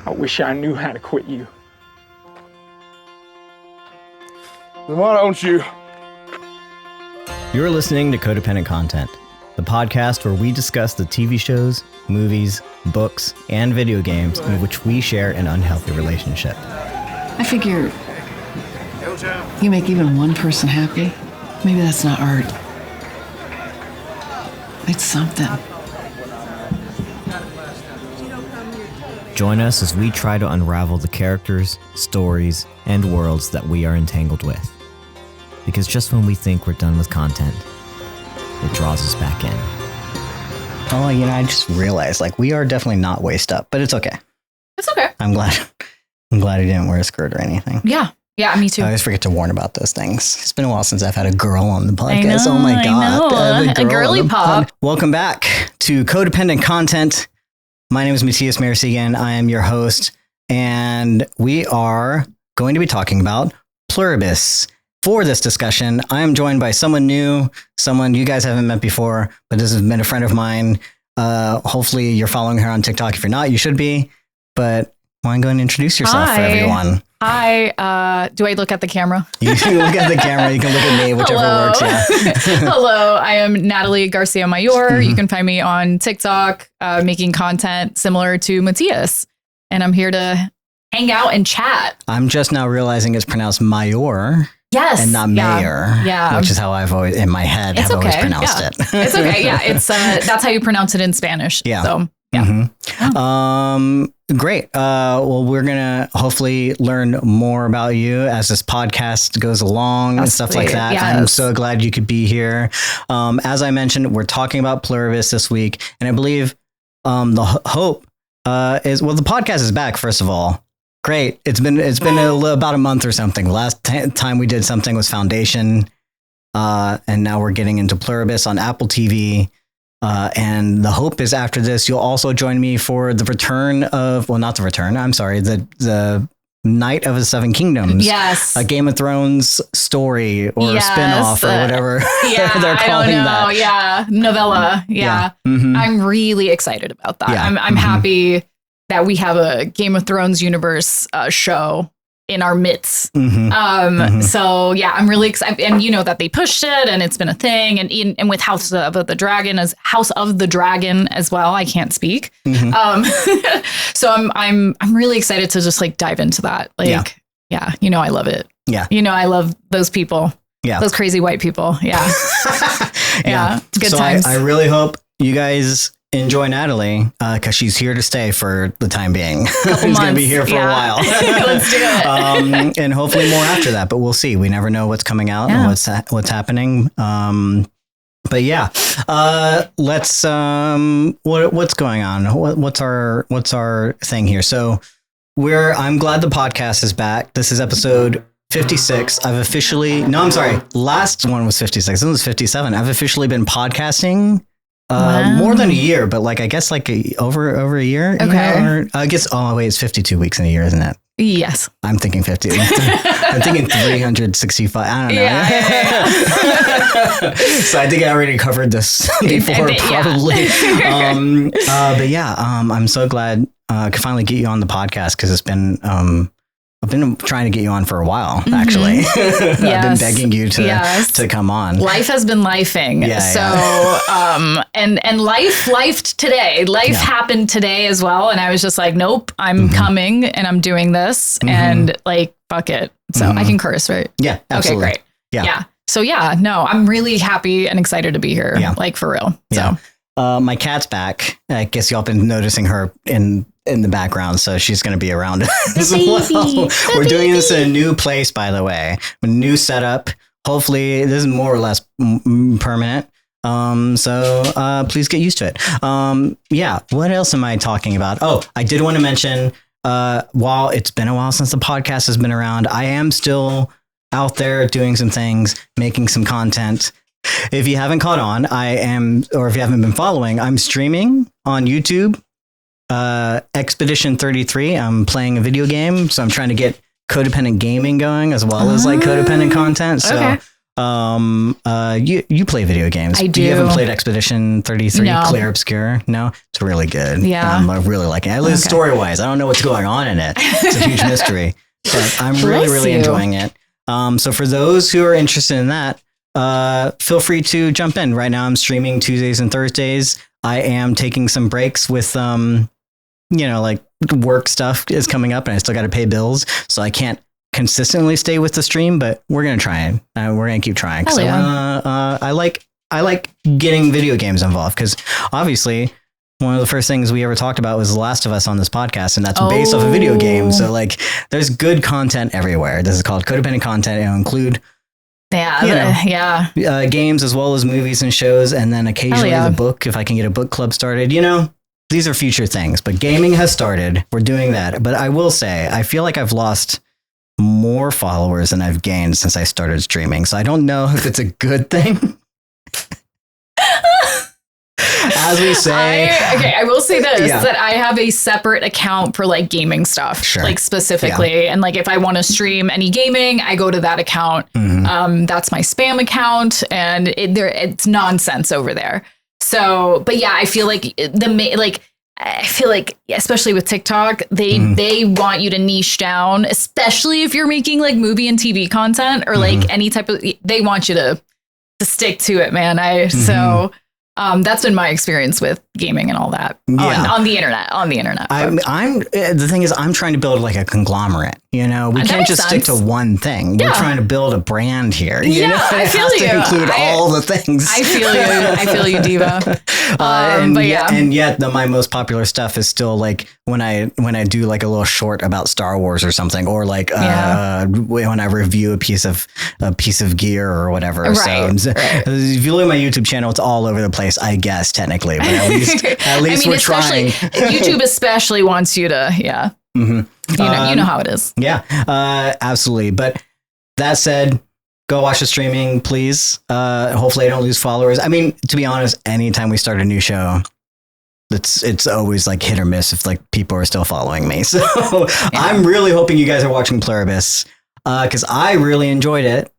I wish I knew how to quit you. Then why don't you? You're listening to Codependent Content, the podcast where we discuss the TV shows, movies, books, and video games in which we share an unhealthy relationship. I figure you make even one person happy. Maybe that's not art. It's something. Join us as we try to unravel the characters, stories, and worlds that we are entangled with. Because just when we think we're done with content, it draws us back in. Oh, I just realized, we are definitely not waist up, but it's okay. It's okay. I'm glad he didn't wear a skirt or anything. Yeah, me too. I always forget to warn about those things. It's been a while since I've had a girl on the podcast. Oh my God. I know. A girly pop. Welcome back to Codependent Content. My name is Mattias Mercigan. I am your host, and we are going to be talking about Pluribus. For this discussion, I am joined by someone new, someone you guys haven't met before, but this has been a friend of mine. Hopefully you're following her on TikTok. If you're not, you should be. But why don't you go and introduce yourself for everyone? Hi. Do I look at the camera? You can look at the camera. You can look at me, whichever works. Yeah. Hello. I am Natalie Garcia Mayor. Mm-hmm. You can find me on TikTok making content similar to Mattias. And I'm here to hang out and chat. I'm just now realizing it's pronounced Mayor. Yes. And not mayor. Yeah. Which is how I've always, in my head, always pronounced it. It's okay. Yeah. It's that's how you pronounce it in Spanish. Yeah. So, yeah. Mm-hmm. Great. Well, we're going to hopefully learn more about you as this podcast goes along and stuff like that. Yes. I'm so glad you could be here. As I mentioned, we're talking about Pluribus this week. And I believe the hope is, the podcast is back, first of all. Great. It's been about a month or something. The last time we did something was Foundation. And now we're getting into Pluribus on AppleTV. And the hope is after this, you'll also join me for the return of, not the return, I'm sorry, the Night of the Seven Kingdoms. Yes. A Game of Thrones story or a spinoff or whatever they're calling that. Yeah. Novella. Yeah. Mm-hmm. I'm really excited about that. Yeah. I'm happy that we have a Game of Thrones universe show in our midst. Mm-hmm. So yeah, I'm really excited. And you know that they pushed it and it's been a thing. And with House of the Dragon as well. I can't speak. Mm-hmm. So I'm really excited to just dive into that. I love it. Yeah. I love those people. Yeah. Those crazy white people. Yeah. Yeah. Good times. I really hope you guys enjoy Natalie because she's here to stay for the time being. She's going to be here for a while. Let's do it. And hopefully more after that, but we'll see. We never know what's coming out and what's happening. But yeah, let's what's going on? What's our thing here? So I'm glad the podcast is back. This is episode 56. Last one was 56. This was 57. I've officially been podcasting more than a year, but I guess over a year. Okay. I guess, it's 52 weeks in a year, isn't it? Yes. I'm thinking 50. I'm thinking 365. I don't know. Yeah. So I think I already covered this before, probably. But yeah, I'm so glad I could finally get you on the podcast because it's been, I've been trying to get you on for a while, actually. Yes. I've been begging you to come on. Life has been lifing. And life today. Life happened today as well. And I was just nope, I'm coming and I'm doing this and fuck it. So I can curse, right? Yeah, absolutely. Okay, great. Yeah. So I'm really happy and excited to be here. Yeah. For real. Yeah. So my cat's back. I guess y'all been noticing her in the background, so she's going to be around as well. We're doing this in a new place, by the way, a new setup. Hopefully, this is more or less permanent. So please get used to it. What else am I talking about? Oh, I did want to mention, while it's been a while since the podcast has been around, I am still out there doing some things, making some content. If you haven't caught on, or if you haven't been following, I'm streaming on YouTube. Expedition 33. I'm playing a video game, so I'm trying to get codependent gaming going as well as codependent content. So You play video games. I do. You haven't played Expedition 33 No. Clear Obscure? No? It's really good. Yeah. I really like it. At least story-wise. I don't know what's going on in it. It's a huge mystery. But I'm really enjoying it. So for those who are interested in that, feel free to jump in. Right now I'm streaming Tuesdays and Thursdays. I am taking some breaks with, like work stuff is coming up and I still got to pay bills. So I can't consistently stay with the stream, but we're going to try it. We're going to keep trying. So I like getting video games involved because obviously one of the first things we ever talked about was The Last of Us on this podcast, and that's based off a video game. So like there's good content everywhere. This is called Codependent Content. It'll include games as well as movies and shows, and then occasionally the book if I can get a book club started. These are future things, but gaming has started. We're doing that. But I will say, I feel like I've lost more followers than I've gained since I started streaming. So I don't know if it's a good thing. As we say, I will say this, that I have a separate account for like gaming stuff, like specifically. And like, if I want to stream any gaming, I go to that account. That's my spam account and it's nonsense over there. So, but yeah, I feel like especially with TikTok, they want you to niche down, especially if you're making like movie and TV content or like any type of, they want you to stick to it, man. So that's been my experience with gaming and all that on the internet. I'm the thing is, I'm trying to build like a conglomerate. We can't just stick to one thing. We're trying to build a brand here. I feel you. To include all the things. I feel you, Diva. And yet my most popular stuff is still like when I do like a little short about Star Wars or something, or like when I review a piece of gear or whatever. Right, so if you look at my YouTube channel, it's all over the place, I guess technically, but at least we're trying. YouTube especially wants you to, you know how it is. Yeah, absolutely. But that said, go watch the streaming, please. Hopefully I don't lose followers. I mean, to be honest, anytime we start a new show, it's always like hit or miss if like people are still following me. So I'm really hoping you guys are watching Pluribus because I really enjoyed it.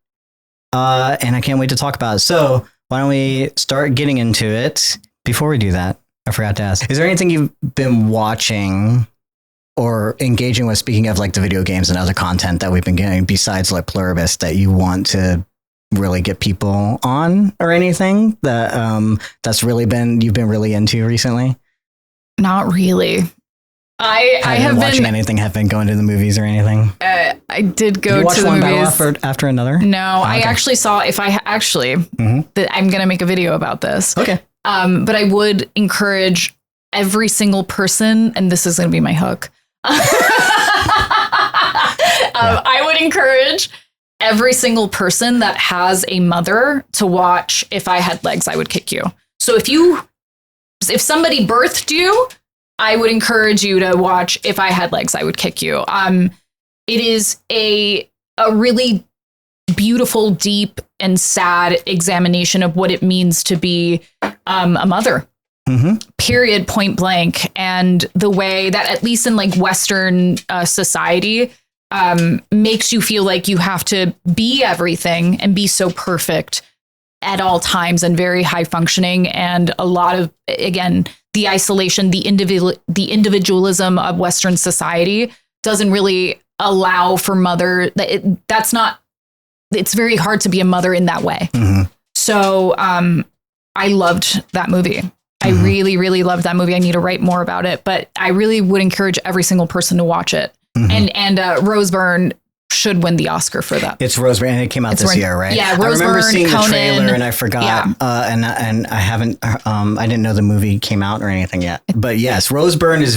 And I can't wait to talk about it. So why don't we start getting into it? Before we do that, I forgot to ask, is there anything you've been watching or engaging with, speaking of like the video games and other content that we've been getting besides like Pluribus, that you want to really get people on, or anything that you've been really into recently? Not really. I haven't been watching anything. Have been going to the movies or anything? I did go to the one movies after another. No, I actually saw. If I actually, that I'm gonna make a video about this. Okay. But I would encourage every single person, and this is gonna be my hook. I would encourage every single person that has a mother to watch If I Had Legs, I Would Kick You. So if somebody birthed you, I would encourage you to watch If I Had Legs, I Would Kick You. It is a really beautiful, deep, and sad examination of what it means to be a mother. Period, point blank. And the way that, at least in like Western society, makes you feel like you have to be everything and be so perfect at all times and very high functioning. And a lot of, again, the isolation, the individualism of Western society doesn't really allow for mother. It's very hard to be a mother in that way. So I loved that movie. I really, really loved that movie. I need to write more about it, but I really would encourage every single person to watch it. And Rose Byrne should win the Oscar for that. It's Rose Byrne, and it came out this year, right? Yeah, Rose I remember Byrne, seeing Conan, the trailer and I forgot, and I haven't, I didn't know the movie came out or anything yet. But yes, Rose Byrne is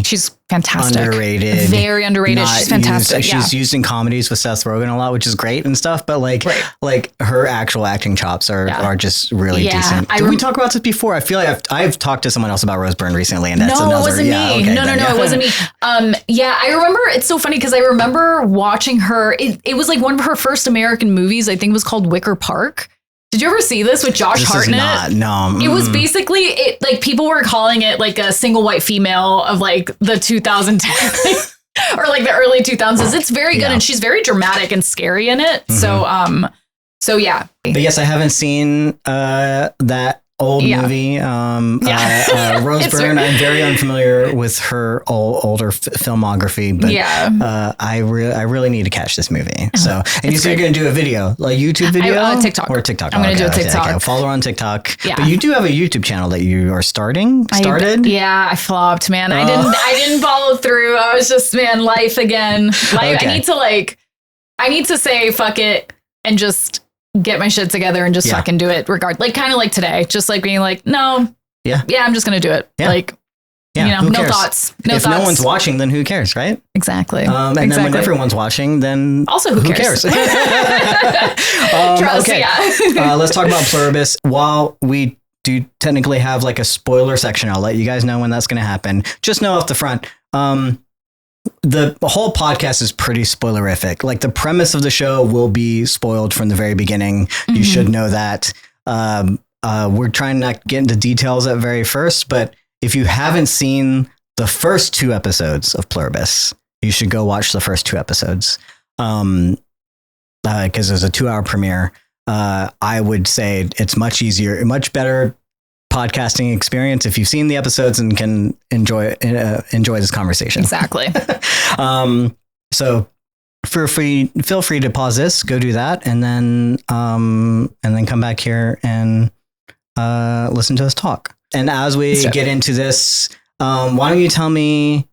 she's fantastic, underrated, very underrated. She's fantastic. She's used in comedies with Seth Rogen a lot, which is great and stuff. But like her actual acting chops are just really decent. Did we talk about this before? I feel like I've talked to someone else about Rose Byrne recently, and that's another. It wasn't me. Okay, no, it wasn't me. I remember. It's so funny because I remember watching her. It was like one of her first American movies. I think it was called Wicker Park. Did you ever see this with Josh Hartnett? No. It was basically like people were calling it like a single white female of like the 2010 or like the early 2000s. It's very good and she's very dramatic and scary in it. So So yeah. But yes, I haven't seen that old movie. Rose Byrne, I'm very unfamiliar with her older filmography, but I really need to catch this movie. So, and you said you're going to do a video, like YouTube video? TikTok. Or TikTok. I'm going to do a TikTok. Okay. Follow her on TikTok. Yeah. But you do have a YouTube channel that you are started? I flopped, man. I didn't follow through. I was just, life again. Life. Okay. I need to say fuck it and just get my shit together and just fucking do it kind of like today, just like being like, no, I'm just going to do it. Yeah. No thoughts. If no one's watching, then who cares, right? Exactly. And then when everyone's watching, then also who cares? Okay. Let's talk about Pluribus. While we do technically have like a spoiler section, I'll let you guys know when that's going to happen. Just know off the front, the whole podcast is pretty spoilerific. Like the premise of the show will be spoiled from the very beginning. You should know that. We're trying not to get into details at very first, but if you haven't seen the first 2 episodes of Pluribus, you should go watch the first 2 episodes. Because there's a 2-hour premiere. I would say it's much easier, much better podcasting experience if you've seen the episodes and can enjoy this conversation. Exactly. So feel free to pause this, go do that, and then come back here and listen to us talk. And as we get into this, why don't you tell me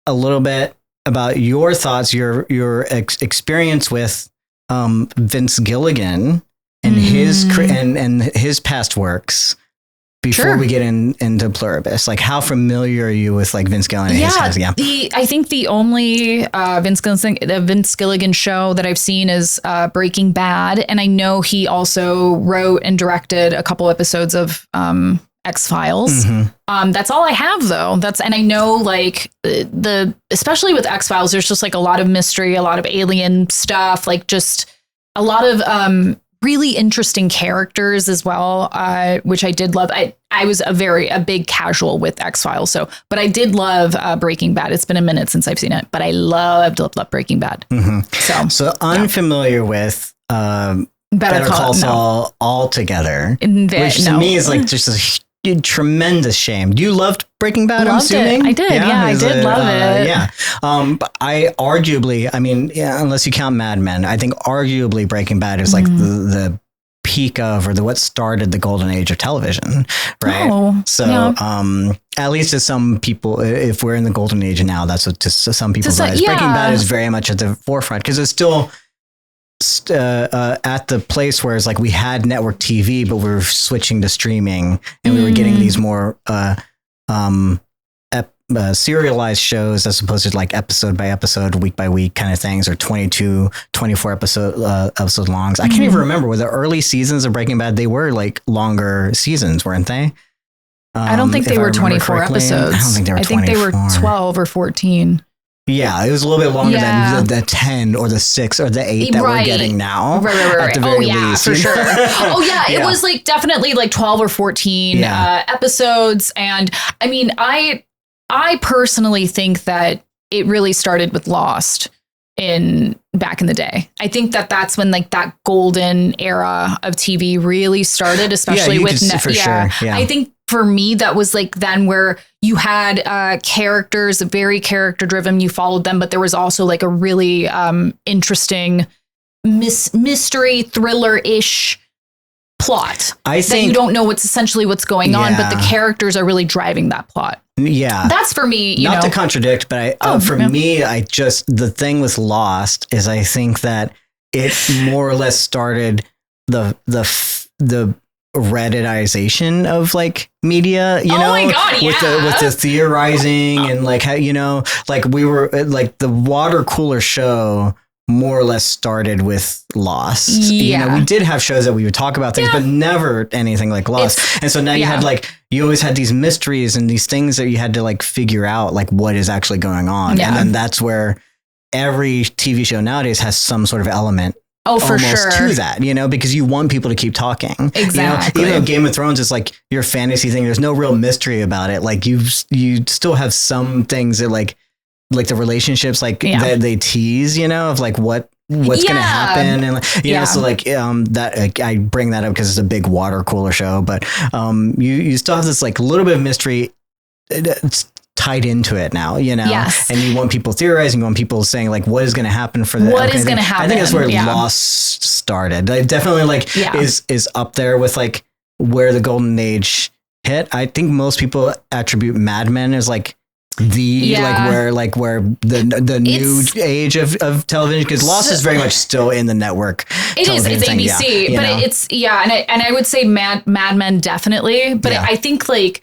a little bit about your thoughts, your experience with Vince Gilligan and his past works before we get into Pluribus. Like, how familiar are you with like Vince Gilligan? I think the only Vince Gilligan show that I've seen is Breaking Bad, and I know he also wrote and directed a couple episodes of X-Files. That's all I have though. And I know like especially with X-Files, there's just like a lot of mystery, a lot of alien stuff, like just a lot of really interesting characters as well, which I did love. I was a big casual with X-Files, but I did love Breaking Bad. It's been a minute since I've seen it, but I loved Breaking Bad. So unfamiliar with Better Call Saul altogether, which to me is like just a tremendous shame. You loved Breaking Bad, I'm assuming? I did. I did love it. But I arguably, unless you count Mad Men, I think arguably Breaking Bad is like the peak of, or what started the golden age of television, right? At least to some people, if we're in the golden age now, that's what to some people's eyes. Breaking Bad is very much at the forefront because it's still at the place where it's like we had network TV, but we were switching to streaming, and we were getting these more serialized shows as opposed to like episode by episode, week by week kind of things, or 22, 24 episode longs. I can't even remember. Were the early seasons of Breaking Bad, they were like longer seasons, weren't they? I don't think they were 24 episodes. I don't think they were 24. I think they were 12 or 14. Yeah, it was a little bit longer than the 10 or the 6 or the 8 that we're getting now. Right. At the very least, for sure. It was like definitely like 12 or 14 episodes. And I mean, I personally think that it really started with Lost back in the day. I think that's when like that golden era of TV really started, especially with sure. I think for me, that was like then where you had characters, very character driven. You followed them, but there was also like a really interesting mystery thriller-ish plot. I think that you don't know what's going on, but the characters are really driving that plot. Yeah, that's for me. Not to contradict, but me, the thing with Lost is I think that it more or less started the Redditization of like media, my God, with the theorizing and like how, like we were like the water cooler show more or less started with Lost. We did have shows that we would talk about things, but never anything like Lost. And so now you had like, you always had these mysteries and these things that you had to like figure out like what is actually going on. And then that's where every TV show nowadays has some sort of element for sure to that, because you want people to keep talking. Exactly. Even though Game of Thrones is like your fantasy thing, there's no real mystery about it. Like you still have some things that like the relationships that they tease, of like what what's going to happen, and you know, so like that I bring that up because it's a big water cooler show, but you still have this like a little bit of mystery. It's tied into it now, you know, and you want people theorizing, you want people saying like, what is going to happen for the, what is going to happen? I think that's where Lost started. It definitely like is up there with like where the golden age hit. I think most people attribute Mad Men as like like where the new age of television, because Lost is very much still in the network. It's ABC, but it's and I would say Mad Men definitely, but I think like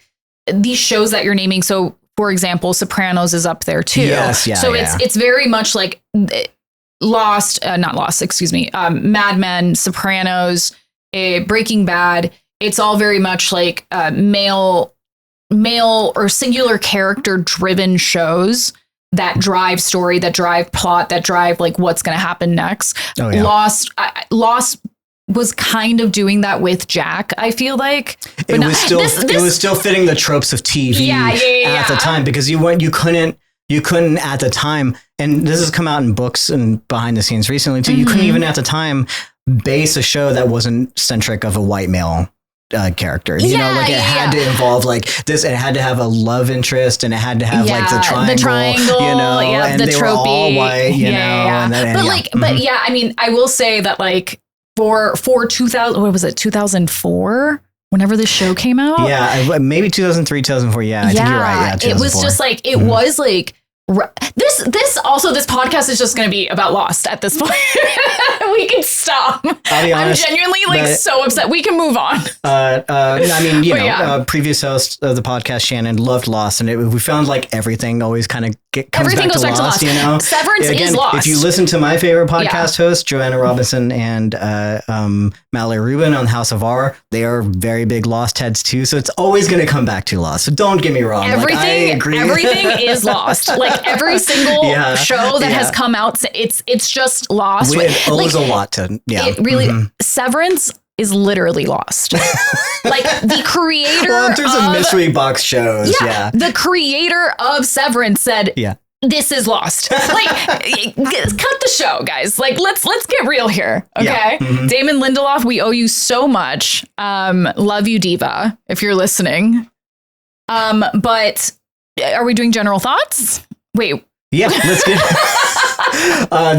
these shows that you're naming, so for example, Sopranos is up there too. It's very much like Mad Men, Sopranos, Breaking Bad. It's all very much like male or singular character driven shows that drive story, that drive plot, that drive like what's going to happen next. Lost was kind of doing that with Jack, I feel like. But it was still fitting the tropes of TV at the time, because you couldn't at the time, and this has come out in books and behind the scenes recently too, you couldn't even at the time base a show that wasn't centric of a white male character, you know, like it had to involve like this, it had to have a love interest, and it had to have like the triangle, you know, and they were all white, you know, and then, but I mean, I will say that like for 2000, what was it, 2004, whenever this show came out, maybe 2003, 2004, I think you're right, it was just like it was like this podcast is just going to be about Lost at this point. We can stop. I'll be honest, I'm genuinely like so upset. We can move on. I mean, you know, previous host of the podcast, Shannon, loved Lost, and we found like everything always kind of comes back to Lost, you know? Severance is Lost. If you listen to my favorite podcast hosts, Joanna Robinson and Mallory Rubin on House of R, they are very big Lost heads too, so it's always going to come back to Lost. So don't get me wrong. Everything is Lost. Like every single show that has come out, it's just Lost. It owes a lot to, It really, Severance is literally Lost. Like the creator in terms of mystery box shows, the creator of Severance said, this is Lost. Like, cut the show, guys. Like, let's get real here. Okay. Damon Lindelof, we owe you so much. Love you, Diva, if you're listening. But are we doing general thoughts? Wait. Yeah, let's get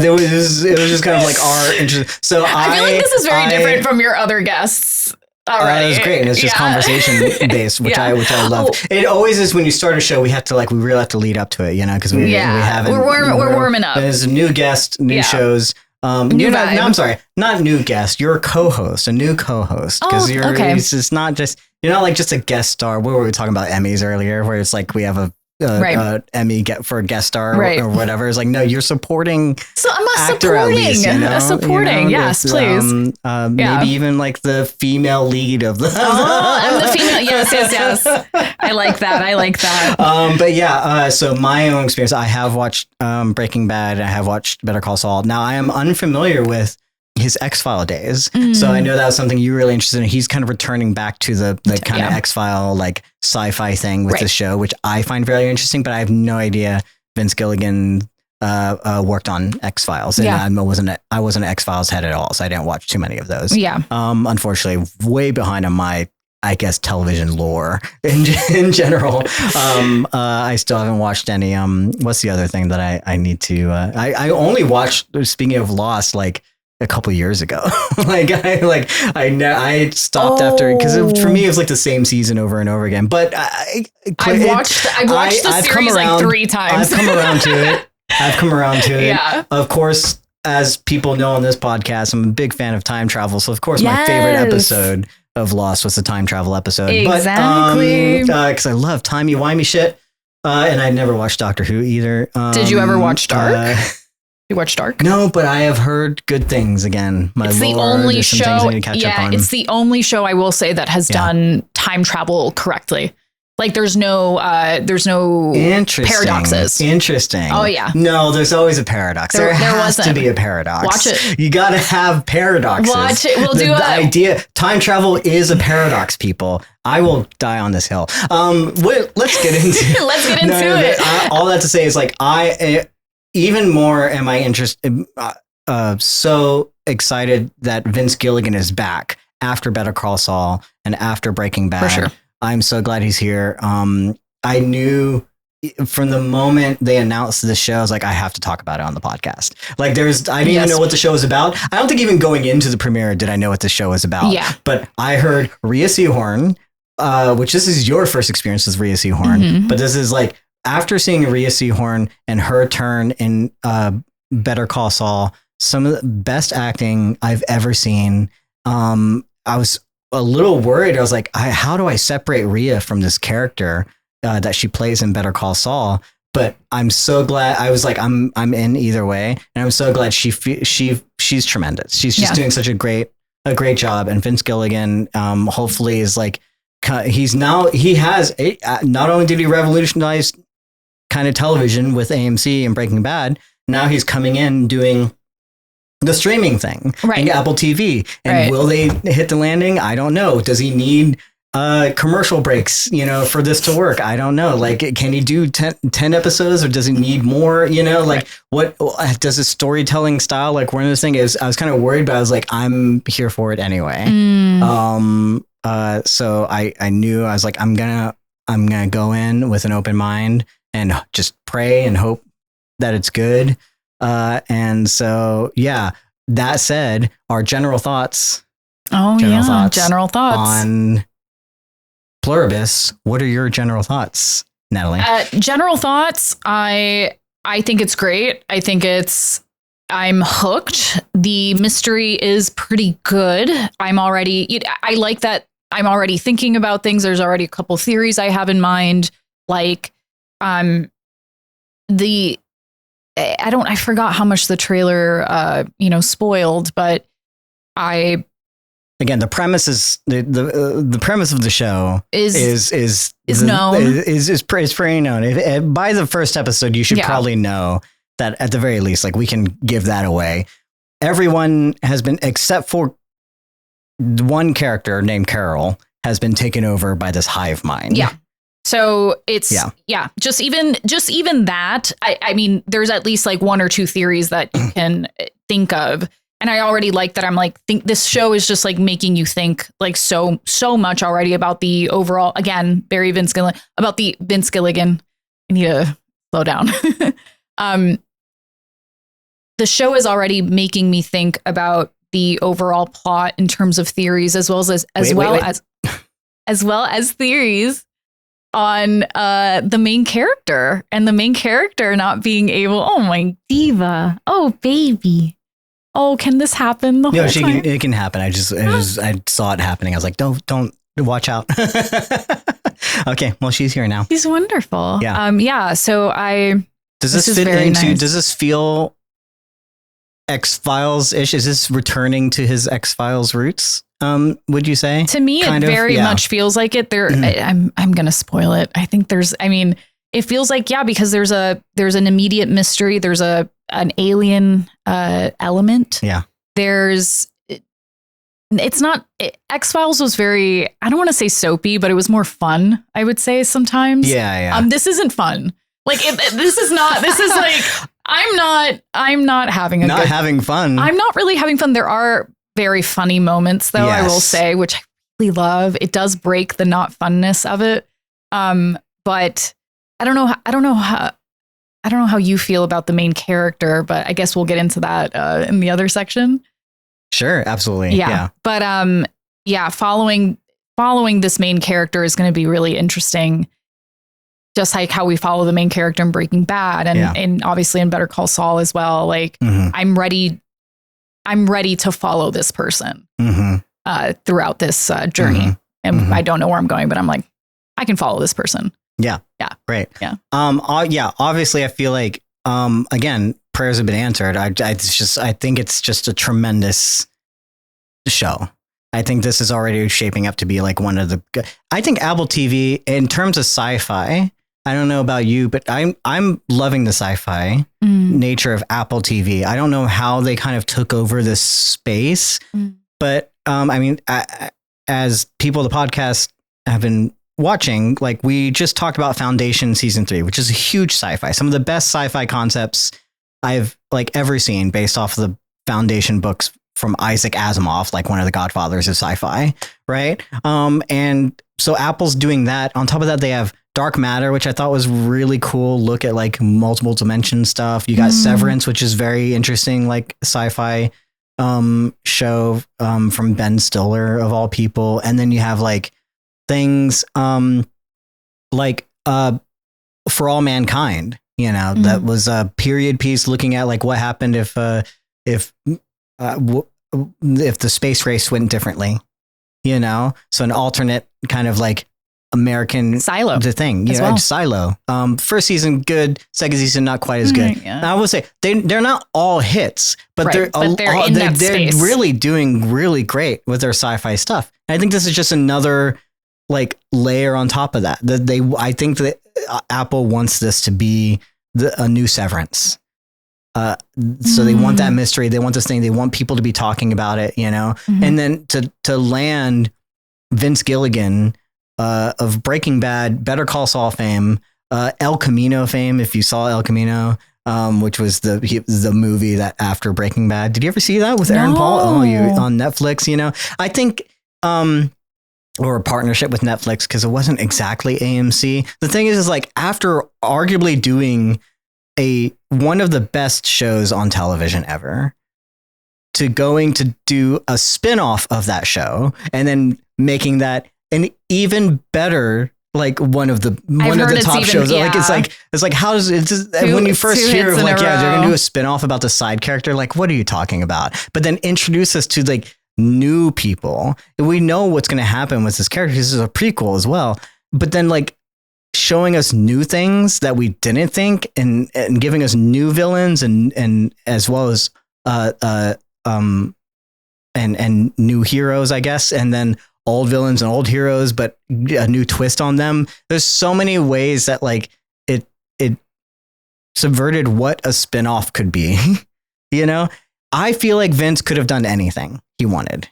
it was just kind of like our interest. So I feel like this is very different from your other guests. It was great. And it's just conversation based, which I love. It always is when you start a show. We really have to lead up to it, you know, because we haven't. We're warming up. There's a new guest, new shows. I'm sorry, not new guest. You're a co-host, a new co-host, because it's not just, you're not like just a guest star. What were we talking about Emmys earlier, where it's like we have a Emmy for a guest star or whatever. It's like, no, you're supporting. So I'm actor at least, you know? Supporting, yes, please. Maybe even like the female lead of the. I'm the female. Yes. I like that. But so my own experience, I have watched Breaking Bad. I have watched Better Call Saul. Now I am unfamiliar with his X-File days. So I know that was something you were really interested in. He's kind of returning back to the kind of X-File like sci-fi thing with the show, which I find very interesting, but I have no idea Vince Gilligan worked on X-Files, and I wasn't an X-Files head at all, so I didn't watch too many of those. Unfortunately, way behind on my, I guess, television lore in general. I still haven't watched any. What's the other thing that I need to? I only watched, speaking of Lost, like a couple years ago. I stopped after, because for me it was like the same season over and over again. But I've watched the series like 3 times. I've come around to it. Yeah. Of course, as people know on this podcast, I'm a big fan of time travel. So of course, my favorite episode of Lost was the time travel episode. Exactly. Because I love timey-wimey shit. And I never watched Doctor Who either. Did you ever watch Dark? You watch Dark? No, but I have heard good things. Again, it's the only show. It's the only show I will say that has done time travel correctly. Like there's no paradoxes. Interesting. Oh yeah. No, there's always a paradox. There has to be a paradox. Watch it. You got to have paradoxes. Watch it. We'll do the idea. Time travel is a paradox, people. I will die on this hill. Let's get into it. All that to say is like even more am I interested so excited that Vince Gilligan is back after Better Call Saul and after Breaking Bad. For sure. I'm so glad he's here. I knew from the moment they announced the show, I was like, I have to talk about it on the podcast. Like I didn't even know what the show was about. I don't think even going into the premiere did I know what the show was about. Yeah. But I heard Rhea Seehorn, which this is your first experience with Rhea Seehorn, but this is like after seeing Rhea Seehorn and her turn in Better Call Saul, some of the best acting I've ever seen. I was a little worried. I was like, how do I separate Rhea from this character that she plays in Better Call Saul? But I'm so glad. I was like, I'm in either way, and I'm so glad she's tremendous. She's just doing such a great job. And Vince Gilligan, hopefully, is like he has not only did he revolutionize kind of television with AMC and Breaking Bad, now he's coming in doing the streaming thing, and Apple TV. And will they hit the landing? I don't know. Does he need commercial breaks, for this to work? I don't know. Like, can he do 10 episodes, or does he need more? Like, what does his storytelling style, like, one of those things is, I was kind of worried, but I was like, I'm here for it anyway. So I knew, I was like, I'm gonna go in with an open mind and just pray and hope that it's good. And so, that said, our general thoughts. General thoughts on Pluribus. What are your general thoughts, Natalie? General thoughts. I think it's great. I'm hooked. The mystery is pretty good. I like that I'm already thinking about things. There's already a couple theories I have in mind. Like, I forgot how much the trailer, spoiled, but again, the premise is the premise of the show is known. Is pretty known. By the first episode, you should probably know that at the very least, like, we can give that away. Everyone has been, except for one character named Carol, has been taken over by this hive mind. Yeah. So it's just even that. I mean, there's at least like one or two theories that you can think of. And I already like that. I'm like, think this show is just like making you think like so much already about the overall, again, Vince Gilligan. I need to slow down. The show is already making me think about the overall plot in terms of theories, as well as theories on the main character, and the main character not being able. Oh, my diva. Oh, baby. Oh, can this happen the whole time? It can happen. I saw it happening. I was like, don't watch out. Okay, well, she's here now. She's wonderful. Yeah. So does this fit into? Nice. Does this feel X-Files-ish? Is this returning to his X-Files roots? Would you say? To me, it very much feels like it. I'm gonna spoil it. I think it feels like, because there's an immediate mystery. There's an alien element. Yeah. X-Files was very, I don't want to say soapy, but it was more fun, I would say sometimes. Yeah. This isn't fun. Like, this is like, I'm not having having fun. I'm not really having fun. There are very funny moments, though, I will say, which I really love. It does break the not funness of it. But I don't know how you feel about the main character, but I guess we'll get into that in the other section. Sure, absolutely. Yeah. But following this main character is going to be really interesting. Just like how we follow the main character in Breaking Bad and obviously in Better Call Saul as well. Like, I'm ready to follow this person throughout this journey. And I don't know where I'm going, but I'm like, I can follow this person. Yeah. Great. Yeah. Obviously I feel like, again, prayers have been answered. I think it's just a tremendous show. I think this is already shaping up to be like one of the, I think Apple TV in terms of sci-fi, I don't know about you, but I'm loving the sci-fi nature of Apple TV. I don't know how they kind of took over this space, but I mean, as people of the podcast have been watching, like, we just talked about Foundation season 3, which is a huge sci-fi, some of the best sci-fi concepts I've like ever seen, based off of foundation books from Isaac Asimov, like one of the godfathers of sci-fi, right? And so Apple's doing that. On top of that, they have Dark Matter, which I thought was really cool. Look at like multiple dimension stuff. You got Severance, which is very interesting, like sci-fi show from Ben Stiller of all people. And then you have like things like For All Mankind, you know, that was a period piece looking at like what happened if the space race went differently, you know, so an alternate kind of like American Silo, the thing, you know, well. Silo. First season good, second season not quite as good. I will say they're not all hits, but they're really doing really great with their sci-fi stuff. And I think this is just another like layer on top of that. I think that Apple wants this to be a new Severance. So they want that mystery. They want this thing. They want people to be talking about it, you know, and then to land Vince Gilligan of Breaking Bad, Better Call Saul fame, El Camino fame. If you saw El Camino, which was the movie that after Breaking Bad, did you ever see that with Aaron Paul? Oh, you on Netflix, you know, I think, or a partnership with Netflix, because it wasn't exactly AMC. The thing is like after arguably doing one of the best shows on television ever, to going to do a spin-off of that show and then making that an even better, like one of the top shows. Yeah. Like it's like how does it when you first hear of like they're gonna do a spin-off about the side character, like what are you talking about? But then introduce us to like new people. We know what's gonna happen with this character. This is a prequel as well. But then like showing us new things that we didn't think and giving us new villains and as well as and new heroes, I guess, and then old villains and old heroes, but a new twist on them. There's so many ways that like it subverted what a spinoff could be. You know, I feel like Vince could have done anything he wanted.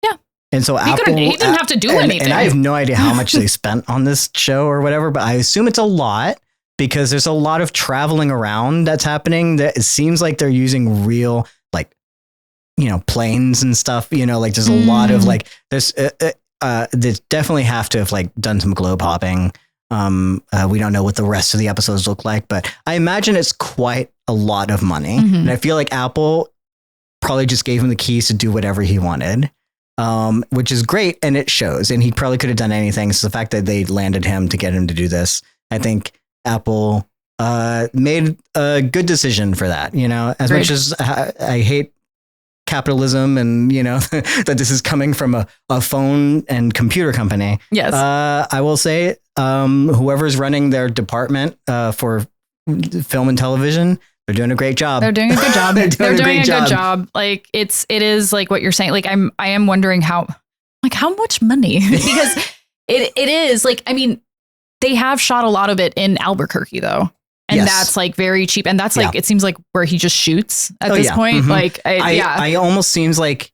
Yeah. And so he didn't have to do anything. And I have no idea how much they spent on this show or whatever, but I assume it's a lot because there's a lot of traveling around that's happening. That it seems like they're using real, like, you know, planes and stuff, you know, like there's a lot of like, they definitely have to have like done some globe hopping. We don't know what the rest of the episodes look like, but I imagine it's quite a lot of money. And I feel like Apple probably just gave him the keys to do whatever he wanted, which is great. And it shows, and he probably could have done anything. So the fact that they landed him to get him to do this, I think Apple made a good decision for that. You know, as much as I hate capitalism and, you know, that this is coming from a phone and computer company. Yes. I will say, whoever's running their department for film and television, they're doing a great job. They're doing a good job. They're doing a good job. Like it is like what you're saying. Like I am wondering how much money, because it is like, I mean, they have shot a lot of it in Albuquerque though. And that's like very cheap. And that's like, it seems like where he just shoots at this point. Like, I almost seems like,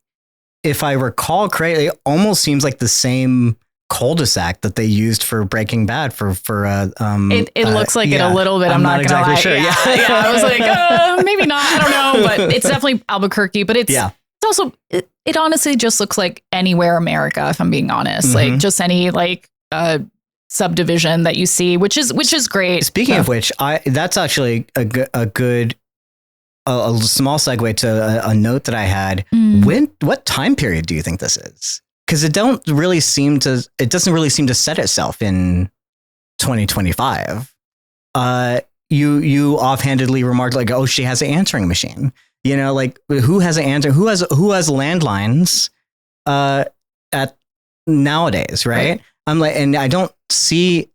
if I recall correctly, it almost seems like the same cul-de-sac that they used for Breaking Bad for it looks like it a little bit. I'm not exactly sure. Yeah. I was like, maybe not. I don't know, but it's definitely Albuquerque, but it's also, it honestly just looks like anywhere America, if I'm being honest, like just any like, subdivision that you see, which is great. Speaking of which, that's actually a good small segue to a note that I had. What time period do you think this is? Because it doesn't really seem to set itself in 2025. You offhandedly remarked like, oh, she has an answering machine. You know, like who has landlines at nowadays, right? I'm like, and I don't see,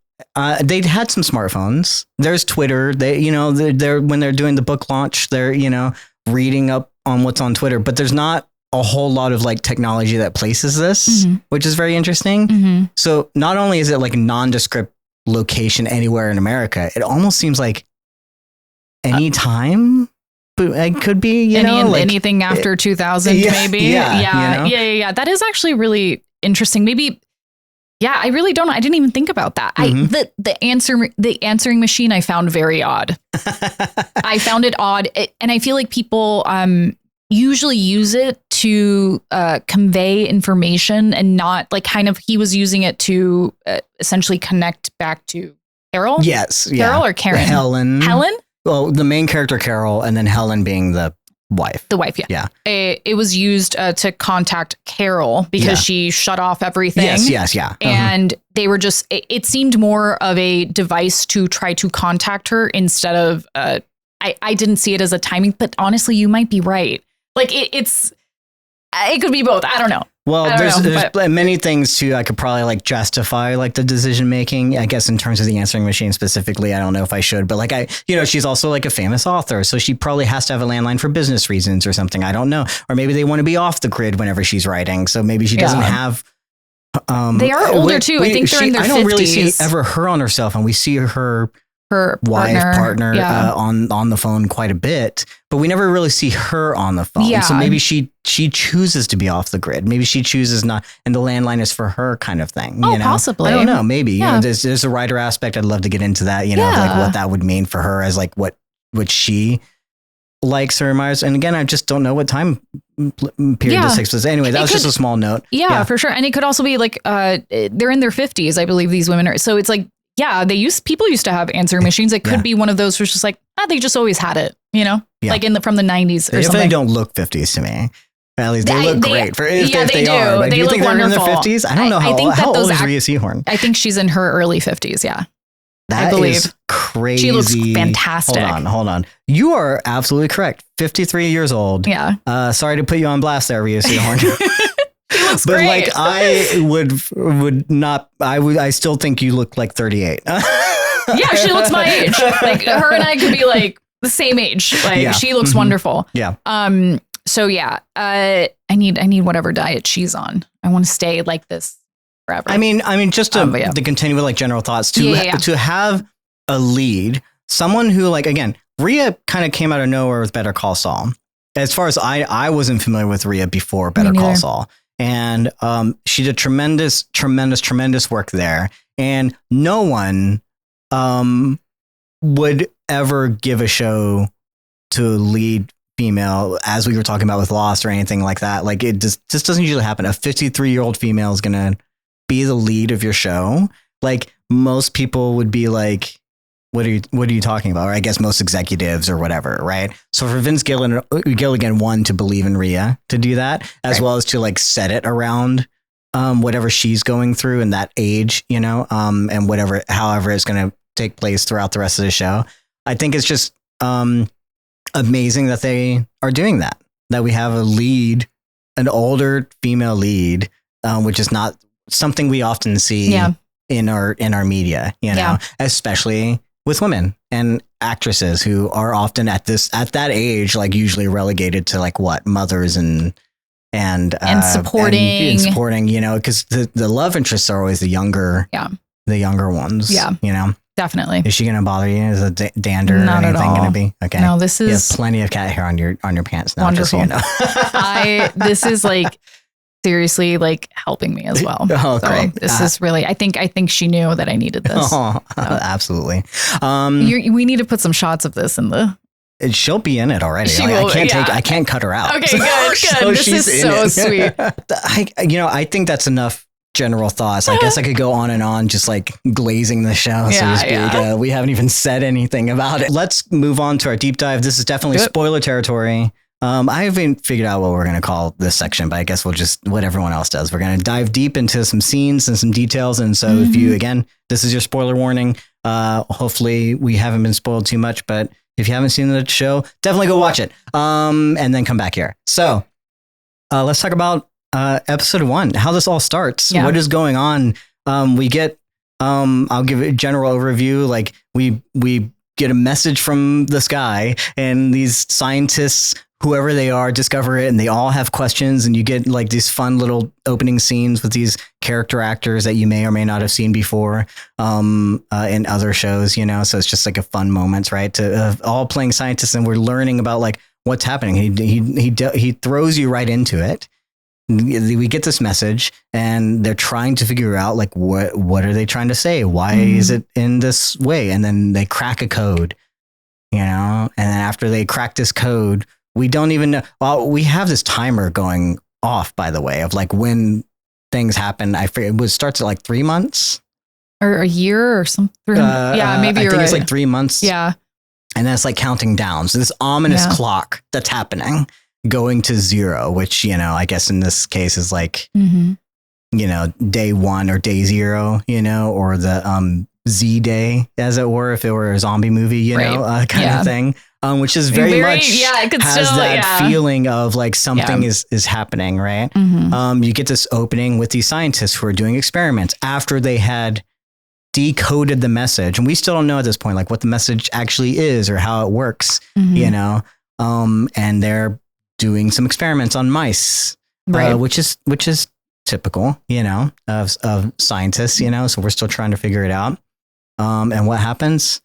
they'd had some smartphones. There's Twitter. They, you know, they're when they're doing the book launch, they're, you know, reading up on what's on Twitter, but there's not a whole lot of like technology that places this, which is very interesting. So not only is it like a nondescript location anywhere in America, it almost seems like any time it could be, you know, like anything after 2000, maybe. Yeah. That is actually really interesting. Maybe. Yeah, I really don't know. I didn't even think about that. The answering machine I found very odd. I found it odd. And I feel like people usually use it to convey information and not like kind of he was using it to essentially connect back to Carol. Yes. Carol or Karen? Helen. Helen? Well, the main character, Carol, and then Helen being the wife. The wife, yeah. Yeah. It was used to contact Carol because she shut off everything. Yes, yeah. And they were just, it seemed more of a device to try to contact her instead of, I didn't see it as a timing, but honestly, you might be right. Like it could be both. I don't know. Well, there's many things too. I could probably like justify like the decision making, I guess, in terms of the answering machine specifically. I don't know if I should, but like she's also like a famous author. So she probably has to have a landline for business reasons or something. I don't know. Or maybe they want to be off the grid whenever she's writing. So maybe she doesn't have. They are older too. I think they're in their 50s. I don't really see ever her on her cell phone. We see her wife, partner on the phone quite a bit, but we never really see her on the phone. Yeah. So maybe she chooses to be off the grid. Maybe she chooses not, and the landline is for her kind of thing. Oh, possibly. I don't know. Maybe there's a writer aspect. I'd love to get into that. Like what that would mean for her as like what she likes or admires. And again, I just don't know what time period this takes place. Anyway, that was just a small note. Yeah, for sure. And it could also be like they're in their 50s, I believe these women are. So it's like. Yeah, people used to have answering machines. It could be one of those where it's just like, they just always had it, like from the 90s or something. They don't look 50s to me. At least they look great. If they are. Like, do you think they're in their 50s? I don't know how old is Rhea Seehorn. I think she's in her early 50s, yeah. I believe. Is crazy. She looks fantastic. Hold on. You are absolutely correct. 53 years old. Yeah. Sorry to put you on blast there, Rhea Seehorn. But great. Like I would not. I still think you look like 38. Yeah, she looks my age. Like her and I could be like the same age. Like she looks wonderful. Yeah. So yeah. I need whatever diet she's on. I want to stay like this forever. I mean, just to continue with like general thoughts to have a lead, someone who like again, Rhea kind of came out of nowhere with Better Call Saul. As far as I wasn't familiar with Rhea before Better Call Saul. And she did tremendous work there. And no one would ever give a show to lead female, as we were talking about with Lost or anything like that. Like it just doesn't usually happen. A 53-year-old female is going to be the lead of your show. Like most people would be like, what are you talking about? Or I guess most executives or whatever, right? So for Vince Gilligan, one, to believe in Rhea to do that, as well as to like set it around whatever she's going through in that age, and however it's going to take place throughout the rest of the show. I think it's just amazing that they are doing that we have a lead, an older female lead, which is not something we often see in our media, especially with women and actresses who are often at that age, like usually relegated to like what mothers and supporting, because the love interests are always the younger ones. Yeah. Definitely. Is she going to bother you? Is it dander Not or anything going to be? Okay. No, this is. You have plenty of cat hair on your pants now. Wonderful. Just so you know. This is like seriously like helping me as well. Oh, sorry. cool. This is really, I think she knew that I needed this. Oh, absolutely. We need to put some shots of this in the. She'll be in it already. I can't cut her out. Okay, good. So this is so sweet. I think that's enough general thoughts. I guess I could go on and on, just like glazing the show, so to speak. Yeah. We haven't even said anything about it. Let's move on to our deep dive. This is definitely spoiler territory. I haven't figured out what we're going to call this section, but I guess we'll just what everyone else does. We're going to dive deep into some scenes and some details. And so if you, again, this is your spoiler warning. Hopefully we haven't been spoiled too much, but if you haven't seen the show, definitely go watch it. And then come back here. So let's talk about episode 1, how this all starts. Yeah. What is going on? We get, I'll give a general overview. Like we get a message from the sky, and these scientists, whoever they are, discover it, and they all have questions, and you get like these fun little opening scenes with these character actors that you may or may not have seen before in other shows, so it's just like a fun moment, right? To all playing scientists, and we're learning about like what's happening. He throws you right into it. We get this message, and they're trying to figure out like what are they trying to say? Why is it in this way? And then they crack a code, and then after they crack this code, we don't even know. Well, we have this timer going off, by the way, of like when things happen. I forget, it starts at like 3 months or a year or something. Yeah, maybe you're I think right. it's like 3 months. Yeah. And then it's like counting down. So this ominous clock that's happening, going to 0, which, you know, I guess in this case is like, you know, day 1 or day 0, you know, or the Z day, as it were, if it were a zombie movie, you know, kind of thing. Which is very much it could has still, that feeling of like something is happening, right? You get this opening with these scientists who are doing experiments after they had decoded the message, and we still don't know at this point like what the message actually is or how it works, you know. And they're doing some experiments on mice, which is typical, you know, of scientists, you know. So we're still trying to figure it out. And what happens?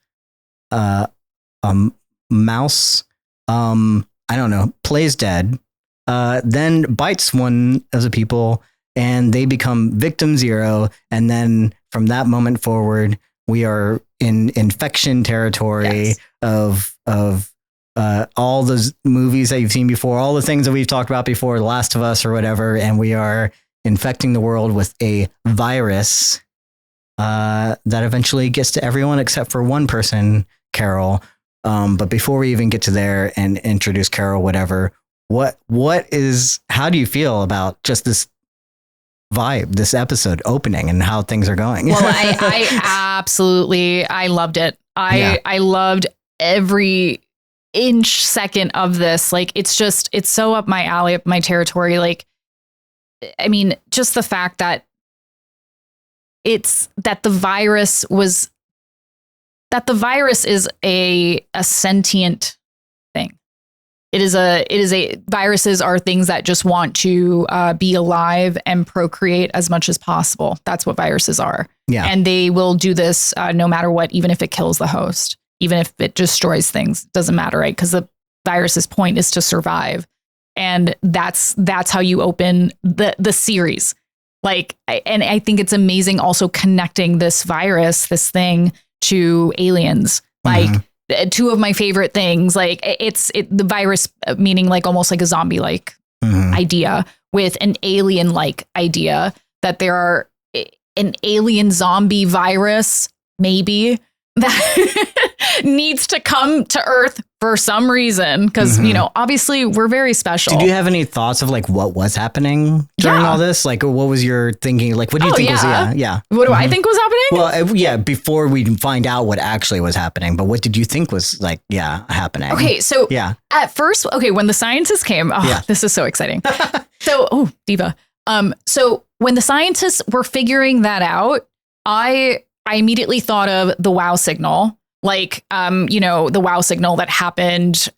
Mouse, I don't know, plays dead, then bites one of the people, and they become victim 0. And then from that moment forward, we are in infection territory of all those movies that you've seen before, all the things that we've talked about before, The Last of Us or whatever, and we are infecting the world with a virus that eventually gets to everyone except for one person, Carol. But before we even get to there and introduce Carol, whatever, how do you feel about just this vibe, this episode opening and how things are going? Well, I absolutely, I loved it. I loved every inch second of this. Like, it's so up my alley, up my territory. Like, I mean, just the fact that the virus is a sentient thing. Viruses are things that just want to be alive and procreate as much as possible. That's what viruses are. Yeah. And they will do this no matter what, even if it kills the host, even if it destroys things, doesn't matter, right? Because the virus's point is to survive. And that's how you open the series. Like, and I think it's amazing also connecting this virus, this thing, to aliens. Like, two of my favorite things, like the virus, meaning like almost like a zombie like idea, with an alien like idea, that there are an alien zombie virus maybe that needs to come to Earth for some reason, because you know, obviously we're very special. Did you have any thoughts of like what was happening during all this? Like, what was your thinking? Like, what do you think was what do I think was happening? Well, before we find out what actually was happening, but what did you think was like happening? Okay, so at first, when the scientists came, this is so exciting. So diva. So when the scientists were figuring that out, I immediately thought of the wow signal. Like, you know, the wow signal that happened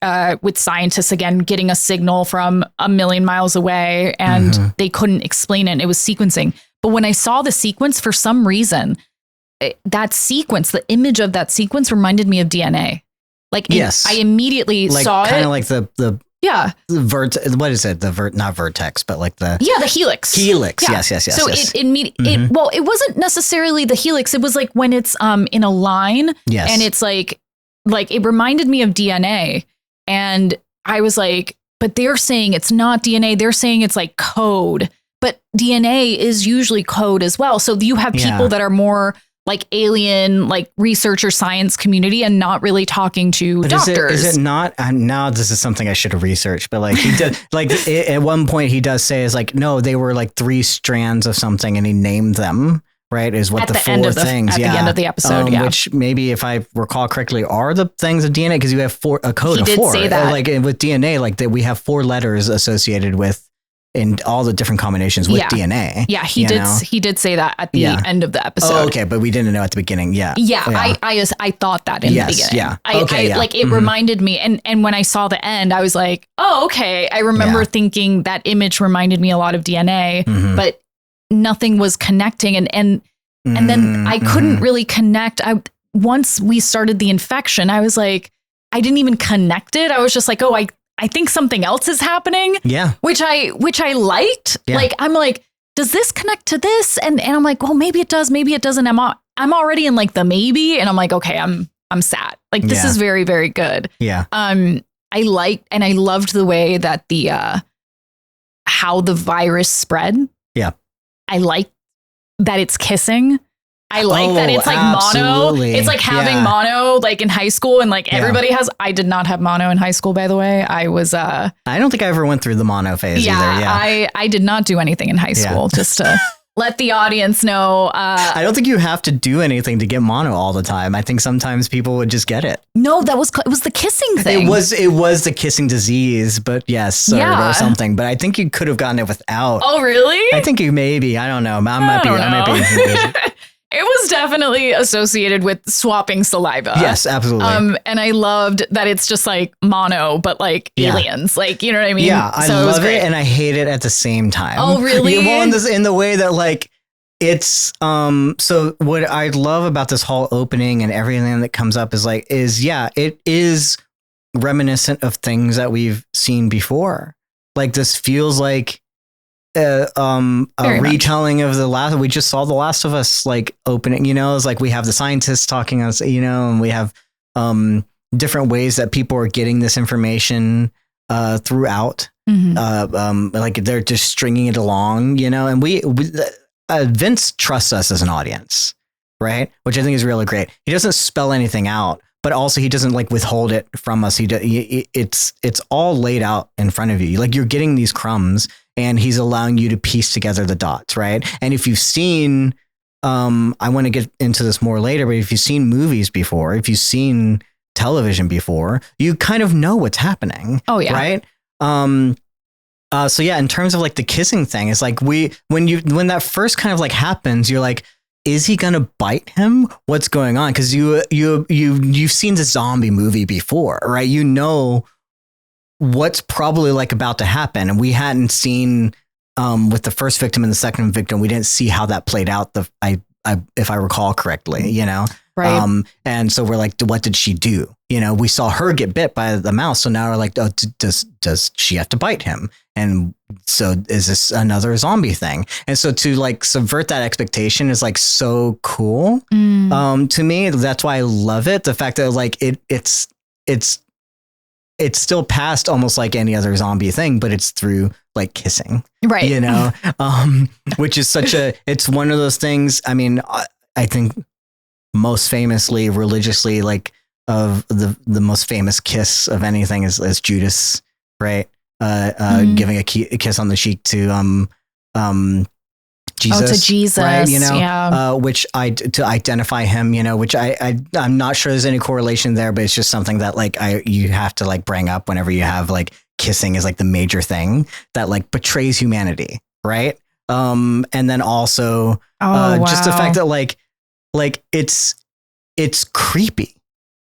with scientists, again, getting a signal from a million miles away, and they couldn't explain it. It was sequencing. But when I saw the sequence, for some reason, that sequence, the image of that sequence reminded me of DNA. Like, I immediately saw it. Kind of like the what is it? Not vertex, but like the helix. Helix. Yeah. Yes. So it wasn't necessarily the helix. It was like when it's in a line. Yes. And it's like it reminded me of DNA. And I was like, but they're saying it's not DNA. They're saying it's like code. But DNA is usually code as well. So you have people that are more like alien, like researcher science community, and not really talking to doctors. Is it not? Now this is something I should have researched, but like he did, like at one point he does say is like, no, they were like 3 strands of something, and he named them. Right, is what the 4 things. At the end of the episode, which maybe, if I recall correctly, are the things of DNA, because you have a code of 4. He did say that. Like with DNA, like that we have 4 letters associated with. In all the different combinations with DNA. Yeah, he did say that at the end of the episode. Oh, okay, but we didn't know at the beginning. Yeah. I thought that in the beginning. Yeah. Like it reminded me, and when I saw the end, I was like, oh, okay. I remember thinking that image reminded me a lot of DNA, but nothing was connecting, and then I couldn't really connect. Once we started the infection, I was like, I didn't even connect it. I was just like, oh, I think something else is happening. Yeah. Which I liked. Yeah. Like, I'm like, does this connect to this? And I'm like, well, maybe it does, maybe it doesn't. I'm already in like the maybe, and I'm like, okay, I'm sat. Like, this is very, very good. Yeah. I loved the way that how the virus spread. Yeah. I like that it's kissing. I like that it's like absolutely. mono. It's like having mono like in high school, and like everybody has. I did not have mono in high school, by the way. I was I don't think I ever went through the mono phase either. Yeah. I did not do anything in high school, just to let the audience know. I don't think you have to do anything to get mono all the time. I think sometimes people would just get it. No, it was the kissing thing. It was the kissing disease, but yes, or something. But I think you could have gotten it without. Oh, really? I think you maybe. I don't know. I might be. It was definitely associated with swapping saliva. Yes, absolutely. And I loved that it's just like mono, but like aliens. Like, you know what I mean? Yeah, I love it and I hate it at the same time. Oh, really? Well, in the way that like it's so what I love about this whole opening and everything that comes up is it is reminiscent of things that we've seen before. Like this feels like a retelling of we just saw The Last of Us like opening, it's like we have the scientists talking us, and we have different ways that people are getting this information throughout. Like they're just stringing it along, and we Vince trusts us as an audience, right? Which I think is really great. He doesn't spell anything out, but also he doesn't like withhold it from us. It's all laid out in front of you. Like you're getting these crumbs and he's allowing you to piece together the dots. Right. And if you've seen, I want to get into this more later, but if you've seen movies before, if you've seen television before, you kind of know what's happening. Oh yeah. Right. So yeah, in terms of like the kissing thing, it's like when that first kind of like happens, you're like, is he gonna bite him? What's going on? Because you've seen the zombie movie before, right? You know what's probably like about to happen, and we hadn't seen with the first victim and the second victim, we didn't see how that played out. If I recall correctly, right? And so we're like, what did she do? We saw her get bit by the mouse, so now we're like, oh, does she have to bite him? And so is this another zombie thing? And so to like subvert that expectation is like so cool. To me, that's why I love it. The fact that like it's still past almost like any other zombie thing, but it's through like kissing, right? Which is it's one of those things. I mean, I think most famously, religiously, like of the most famous kiss of anything is Judas, right? Giving a kiss on the cheek to Jesus. Oh, to Jesus, right? Which to identify him, which I'm not sure there's any correlation there, but it's just something that like you have to like bring up whenever you have like kissing is like the major thing that like betrays humanity, right? And then also just the fact that like it's creepy.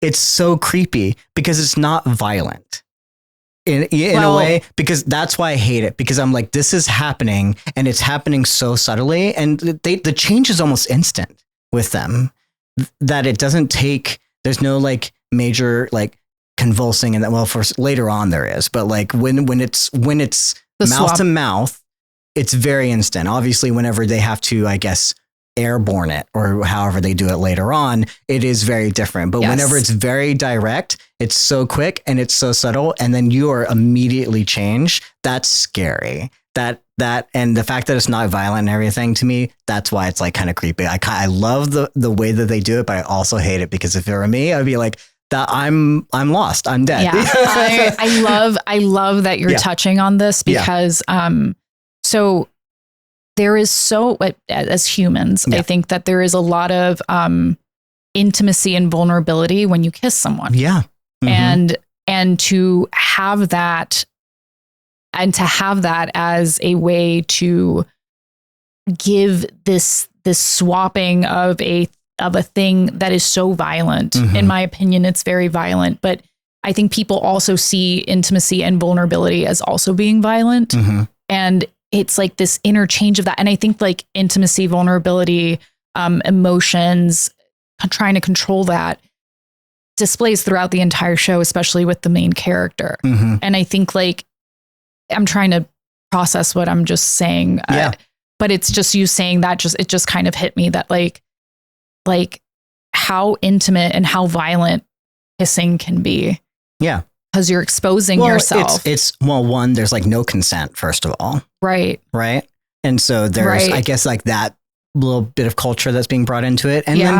It's so creepy because it's not violent. In a way, because that's why I hate it, because I'm like, this is happening and it's happening so subtly, and the change is almost instant with them, that it doesn't take, there's no like major like convulsing, and that, well, for later on there is, but like when it's mouth to mouth, it's very instant. Obviously, whenever they have to, I guess, airborne it or however they do it later on, it is very different. But whenever it's very direct, it's so quick and it's so subtle, and then you are immediately changed. That's scary. That and the fact that it's not violent and everything, to me, that's why it's like kind of creepy. I love the way that they do it, but I also hate it, because if it were me, I'd be like, that I'm lost. I'm dead. Yeah. I love that you're touching on this, because so there is as humans, I think that there is a lot of intimacy and vulnerability when you kiss someone. Yeah. Mm-hmm. And to have that as a way to give this swapping of a thing that is so violent. Mm-hmm. In my opinion, it's very violent, but I think people also see intimacy and vulnerability as also being violent. Mm-hmm. And it's like this interchange of that. And I think like intimacy, vulnerability, emotions, trying to control that displays throughout the entire show, especially with the main character. Mm-hmm. And I think like, I'm trying to process what I'm just saying. But it's just you saying that it just kind of hit me that like how intimate and how violent kissing can be. Yeah. because you're exposing yourself. It's one, there's like no consent, first of all. Right. And so there's, I guess, like that little bit of culture that's being brought into it. And then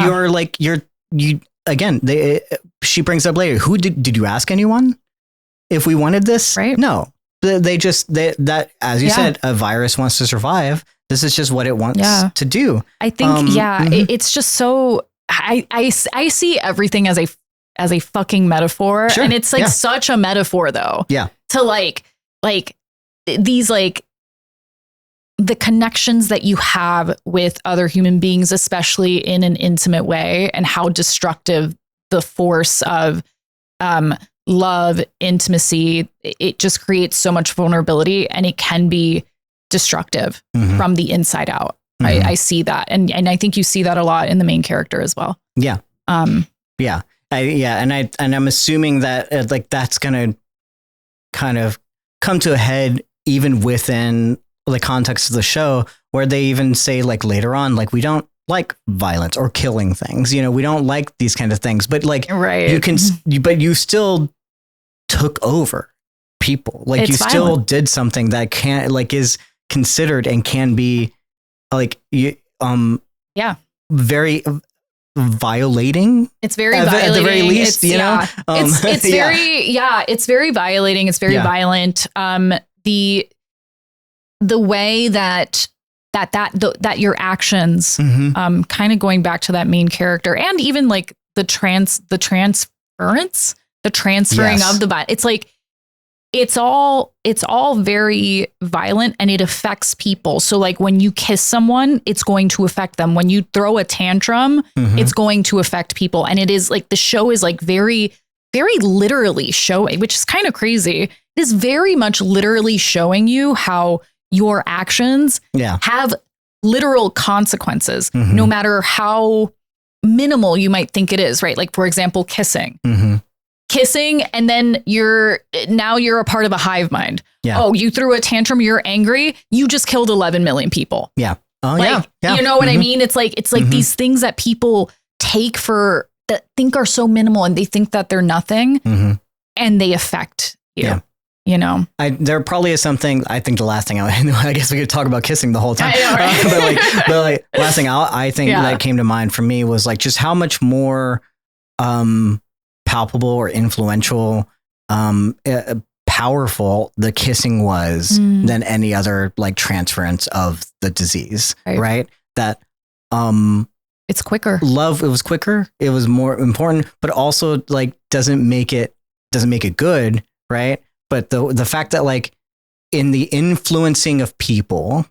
she brings up later, did you ask anyone if we wanted this? Right. No, that, as you said, a virus wants to survive. This is just what it wants to do. I think, it's just so, I see everything as a fucking metaphor. Sure. And it's like such a metaphor though. Yeah. To like these, like the connections that you have with other human beings, especially in an intimate way, and how destructive the force of love, intimacy, it just creates so much vulnerability, and it can be destructive from the inside out. I see that. And I think you see that a lot in the main character as well. Yeah. And I'm assuming that like that's going to kind of come to a head even within the context of the show, where they even say like later on, like, we don't like violence or killing things, we don't like these kind of things, but like, you can, but you still took over people. Like, you still did something that is considered and can be like, very violating. It's very violating. At the very least, it's very violating. It's very violent. The way that your actions, kind of going back to that main character, and even like the transferring of the body. It's like, it's all very violent, and it affects people. So like when you kiss someone, it's going to affect them. When you throw a tantrum, it's going to affect people. And it is like, the show is like very, very literally showing, which is kind of crazy. It is very much literally showing you how your actions have literal consequences, no matter how minimal you might think it is, right? Like, for example, kissing, and then you're a part of a hive mind. Yeah. Oh, you threw a tantrum, you're angry, you just killed 11 million people. Yeah. Oh, like, yeah. You know what I mean? It's like these things that people take that think are so minimal, and they think that they're nothing, and they affect you. Yeah. There probably is something. I think the last thing I guess we could talk about kissing the whole time. Know, right? but like last thing I think that came to mind for me was like just how much more palpable or influential, powerful the kissing was than any other like transference of the disease. Right? That it's quicker. It was quicker. It was more important, but also like doesn't make it good. Right. But the fact that like in the influencing of people,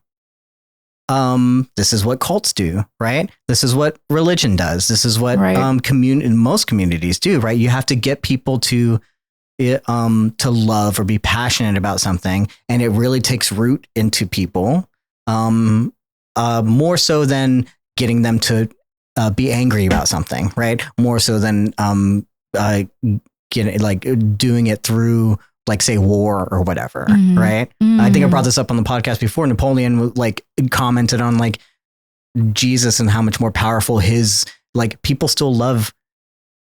this is what cults do, right? This is what religion does. This is what most communities do, right? You have to get people to love or be passionate about something, and it really takes root into people, more so than getting them to be angry about something, right? More so than doing it through, like, say, war or whatever, right? I think I brought this up on the podcast before. Napoleon like commented on like Jesus and how much more powerful his, like, people still love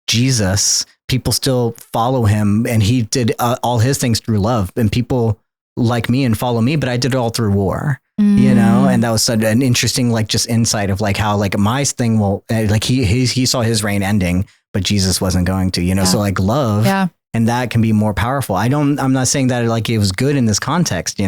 Jesus, people still follow him, and he did all his things through love, and people like me and follow me, but I did it all through war. And that was such an interesting, like, just insight of like how like my thing will like he saw his reign ending, but Jesus wasn't going to, so like love. Yeah. And that can be more powerful. I'm not saying that like it was good in this context,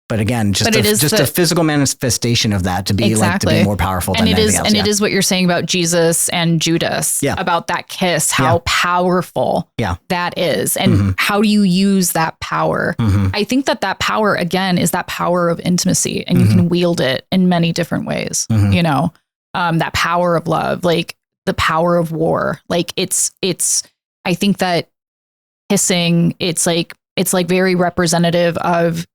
but again, just a physical manifestation of that to be like to be more powerful than anything else. And it is what you're saying about Jesus and Judas, about that kiss, how powerful that is, and how do you use that power? I think that power, again, is that power of intimacy, and you can wield it in many different ways. That power of love, like the power of war, like it's. I think that kissing, it's like very representative of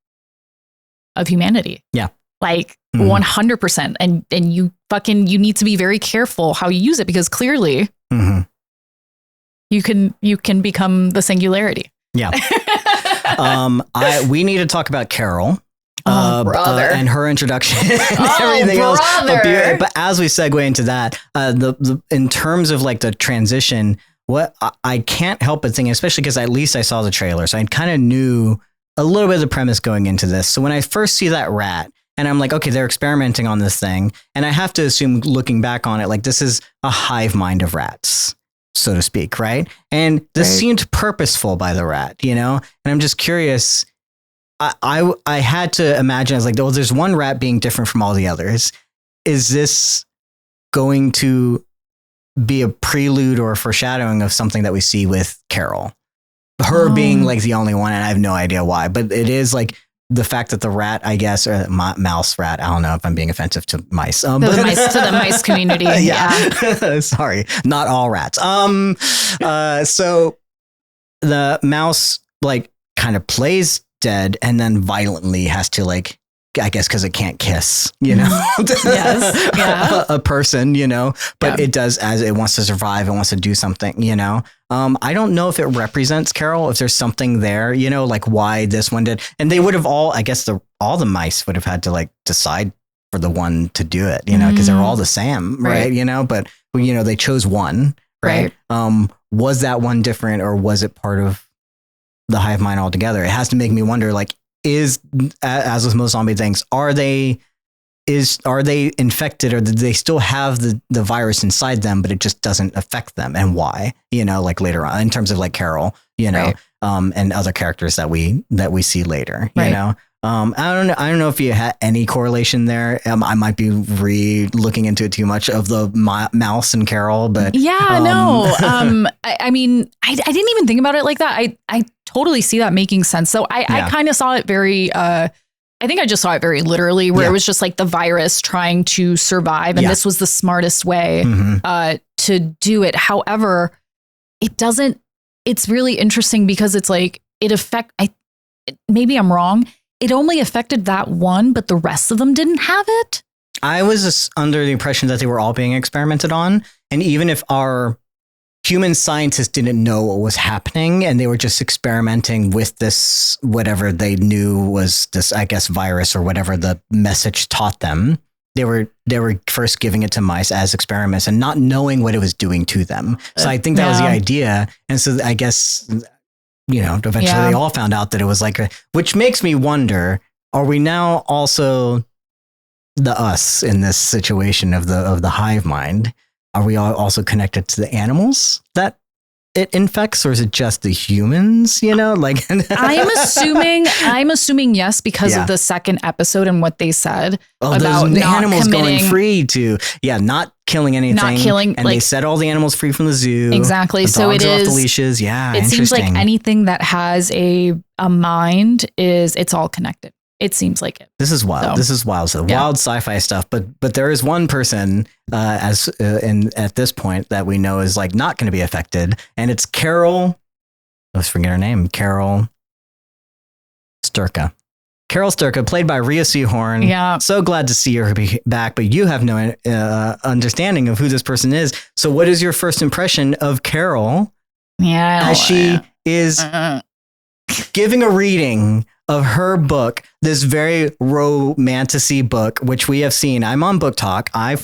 humanity. Yeah. Like 100%. And you need to be very careful how you use it, because clearly you can become the singularity. Yeah. We need to talk about Carol. And her introduction and everything else. But as we segue into that, in terms of like the transition, what I can't help but think, especially because at least I saw the trailer, so I kind of knew a little bit of the premise going into this. So when I first see that rat, and I'm like, okay, they're experimenting on this thing, and I have to assume, looking back on it, like this is a hive mind of rats, so to speak, right? And this seemed purposeful by the rat, you know? And I'm just curious. I had to imagine, I was like, oh, there's one rat being different from all the others. Is this going to be a prelude or a foreshadowing of something that we see with Carol? Her being like the only one, and I have no idea why, but it is like the fact that the rat, I guess, or mouse rat, I don't know if I'm being offensive to mice. To the mice community. Yeah. Sorry, not all rats. So the mouse like kind of plays dead and then violently has to like, I guess because it can't kiss, you know, yes, yeah. a person, you know, but it does, as it wants to survive, it wants to do something, you know. I don't know if it represents Carol, if there's something there, you know, like why this one did. And they would have all, I guess all the mice would have had to like decide for the one to do it, you know, because they're all the same, right? You know, but, you know, they chose one, right? Was that one different, or was it part of the hive mind altogether? It has to make me wonder, like, is, as with most zombie things, are they infected, or do they still have the virus inside them, but it just doesn't affect them, and why, you know, like later on in terms of like Carol, you know, and other characters that we see later, you know. I don't know if you had any correlation there. I might be looking into it too much of the mouse and Carol, but I mean, I didn't even think about it like that. I totally see that making sense. So I kind of saw it very, I think I just saw it very literally, where it was just like the virus trying to survive. And this was the smartest way to do it. However, it's really interesting because it's like, maybe I'm wrong. It only affected that one, but the rest of them didn't have it. I was under the impression that they were all being experimented on. And even if our human scientists didn't know what was happening, and they were just experimenting with this, whatever they knew was this, I guess, virus or whatever the message taught them, they were first giving it to mice as experiments and not knowing what it was doing to them. So I think that was the idea. And so I guess, you know, eventually they all found out that it was like, which makes me wonder, are we now also the us in this situation of the hive mind? Are we all also connected to the animals that it infects, or is it just the humans, you know, like I'm assuming yes, because of the second episode and what they said about the animals going free to, not killing anything. And they set all the animals free from the zoo. Exactly. The so dogs it are is off the leashes. Yeah. It seems like anything that has a mind it's all connected. It seems like it. This is wild. This is wild. So wild sci-fi stuff. But there is one person at this point that we know is like not going to be affected, and it's Carol. Let's forget her name. Carol Sturka. Carol Sturka, played by Rhea Seehorn. Yeah. So glad to see her back, but you have no understanding of who this person is. So what is your first impression of Carol? Yeah. As she is giving a reading of her book, this very romantic-y book, which we have seen. I'm on Book Talk. I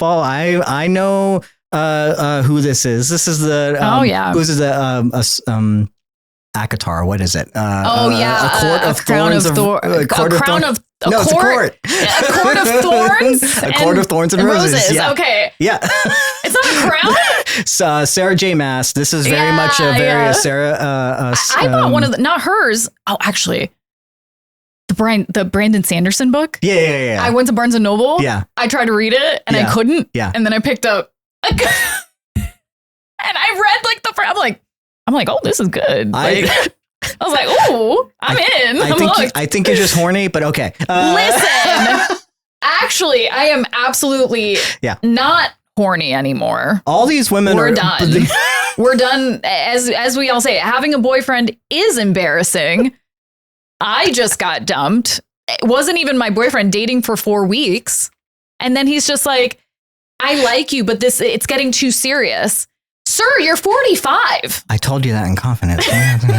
know who this is. This is the who's the Akatar. What is it? A court of thorns. A court of thorns. A court of thorns and roses. Yeah. Okay. Yeah. It's not a crown. So Sarah J. Maas. This is very much a very Sarah. I bought one of not hers. Oh, actually. The Brandon Sanderson book. Yeah. I went to Barnes and Noble. Yeah. I tried to read it and I couldn't. Yeah. And then I picked up and I read like the front. I'm like, oh, this is good. I was like, oh, I'm in. I think you're just horny, but okay. Listen, actually, I am absolutely not horny anymore. All these women We're done. We're done. As we all say, having a boyfriend is embarrassing. I just got dumped. It wasn't even my boyfriend, dating for 4 weeks. And then he's just like, I like you, but it's getting too serious. Sir, you're 45. I told you that in confidence. I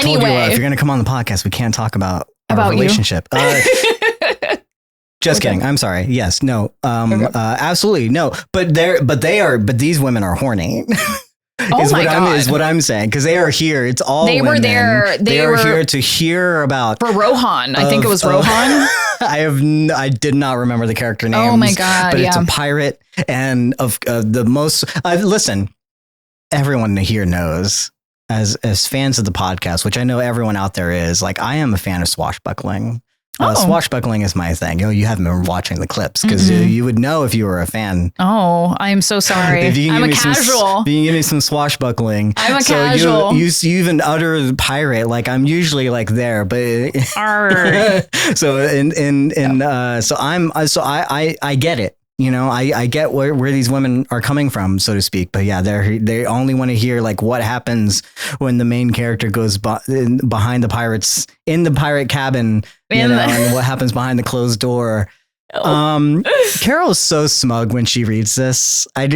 told you, if you're going to come on the podcast, we can't talk about our relationship. Just kidding. I'm sorry. Yes. No. Absolutely. No. But these women are horny. is what I'm saying, because they are here. It's all they women. were there. They are here to hear about for Rohan. I think it was Rohan. I did not remember the character names. Oh my god! But it's a pirate, and of the most. Listen, everyone here knows, as fans of the podcast, which I know everyone out there is, like, I am a fan of swashbuckling. Swashbuckling is my thing. You haven't been watching the clips, because you would know if you were a fan. Oh, I'm so sorry. I'm a casual. If you can give me some swashbuckling. I'm a casual. You even utter the pirate, like, I'm usually like there, but so I get it. I get where these women are coming from, so to speak. But yeah, they only want to hear, like, what happens when the main character goes behind the pirates in the pirate cabin, and what happens behind the closed door. Carol's so smug when she reads this. I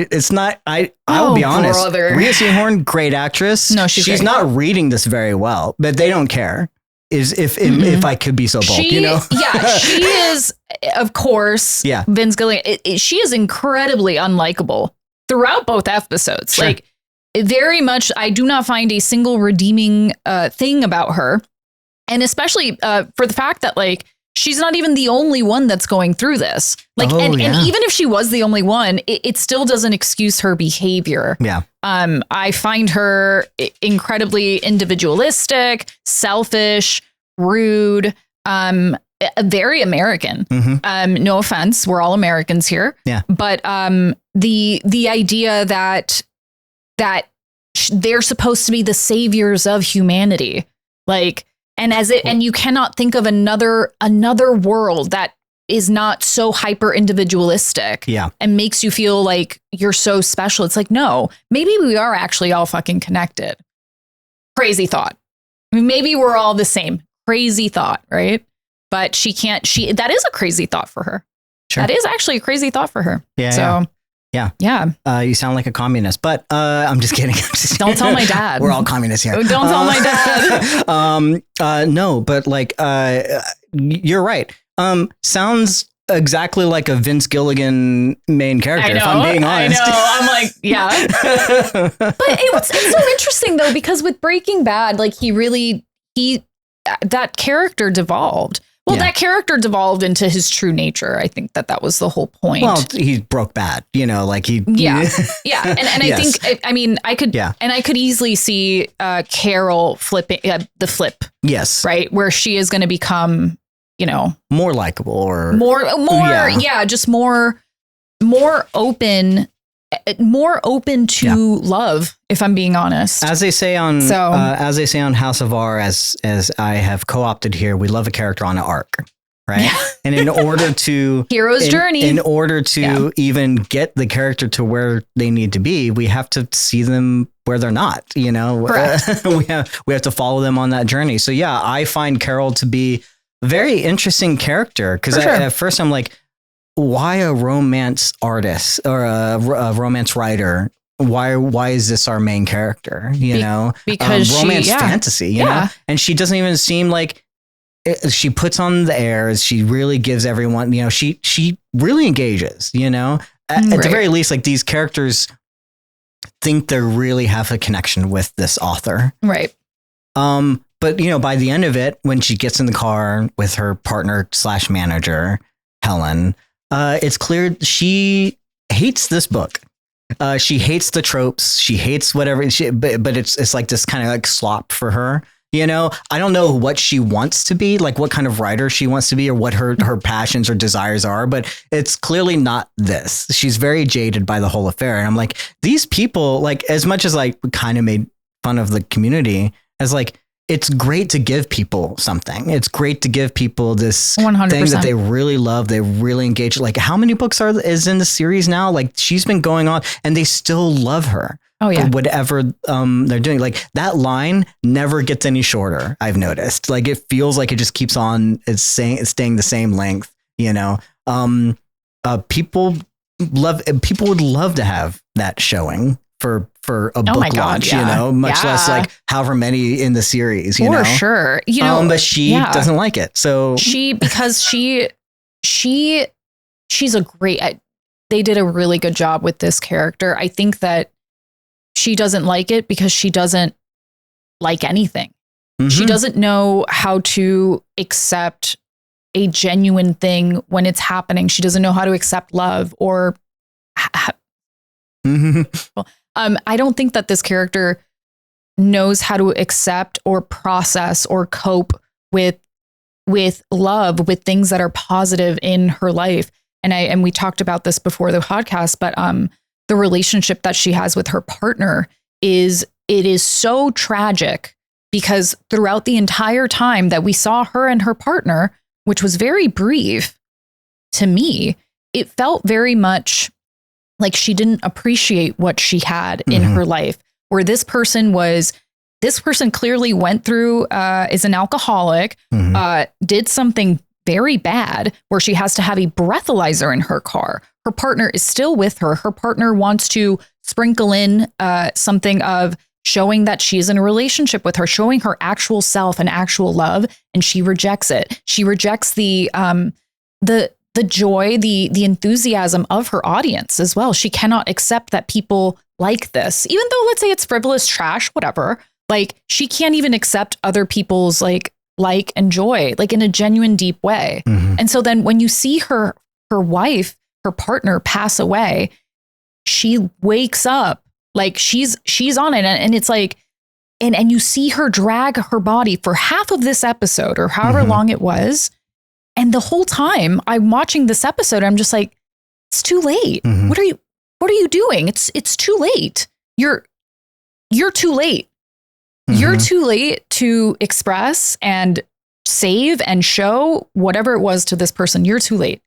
will be honest. Brother. Rhea Seehorn, great actress. No, she's not reading this very well, but they don't care. If I could be so bold, Yeah, she is, of course. Yeah. Vince Gilligan. She is incredibly unlikable throughout both episodes. Sure. Like, very much, I do not find a single redeeming thing about her, and especially for the fact that, like, she's not even the only one that's going through this. Like, and even if she was the only one, it still doesn't excuse her behavior. Yeah. I find her incredibly individualistic, selfish, rude, very American. No offense, we're all Americans here. Yeah. But the idea that they're supposed to be the saviors of humanity, like, and you cannot think of another world that is not so hyper individualistic, and makes you feel like you're so special. It's like, no, maybe we are actually all fucking connected. Crazy thought. I mean, maybe we're all the same. Crazy thought, right? But that is a crazy thought for her. Sure. That is actually a crazy thought for her. Yeah. So yeah. You sound like a communist, but I'm just kidding. Don't tell my dad. We're all communists here. Don't tell my dad. No, but, like, you're right. Sounds exactly like a Vince Gilligan main character, if I'm being honest. I know. I'm like, yeah. But it's so interesting, though, because with Breaking Bad, like, that character devolved. Well, that character devolved into his true nature. I think that was the whole point. Well, he broke bad, like he. Yeah. And Yes. I think, I could, and I could easily see Carol flipping the flip. Yes. Right. Where she is going to become, more likable or more, just more open to love, if I'm being honest. As they say on House of R, as I have co-opted here, we love a character on an arc, right? Yeah. And in order to hero's journey, in order to even get the character to where they need to be, we have to see them where they're not. Correct. we have to follow them on that journey. So yeah, I find Carol to be a very interesting character, because at first I'm like, why a romance artist or a romance writer? Why is this our main character? Because romance fantasy, you know, and she doesn't even seem like she puts on the airs. She really gives everyone, she really engages, at the very least, like, these characters think they really have a connection with this author. Right. But by the end of it, when she gets in the car with her partner / manager, Helen, it's clear she hates this book. She hates the tropes. She hates whatever. But it's like this kind of like slop for her. I don't know what she wants to be, like what kind of writer she wants to be, or what her passions or desires are. But it's clearly not this. She's very jaded by the whole affair. And I'm like, these people, like, as much as like we kind of made fun of the community, as like, it's great to give people something. It's great to give people this 100%. thing that they really love. They really engage. Like, how many books is in the series now? Like, she's been going on, and they still love her. Oh yeah. For whatever they're doing. Like, that line never gets any shorter, I've noticed. Like, it feels like it just keeps on. It's staying the same length. People would love to have that showing for a book launch, much less like however many in the series, For sure. But she doesn't like it. So because she's a great, they did a really good job with this character. I think that she doesn't like it because she doesn't like anything. Mm-hmm. She doesn't know how to accept a genuine thing when it's happening. She doesn't know how to accept love or I don't think that this character knows how to accept or process or cope with love, with things that are positive in her life. And we talked about this before the podcast, but the relationship that she has with her partner is so tragic, because throughout the entire time that we saw her and her partner, which was very brief to me, it felt very much like she didn't appreciate what she had in her life, where this person clearly went through, is an alcoholic, did something very bad where she has to have a breathalyzer in her car. Her partner is still with her. Her partner wants to sprinkle in something of showing that she is in a relationship with her, showing her actual self and actual love, and she rejects it. She rejects the joy, the enthusiasm of her audience as well. She cannot accept that people like this, even though, let's say, it's frivolous trash, whatever. Like, she can't even accept other people's like and joy, like in a genuine, deep way. And so then when you see her wife, her partner pass away, she wakes up like she's on it. And it's like, and you see her drag her body for half of this episode or however long it was. And the whole time I'm watching this episode, I'm just like, it's too late. What are you doing? It's too late. You're too late. You're too late to express and save and show whatever it was to this person. You're too late,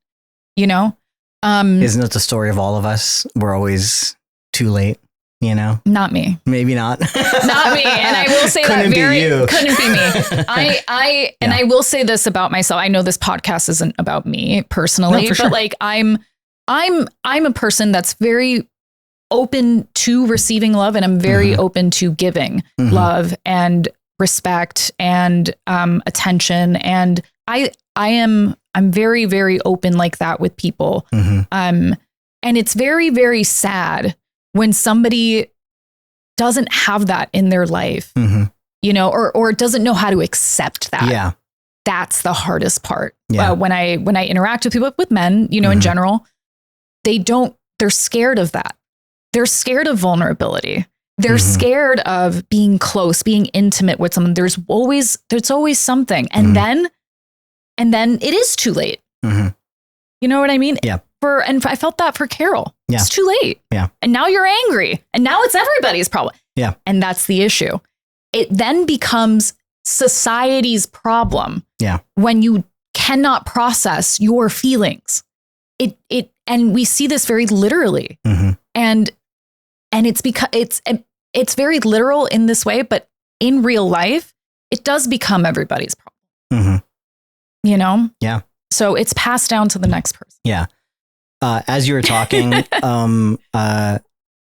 you know? Isn't it the story of all of us? We're always too late, you know? Not me. Maybe not. Not me. And I will say couldn't be me. I will say this about myself. I know this podcast isn't about me personally, but like I'm a person that's very open to receiving love, and I'm very open to giving love and respect and attention, and I'm very, very open like that with people. And it's very, very sad when somebody doesn't have that in their life, you know, or doesn't know how to accept that. Yeah, that's the hardest part. Yeah. When I interact with people, with men, you know, in general, they're scared of that. They're scared of vulnerability. They're scared of being close, being intimate with someone. There's always something. And then it is too late. You know what I mean? Yeah. And I felt that for Carol. Yeah. It's too late. Yeah. And now you're angry. And now it's everybody's problem. Yeah. And that's the issue. It then becomes society's problem. Yeah. When you cannot process your feelings. And we see this very literally. And it's because it's very literal in this way, but in real life, it does become everybody's problem. You know? Yeah. So it's passed down to the next person. Yeah. As you were talking, I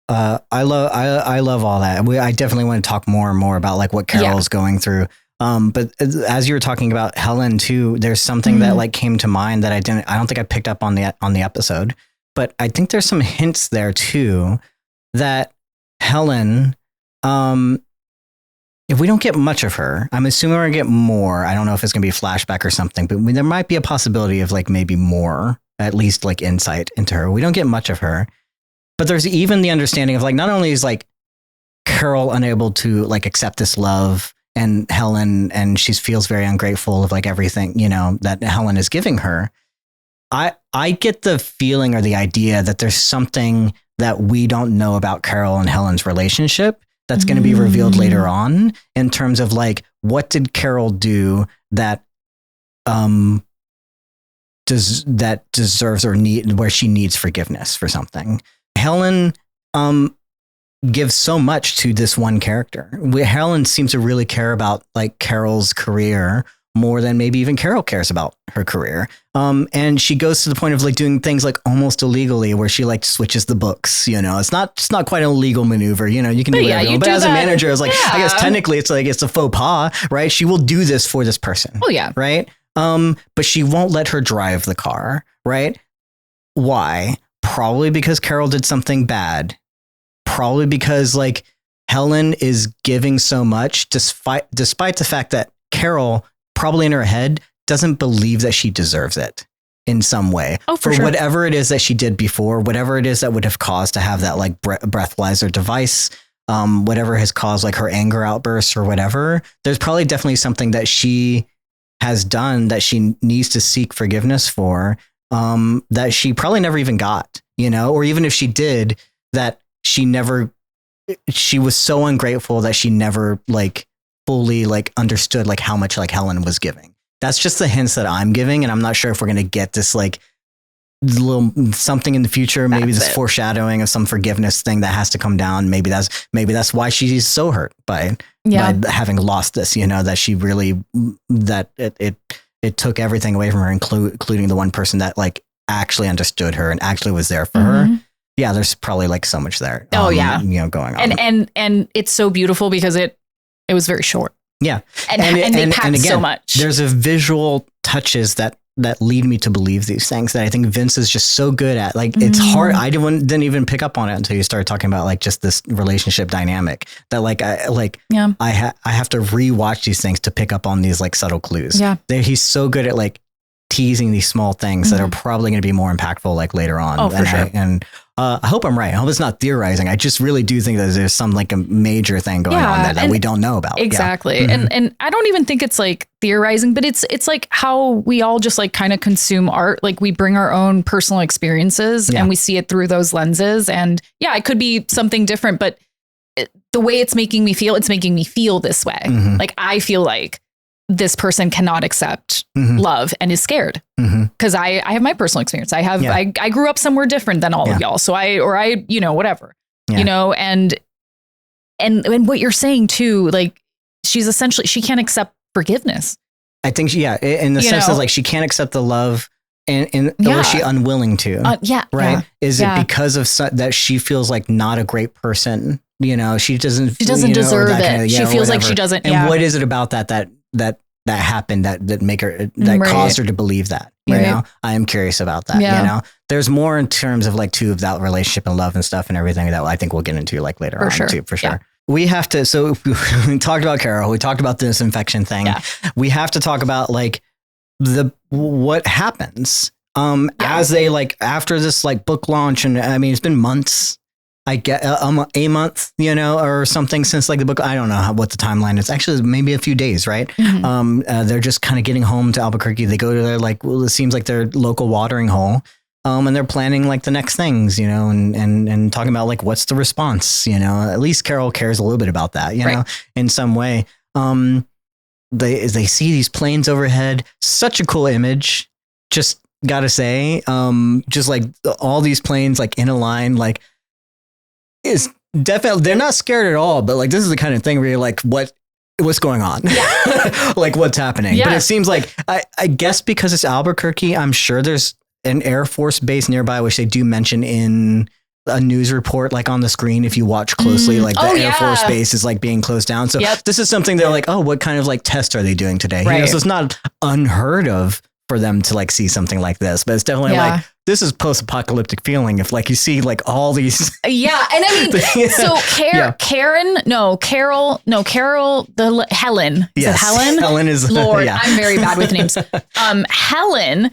love all that. I definitely want to talk more and more about like what Carol's going through. But as you were talking about Helen too, there's something that like came to mind that I don't think I picked up on the episode, but I think there's some hints there too that Helen, if we don't get much of her, I'm assuming we're gonna get more. I don't know if it's gonna be a flashback or something, but there might be a possibility of like maybe more, at least like insight into her. We don't get much of her, but there's even the understanding of like, not only is like Carol unable to like accept this love and Helen, and she feels very ungrateful of like everything, you know, that Helen is giving her. I get the feeling or the idea that there's something that we don't know about Carol and Helen's relationship that's going to be revealed later on in terms of like, what did Carol do that deserves or where she needs forgiveness for something. Helen gives so much to this one character. Helen seems to really care about like Carol's career more than maybe even Carol cares about her career. And she goes to the point of like doing things like almost illegally where she like switches the books, you know, it's not quite an illegal maneuver, you know, you can do whatever you want. But as a manager, it's like, I guess technically it's a faux pas, right? She will do this for this person. Oh yeah. Right. But she won't let her drive the car, right? Why? Probably because Carol did something bad. Probably because like Helen is giving so much despite the fact that Carol probably in her head doesn't believe that she deserves it in some way. Oh, for sure. Whatever it is that she did before, whatever it is that would have caused to have that like breathalyzer device, whatever has caused like her anger outbursts or whatever, there's probably definitely something that she has done that she needs to seek forgiveness for, that she probably never even got, you know, or even if she did, that she was so ungrateful that she never like fully like understood like how much like Helen was giving. That's just the hints that I'm giving. And I'm not sure if we're going to get this like little something in the future, maybe this foreshadowing of some forgiveness thing that has to come down. Maybe that's why she's so hurt by having lost this, you know, that she really, that it took everything away from her, including the one person that like actually understood her and actually was there for her. Yeah. There's probably like so much there. You know, going on. And it's so beautiful because it was very short. Yeah. And they packed again, so much. There's a visual touches that lead me to believe these things that I think Vince is just so good at. Like it's hard. I didn't even pick up on it until you started talking about like just this relationship dynamic that like, I have to rewatch these things to pick up on these like subtle clues. Yeah. He's so good at like teasing these small things that are probably going to be more impactful like later on. Oh, for sure. I hope I'm right. I hope it's not theorizing. I just really do think that there's some like a major thing going on there that we don't know about. Exactly. Yeah. And I don't even think it's like theorizing, but it's like how we all just like kind of consume art. Like we bring our own personal experiences and we see it through those lenses. And yeah, it could be something different, but the way it's making me feel this way. Like I feel like this person cannot accept love and is scared because I have my personal experience. I grew up somewhere different than all of y'all. So I, you know, whatever, you know, and what you're saying too, like she's essentially, she can't accept forgiveness. I think, in the sense of like, she can't accept the love and or is she unwilling to? Right. Yeah. Is it because of that she feels like not a great person? You know, she doesn't deserve it. She feels like she doesn't. And what is it about that happened that make her caused her to believe that? You know, I am curious about that. You know, there's more in terms of like too of that relationship and love and stuff and everything that I think we'll get into like later on too, for sure. We have to. So we talked about Carol. We talked about this infection thing. Yeah. We have to talk about like what happens as they like after this like book launch, and I mean it's been months. I get a month, you know, or something since like the book. I don't know what the timeline is. Actually, maybe a few days, right? They're just kind of getting home to Albuquerque. They go to their like, well, it seems like their local watering hole, and they're planning like the next things, you know, and talking about like what's the response, you know. At least Carol cares a little bit about that, you know, in some way. They see these planes overhead. Such a cool image. Just gotta say, just like all these planes like in a line, like. Is definitely they're not scared at all, but like this is the kind of thing where you're like, what's going on? Like what's happening? But it seems like I guess because it's Albuquerque, I'm sure there's an Air Force base nearby, which they do mention in a news report, like on the screen. If you watch closely, like the Air Force base is like being closed down. So this is something they're like, oh, what kind of like test are they doing today? You know, so it's not unheard of for them to like see something like this, but it's definitely like this is post-apocalyptic feeling if like you see like all these and I mean so Carol, Helen is it Helen is Lord I'm very bad with names. Helen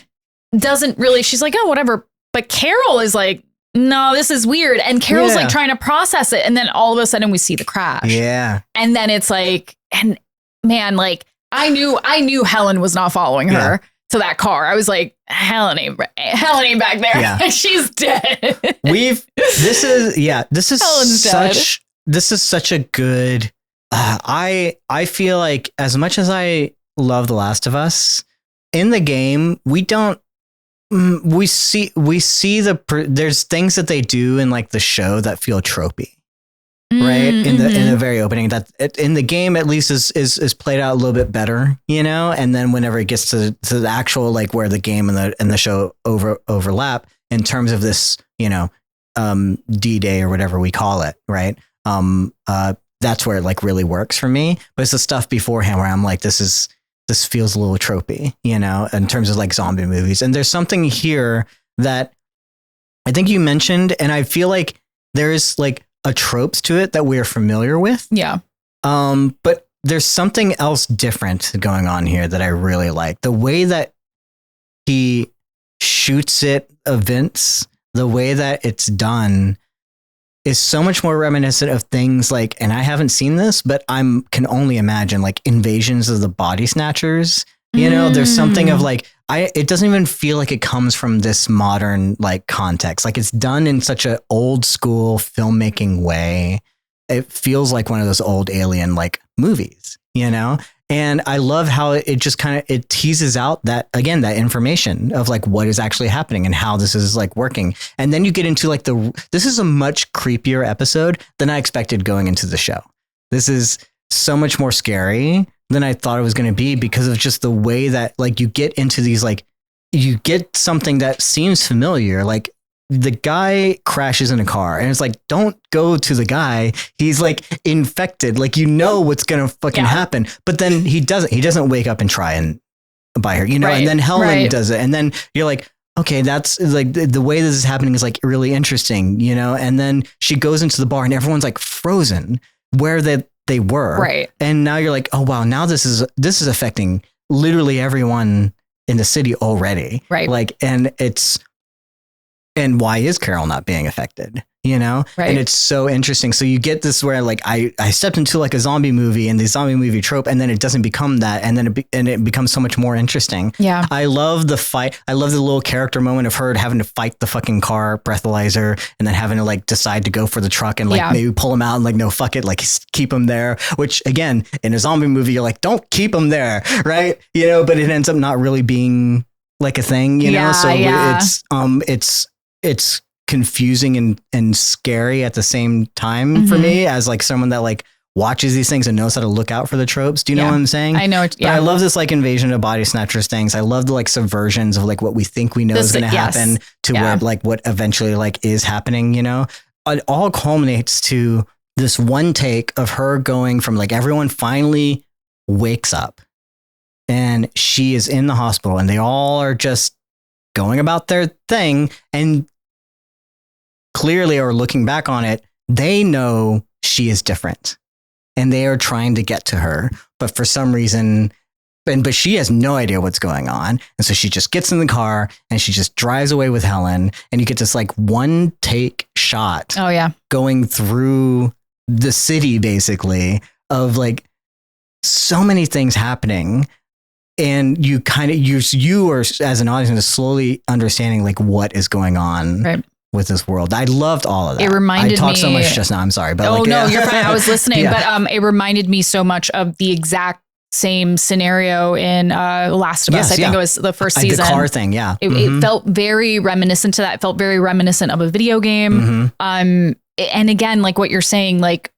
doesn't really, she's like, oh whatever, but Carol is like, no, this is weird, and Carol's like trying to process it, and then all of a sudden we see the crash, and then it's like, and man, like I knew Helen was not following her to that car. I was like, Helen ain't back there. Yeah. She's dead. This is such a good, I feel like as much as I love The Last of Us, in the game, we see there's things that they do in like the show that feel tropey. Right. In the very opening, that in the game at least is played out a little bit better, you know, and then whenever it gets to the actual like where the game and the show overlap in terms of this, you know, D-Day or whatever we call it. Right. That's where it like really works for me. But it's the stuff beforehand where I'm like, this feels a little tropey, you know, in terms of like zombie movies. And there's something here that I think you mentioned, and I feel like there's like tropes to it that we're familiar with. Yeah. But there's something else different going on here that I really like. The way that he shoots it, Vince, the way that it's done is so much more reminiscent of things like, and I haven't seen this, but can only imagine like Invasions of the Body Snatchers. You know, there's something of like, it doesn't even feel like it comes from this modern like context. Like it's done in such an old school filmmaking way. It feels like one of those old Alien like movies, you know? And I love how it just it teases out that, again, that information of like what is actually happening and how this is like working. And then you get into like this is a much creepier episode than I expected going into the show. This is so much more scary than I thought it was going to be because of just the way that like you get into these, like you get something that seems familiar. Like the guy crashes in a car and it's like, don't go to the guy. He's like infected. Like, you know, what's going to fucking happen. But then he doesn't wake up and try and buy her, you know, and then Helen does it. And then you're like, okay, that's like the way this is happening is like really interesting, you know? And then she goes into the bar and everyone's like frozen where they were. Right. And now you're like, oh, wow, now this is affecting literally everyone in the city already. Right. Like, and why is Carol not being affected? You know? Right. And it's so interesting. So you get this where like I stepped into like a zombie movie and the zombie movie trope, and then it doesn't become that. And then it becomes so much more interesting. Yeah. I love the fight. I love the little character moment of her having to fight the fucking car breathalyzer and then having to like decide to go for the truck and like maybe pull him out and like, no, fuck it. Like keep him there, which again, in a zombie movie, you're like, don't keep him there. Right. You know, but it ends up not really being like a thing, you know? So it's confusing and scary at the same time for me as like someone that like watches these things and knows how to look out for the tropes. Do you know what I'm saying? I know. But I love this like Invasion of Body Snatchers things. I love the like subversions of like what we think we know is going to happen to where like what eventually like is happening, you know? It all culminates to this one take of her going from like everyone finally wakes up and she is in the hospital and they all are just going about their thing, and clearly, or looking back on it, they know she is different and they are trying to get to her. But for some reason, but she has no idea what's going on. And so she just gets in the car and she just drives away with Helen. And you get this like one take shot going through the city, basically, of like so many things happening. And you kind of you are as an audience slowly understanding like what is going on with this world. I loved all of that. It reminded me. I talked so much just now. I'm sorry, but no, you're fine. I was listening, but it reminded me so much of the exact same scenario in Last of Us. I think it was the first season. The car thing, It felt very reminiscent to that. It felt very reminiscent of a video game. And again, like what you're saying, like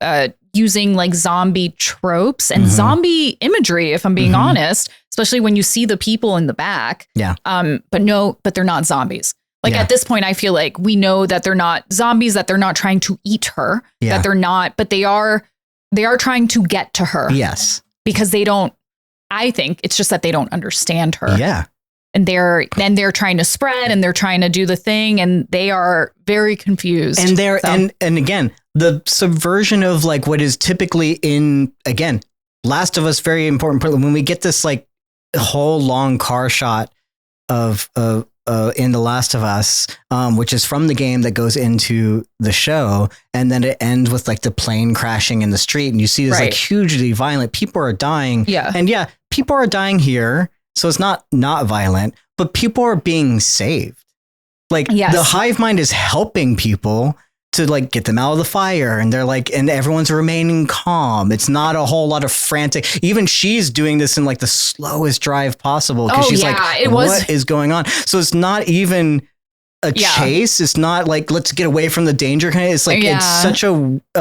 using like zombie tropes and zombie imagery, if I'm being honest, especially when you see the people in the back. Yeah. But they're not zombies. Like at this point, I feel like we know that they're not zombies, that they're not trying to eat her, that they're not, but they are trying to get to her. Yes. Because I think it's just that they don't understand her. Yeah. And they're trying to spread and they're trying to do the thing and they are very confused. And and again, the subversion of like what is typically in, again, Last of Us, very important. When we get this like whole long car shot of in The Last of Us, which is from the game that goes into the show. And then it ends with like the plane crashing in the street. And you see this like hugely violent, people are dying. Yeah. And people are dying here. So it's not violent, but people are being saved. Like the hive mind is helping people to like get them out of the fire, and they're like, and everyone's remaining calm. It's not a whole lot of frantic. Even she's doing this in like the slowest drive possible because she's like, what is going on? So it's not even a chase. It's not like, let's get away from the danger kind of. It's like it's such a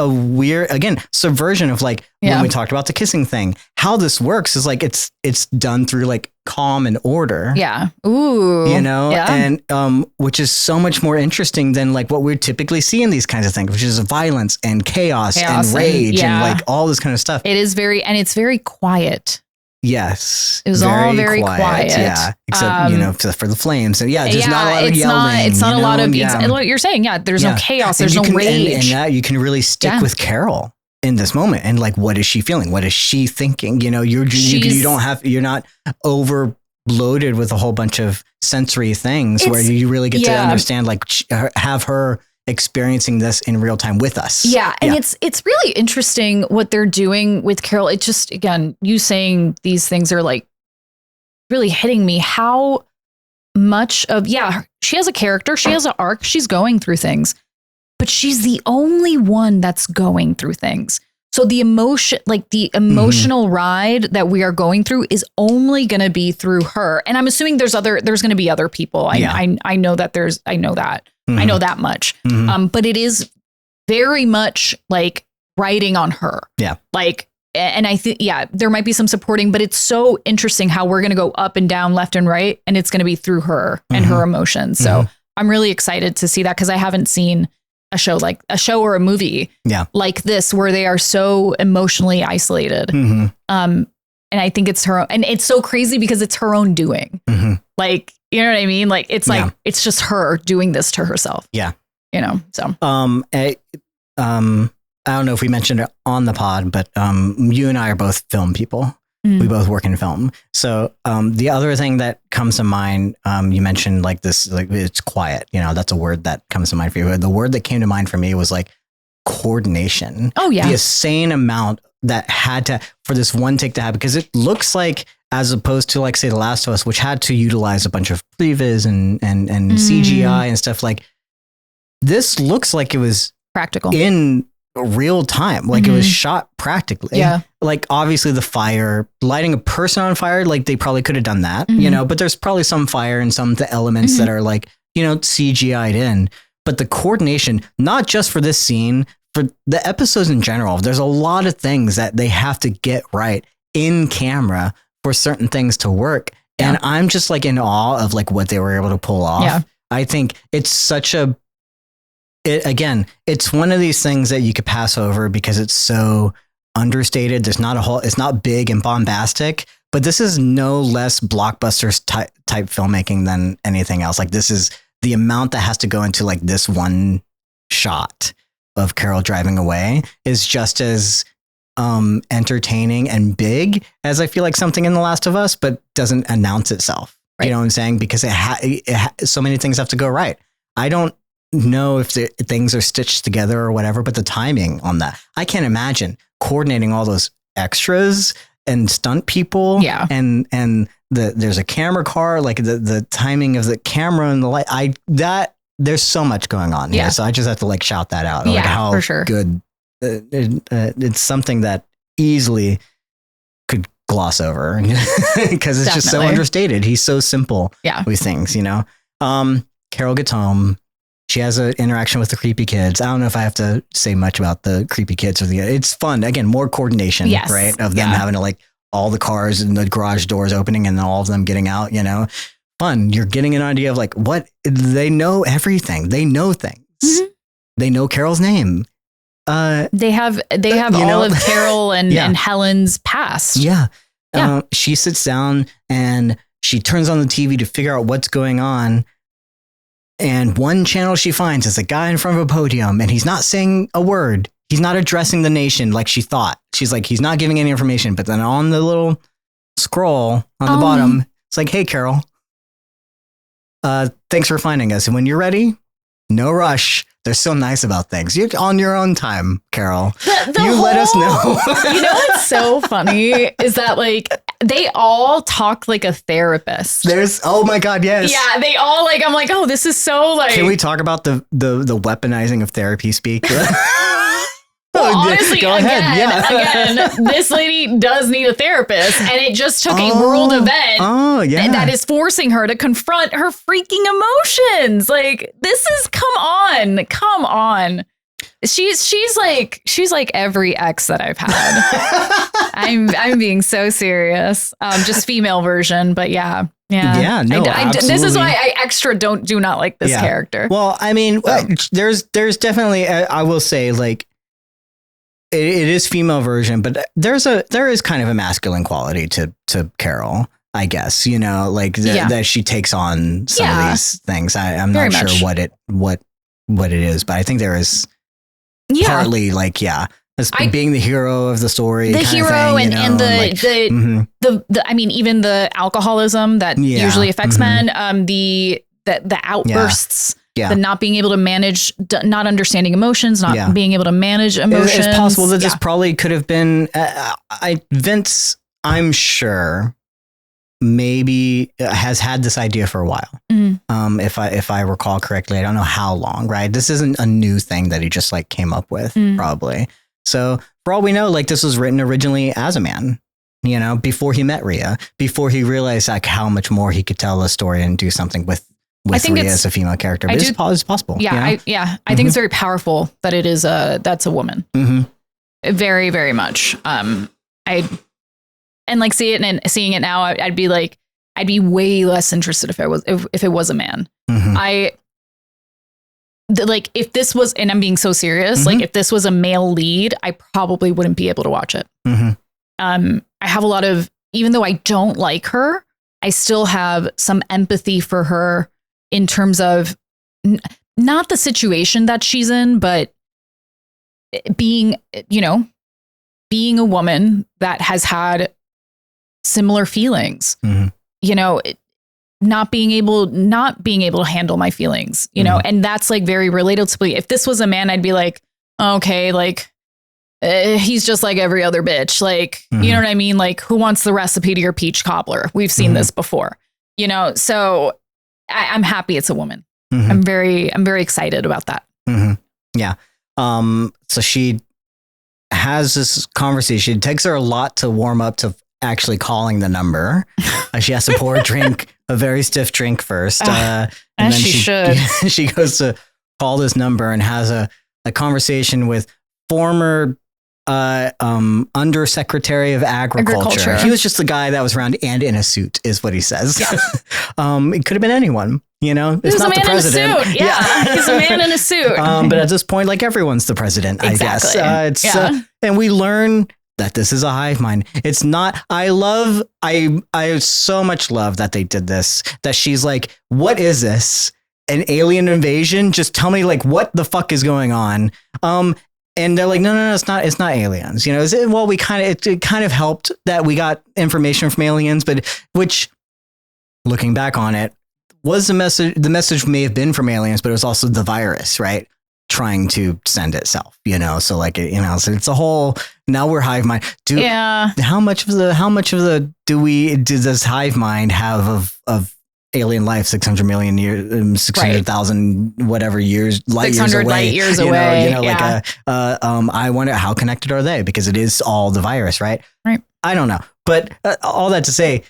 weird, again, subversion of like when we talked about the kissing thing. How this works is like it's done through like calm and order. Yeah. Ooh. You know, and which is so much more interesting than like what we typically see in these kinds of things, which is violence and chaos and rage and like all this kind of stuff. It is it's very quiet. Yes. It was all very quiet. Yeah. Except, for the flames. And there's not a lot of yelling. It's not a lot of, what you're saying. Yeah. There's no chaos. There's no rage. And that you can really stick with Carol in this moment. And like, what is she feeling? What is she thinking? You're not overloaded with a whole bunch of sensory things where you really get to understand, like have her experiencing this in real time with us. Yeah. And it's really interesting what they're doing with Carol. It just, again, you saying these things are like really hitting me. How much of, she has a character, she has an arc, she's going through things, but she's the only one that's going through things. So the emotional ride that we are going through is only going to be through her. And I'm assuming there's going to be other people. I know that I know that. I know that much. But it is very much like riding on her. Yeah. Like, and I think, there might be some supporting, but it's so interesting how we're going to go up and down, left and right. And it's going to be through her and her emotions. So I'm really excited to see that because I haven't seen a show or a movie like this, where they are so emotionally isolated. And I think it's her, and it's so crazy because it's her own doing. Like, you know what I mean? Like, it's like, it's just her doing this to herself. Yeah. So. I don't know if we mentioned it on the pod, but you and I are both film people. We both work in film. So the other thing that comes to mind, you mentioned like this, like it's quiet, that's a word that comes to mind for you. The word that came to mind for me was like coordination. Oh yeah. The insane amount that had to, for this one take to happen, because it looks like, as opposed to like say The Last of Us, which had to utilize a bunch of previs and CGI and stuff, like this looks like it was practical in real time. Like it was shot practically. Yeah. Like obviously the fire, lighting a person on fire, like they probably could have done that, but there's probably some fire and some of the elements that are like, CGI'd in, but the coordination, not just for this scene, for the episodes in general, there's a lot of things that they have to get right in camera for certain things to work. Yeah. And I'm just like in awe of like what they were able to pull off. Yeah. I think it's it's one of these things that you could pass over because it's so understated. It's not big and bombastic, but this is no less blockbuster type filmmaking than anything else. Like this is the amount that has to go into like this one shot of Carol driving away is just as entertaining and big as I feel like something in The Last of Us, but doesn't announce itself. Right. You know what I'm saying? Because so many things have to go right. I don't know if things are stitched together or whatever, but the timing on that, I can't imagine coordinating all those extras and stunt people. Yeah. And there's a camera car, like the timing of the camera and the light. There's so much going on here. So I just have to like shout that out. Like how for sure. Good. It's something that easily could gloss over because it's just so understated. He's so simple with things, Carol gets home. She has an interaction with the creepy kids. I don't know if I have to say much about the creepy kids it's fun. Again, more coordination, right? Of them having to like all the cars and the garage doors opening and all of them getting out, fun. You're getting an idea of like what they know everything. They know things. They know Carol's name. They have all of Carol and Helen's past. Yeah. She sits down and she turns on the TV to figure out what's going on. And one channel she finds is a guy in front of a podium and he's not saying a word. He's not addressing the nation like she thought. She's like, he's not giving any information. But then on the little scroll on the bottom, it's like, hey, Carol, thanks for finding us. And when you're ready, no rush. They're so nice about things. You're on your own time, Carol. Let us know. What's so funny is that like they all talk like a therapist. Oh my God, yes. Yeah, they all like, I'm like, oh, this is so like. Can we talk about the weaponizing of therapy speak? Well, honestly, again, this lady does need a therapist, and it just took a world event that is forcing her to confront her freaking emotions. Like, this is come on. She's like every ex that I've had. I'm being so serious. Just female version, but yeah. No, this is why I extra do not like this character. Well, I mean, there's definitely, I will say, like, it is female version, but there is kind of a masculine quality to Carol, I guess, you know, like that she takes on some of these things. I'm not sure what it is, but I think there is partly like, as being the hero of the story, the hero, thing, and the I mean, even the alcoholism that usually affects men, the outbursts, the not being able to manage, not understanding emotions, not being able to manage emotions. It's possible that this probably could have been Vince, I'm sure, maybe has had this idea for a while. If I recall correctly, I don't know how long, right? This isn't a new thing that he just like came up with, probably. So for all we know, like this was written originally as a man, you know, before he met Rhea, before he realized like how much more he could tell a story and do something with Rhea as a female character. But it's possible. Yeah. You know? I think it's very powerful that it is that's a woman. Very, very much. Seeing it now, I'd be way less interested if it was a man. Like if this was, and I'm being so serious, like if this was a male lead, I probably wouldn't be able to watch it. I have a lot of, even though I don't like her, I still have some empathy for her in terms of not the situation that she's in, but being a woman that has had similar feelings, you know, not being able to handle my feelings, you know, and that's like very relatable to me. If this was a man, I'd be like, okay, like he's just like every other bitch. Like, you know what I mean? Like, who wants the recipe to your peach cobbler? We've seen this before, you know? So I'm happy it's a woman. I'm very excited about that. Yeah. So she has this conversation. It takes her a lot to warm up to actually calling the number. She has to pour a very stiff drink first. And then she goes to call this number and has a conversation with former Undersecretary of Agriculture. He was just the guy that was around and in a suit, is what he says. It could have been anyone, you know. It's not the president. He's a man in a suit. But at this point, like everyone's the president, I guess. And we learn that this is a hive mind. It's not. I so much love that they did this. That she's like, what is this? An alien invasion? Just tell me, like, what the fuck is going on? And they're like, no, it's not aliens. You know, it kind of helped that we got information from aliens, but which, looking back on it, was the message. The message may have been from aliens, but it was also the virus, right? Trying to send itself, you know. So like, you know, so it's a whole. Now we're hive mind. How much of the does this hive mind have of alien life? 600 million years, 600,000 whatever years, light years away. Light years away. You know, like I wonder how connected are they, because it is all the virus, right? Right. I don't know, but all that to say,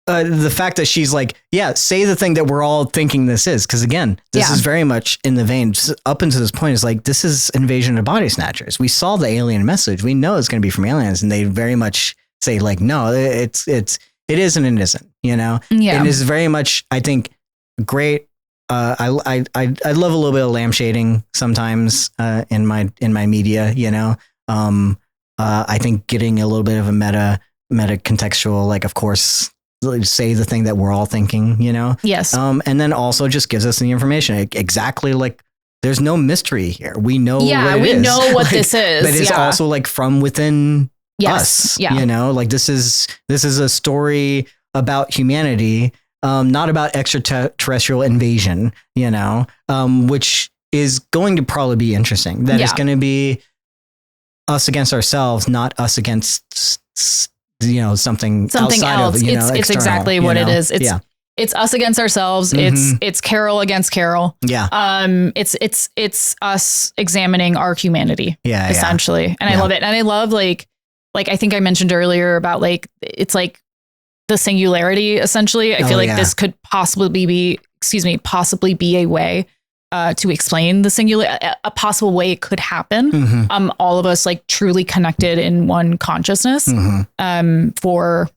the fact that she's like, say the thing that we're all thinking this is, because again, this is very much in the vein up until this point is like, this is invasion of body snatchers. We saw the alien message. We know it's going to be from aliens, and they very much say like, no, it isn't and isn't, you know? Yeah. And it's very much, I think, great. I love a little bit of lampshading sometimes in my media, you know? I think getting a little bit of a meta contextual, like, of course, say the thing that we're all thinking, you know? Yes. And then also just gives us the information. Exactly, like, there's no mystery here. We know what it is. Know what like, this is. But it's also like from within us, you know, like this is a story about humanity, not about extraterrestrial invasion, you know, which is going to probably be interesting. That is going to be us against ourselves, not us against, you know, something outside else. Of, you know, it's exactly what it is. It's us against ourselves. It's Carol against Carol. Yeah. It's us examining our humanity. Yeah. Essentially. And I love it. And I love like I think I mentioned earlier about like, it's like the singularity, essentially. I feel like this could possibly be a way to explain the singular, a possible way it could happen. All of us like truly connected in one consciousness for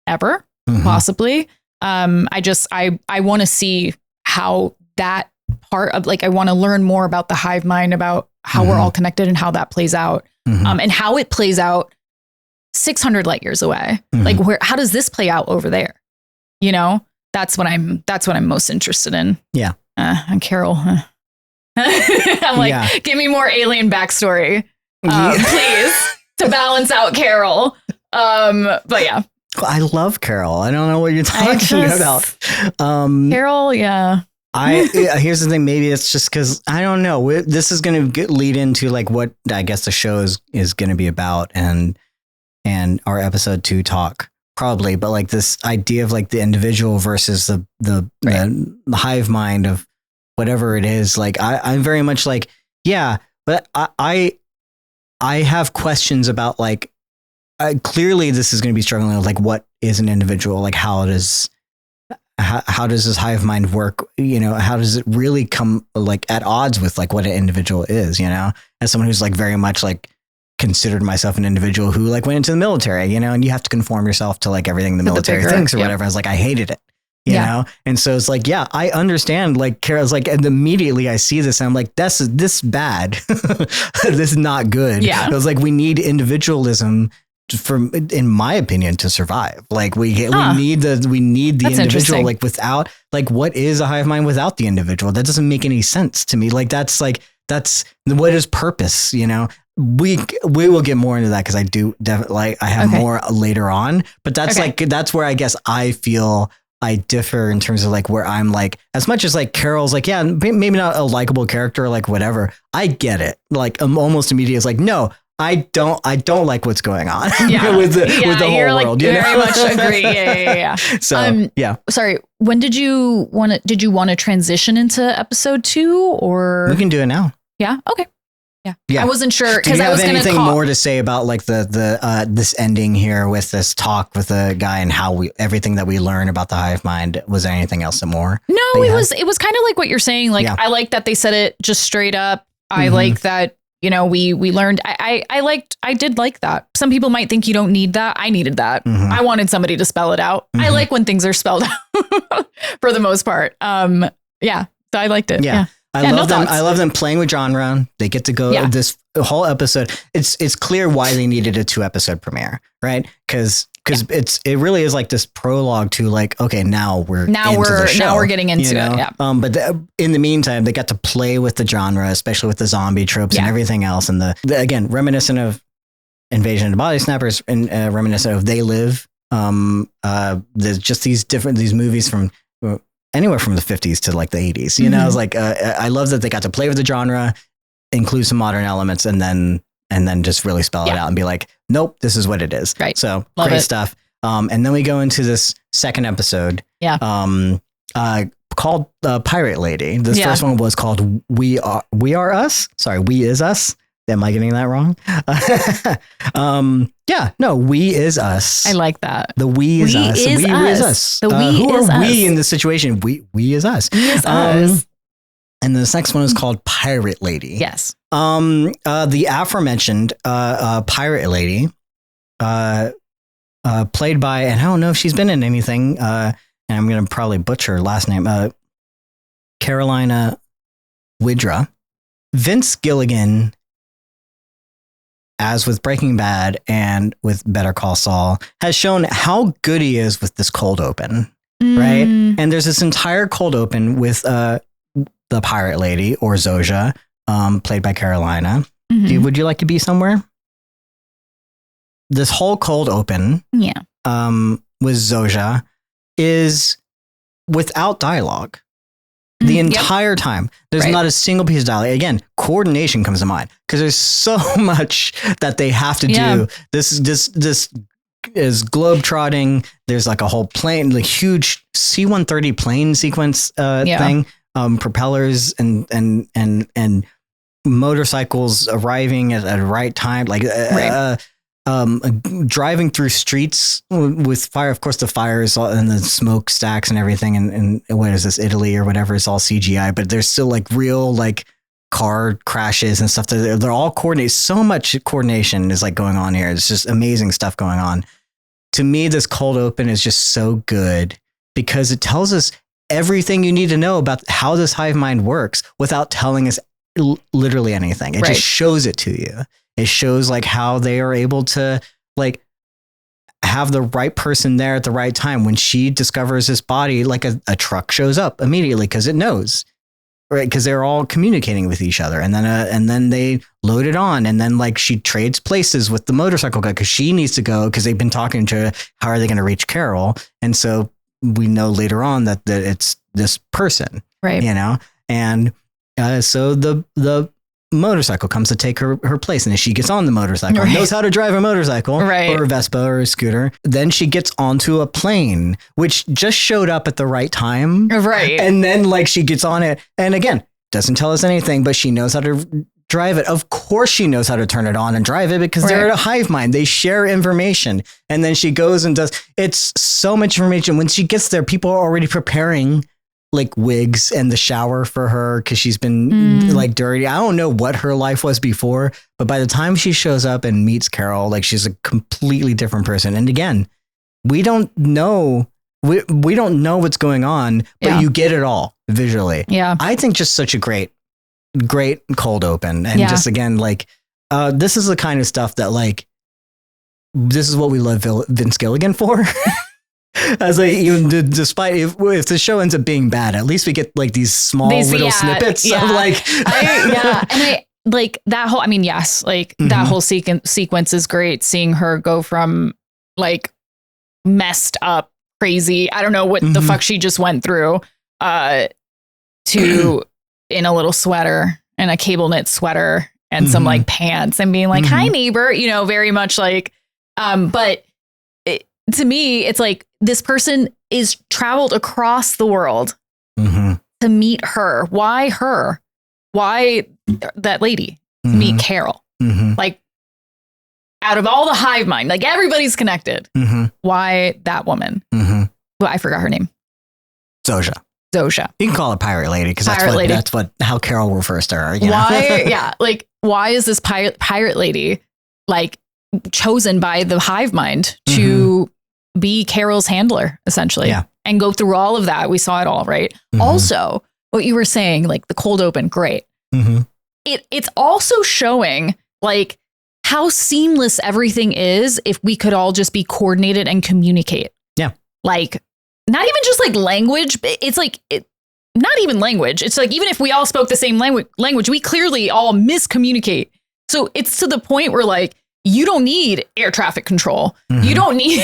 ever, possibly. I want to see how that part of like, I want to learn more about the hive mind, about how we're all connected and how that plays out, and how it plays out 600 light years away. Like how does this play out over there? You know, that's what I'm most interested in. Yeah. And Carol, I'm like, give me more alien backstory, please, to balance out Carol. But yeah. I love Carol. I don't know what you're talking about. Carol, yeah. Here's the thing. Maybe it's just because I don't know. This is going to lead into like what I guess the show is going to be about, and our episode 2 talk probably. But like this idea of like the individual versus the hive mind of whatever it is. Like I'm very much like, yeah, but I have questions about like. Clearly, this is going to be struggling with like what is an individual, like how does this hive mind work? You know, how does it really come like at odds with like what an individual is? You know, as someone who's like very much like considered myself an individual who like went into the military, you know, and you have to conform yourself to like everything the military thinks or whatever. I was like, I hated it. You know? And so it's like, yeah, I understand. Like Carol's like, and immediately I see this and I'm like, this bad. This is not good. Yeah. It was like, we need individualism in my opinion, to survive. Like we need the That's individual, like without, like what is a hive mind without the individual? That doesn't make any sense to me. Like that's what is purpose, you know? We will get more into that because I do definitely like I have more later on, but that's like, that's where I guess I feel I differ in terms of like where I'm like, as much as like Carol's like, yeah, maybe not a likable character or like whatever. I get it. Like I'm almost immediately it's like, no, I don't like what's going on with the whole world. You very much agree. Yeah. So Sorry. When did you want to transition into episode 2 or? We can do it now. Yeah. Okay. Yeah. I wasn't sure because I was going to anything more to say about like the this ending here with this talk with the guy and how everything that we learn about the hive mind. Was there anything else more? No, it was kind of like what you're saying. Like I like that they said it just straight up. I like that. You know, we learned, I did like that. Some people might think you don't need that. I needed that. I wanted somebody to spell it out. I like when things are spelled out for the most part. So I liked it. Yeah. I love them playing with genre. They get to go this whole episode. It's clear why they needed a 2-episode premiere, right? Because it really is like this prologue to like, okay, now we're getting into it. Yeah. But in the meantime, they got to play with the genre, especially with the zombie tropes and everything else. And the again, reminiscent of Invasion of the Body Snappers and reminiscent of They Live. There's just these movies from anywhere from the 50s to like the 80s. You know, I was like, I love that they got to play with the genre, include some modern elements, and then just really spell it out and be like, nope, this is what it is. Right. So great stuff. And then we go into this second episode. Yeah. Called Pirate Lady. This first one was called We Are Us. Sorry, We Is Us. Am I getting that wrong? We is us. I like that. The we is us. We is us. The we who is are us. We in this situation? We is us. We is us. And this next one is called Pirate Lady. Yes. The aforementioned Pirate Lady, played by, and I don't know if she's been in anything, and I'm going to probably butcher her last name, Carolina Widra. Vince Gilligan, as with Breaking Bad and with Better Call Saul, has shown how good he is with this cold open, right? And there's this entire cold open with the Pirate Lady, or Zoja, played by Carolina. Would you like to be somewhere? This whole cold open with Zoja is without dialogue. The entire time. There's not a single piece of dialogue. Again, coordination comes to mind because there's so much that they have to do. This is globe-trotting. There's like a whole plane, like huge C-130 plane sequence thing. Propellers and motorcycles arriving at the right time. Like driving through streets with fire. Of course, the fires and the smoke stacks and everything. And what is this, Italy or whatever? It's all CGI, but there's still like real like car crashes and stuff. They're all coordinated. So much coordination is like going on here. It's just amazing stuff going on. To me, this cold open is just so good because it tells us everything you need to know about how this hive mind works without telling us literally anything. It just shows it to you. It shows like how they are able to like have the right person there at the right time. When she discovers this body, like a truck shows up immediately because it knows, right? Because they're all communicating with each other, and then they load it on, and then like she trades places with the motorcycle guy because she needs to go because they've been talking to her, how are they going to reach Carol, and so we know later on that it's this person, right? You know, and so the motorcycle comes to take her place, and if she gets on the motorcycle, knows how to drive a motorcycle, or a Vespa or a scooter, then she gets onto a plane, which just showed up at the right time, right? And then like she gets on it, and again, doesn't tell us anything, but she knows how to drive it. Of course she knows how to turn it on and drive it because they're at a hive mind. They share information, and then she goes and does. It's so much information. When she gets there, people are already preparing like wigs and the shower for her because she's been like dirty. I don't know what her life was before, but by the time she shows up and meets Carol, like she's a completely different person. And again, we don't know what's going on, but you get it all visually. Yeah. I think just such a great cold open. And just again, like this is the kind of stuff that like, this is what we love Vince Gilligan for. As like, even despite if the show ends up being bad, at least we get like these small little snippets of like, and I like that whole. I mean, yes, like that whole sequence is great. Seeing her go from like messed up, crazy, I don't know what the fuck she just went through, to in a little sweater and a cable knit sweater and some like pants and being like, "Hi, neighbor," you know, very much like, but. To me, it's like this person is traveled across the world to meet her. Why her? Why that lady to meet Carol? Like out of all the hive mind, like everybody's connected. Why that woman? Well, I forgot her name. Zosha. You can call her Pirate Lady because that's how Carol refers to her. You know? Why? Like why is this pirate lady like chosen by the hive mind to be Carol's handler, essentially, and go through all of that? We saw it all, right? Also, what you were saying, like the cold open, great. It's also showing like how seamless everything is if we could all just be coordinated and communicate. Yeah. Like not even just like language, but it's like not even language. It's like even if we all spoke the same language, we clearly all miscommunicate. So it's to the point where like, you don't need air traffic control. You don't need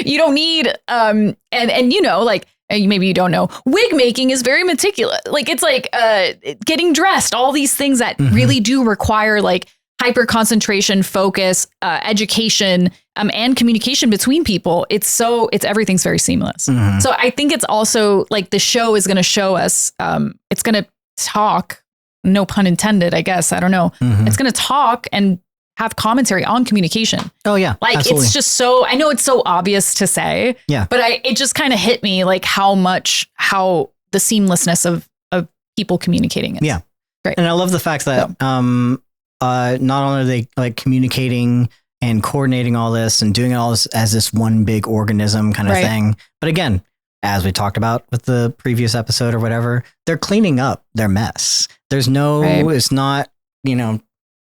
and you know, like maybe you don't know, wig making is very meticulous. Like it's like getting dressed, all these things that really do require like hyper concentration, focus, education, and communication between people. It's everything's very seamless. So I think it's also like the show is going to show us, it's going to talk, no pun intended, I guess. I don't know. It's going to talk and have commentary on communication. Oh yeah. Like absolutely. It's just so, I know it's so obvious to say, but it just kind of hit me like how the seamlessness of people communicating is. Yeah. Great. And I love the fact that, not only are they like communicating and coordinating all this and doing all this as this one big organism kind of thing, but again, as we talked about with the previous episode or whatever, they're cleaning up their mess. There's it's not, you know,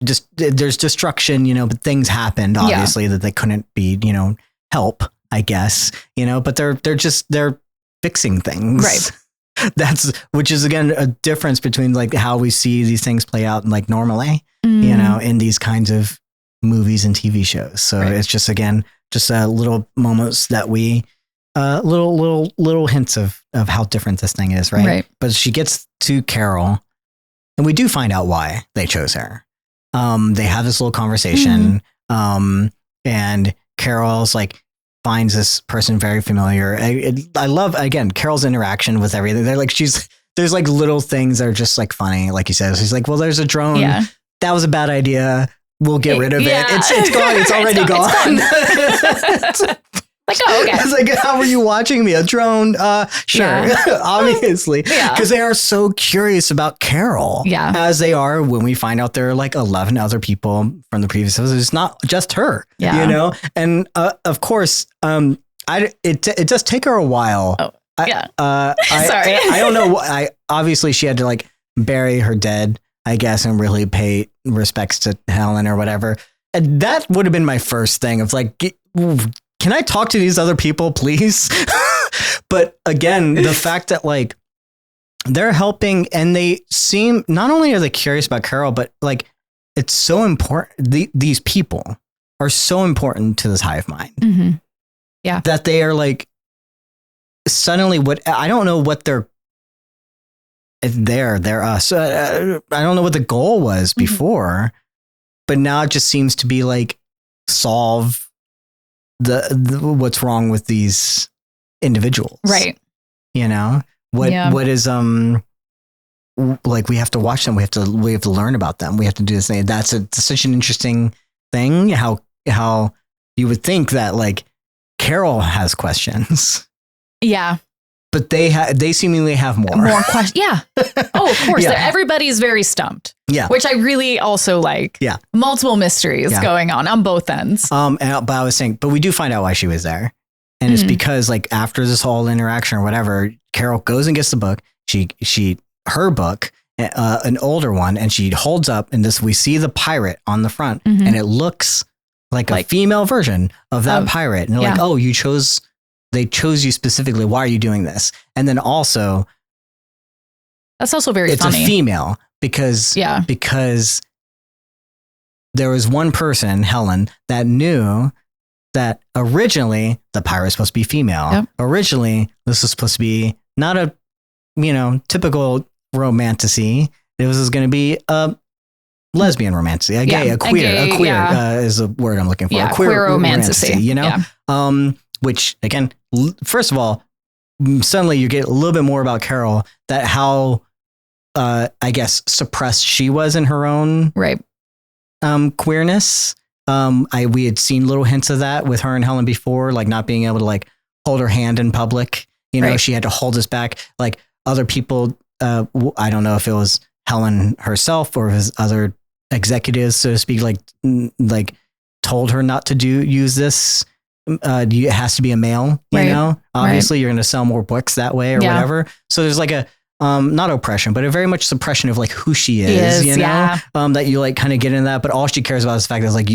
just there's destruction, you know, but things happened obviously that they couldn't be, you know, help, I guess, you know, but they're fixing things. Right. Which is again, a difference between like how we see these things play out like normally, you know, in these kinds of movies and TV shows. So it's just, again, just little moments that we, little hints of how different this thing is. Right. But she gets to Carol and we do find out why they chose her. They have this little conversation, and Carol's like finds this person very familiar. I love, again, Carol's interaction with everything. They're like, there's like little things that are just like funny. Like he says, he's like, well, there's a drone. Yeah. That was a bad idea. We'll get rid of it. It's gone. It's already gone. Like, oh, okay. It's like, how were you watching me? A drone? Sure. Obviously. Because they are so curious about Carol. Yeah. As they are when we find out there are like 11 other people from the previous episode. It's not just her. Yeah. You know? And of course, it does take her a while Yeah. Sorry. I don't know. Obviously she had to like bury her dead, I guess, and really pay respects to Helen or whatever. And that would have been my first thing of like, can I talk to these other people, please? But again, the fact that like they're helping and they seem, not only are they curious about Carol, but like it's so important. These people are so important to this hive mind. Mm-hmm. Yeah. That they are like suddenly I don't know what they're us. I don't know what the goal was before, but now it just seems to be like solve the what's wrong with these individuals. Right. You know, what is, like we have to watch them. We have to learn about them. We have to do this thing. That's such an interesting thing. How you would think that like Carol has questions. Yeah. But they seemingly have more questions. Yeah. Oh, of course. Yeah. Everybody's very stumped. Yeah. Which I really also like. Yeah. Multiple mysteries going on both ends. But I was saying, but we do find out why she was there. And it's because like after this whole interaction or whatever, Carol goes and gets the book. Her book, an older one, and she holds up and we see the pirate on the front and it looks like a female version of that pirate. And they're like, oh, they chose you specifically. Why are you doing this? And then also, that's also very funny. It's a female because there was one person, Helen, that knew that originally the pirate was supposed to be female. Yep. Originally, this was supposed to be not a, typical romantasy. It was going to be a lesbian romantasy, a queer is the word I'm looking for. Yeah, a queer romantasy, Which again, first of all, suddenly you get a little bit more about Carol, that how, I guess, suppressed she was in her own queerness. We had seen little hints of that with her and Helen before, like not being able to like hold her hand in public. She had to hold us back. Like other people, I don't know if it was Helen herself or his other executives, so to speak, like told her not to use this. It has to be a male, you know, obviously you're going to sell more books that way or whatever. So there's like a, not oppression, but a very much suppression of like who she is, that you like kind of get in that, but all she cares about is the fact that like,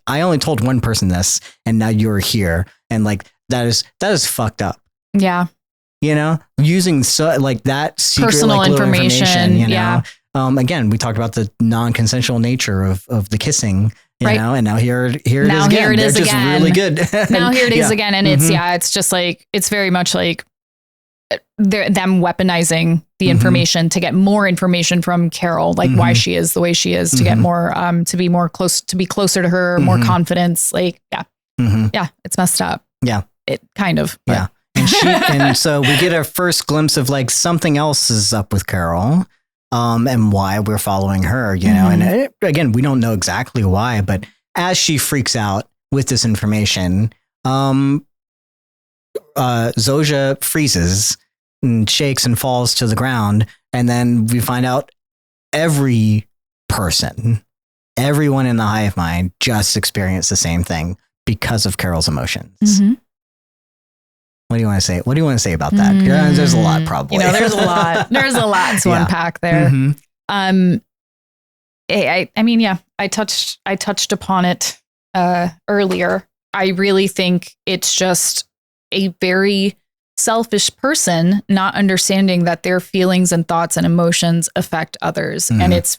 I only told one person this and now you're here. And like, that is fucked up. Yeah. Using like that secret, personal like, information, again, we talked about the non-consensual nature of the kissing, you know, and now here it is again. Here it is again. Really good. Now here it is again. And it's just like, it's very much like them weaponizing the information to get more information from Carol, like why she is the way she is, to get more, to be closer to her, more confidence. Like, it's messed up. Yeah. It kind of. But. Yeah. And so we get our first glimpse of like something else is up with Carol, and why we're following her, and again, we don't know exactly why, but as she freaks out with this information, Zoja freezes and shakes and falls to the ground. And then we find out everyone in the hive mind just experienced the same thing because of Carol's emotions. Mm-hmm. What do you want to say? What do you want to say about that? There's a lot, probably. There's a lot. There's a lot to unpack there. Mm-hmm. I touched upon it earlier. I really think it's just a very selfish person not understanding that their feelings and thoughts and emotions affect others, and it's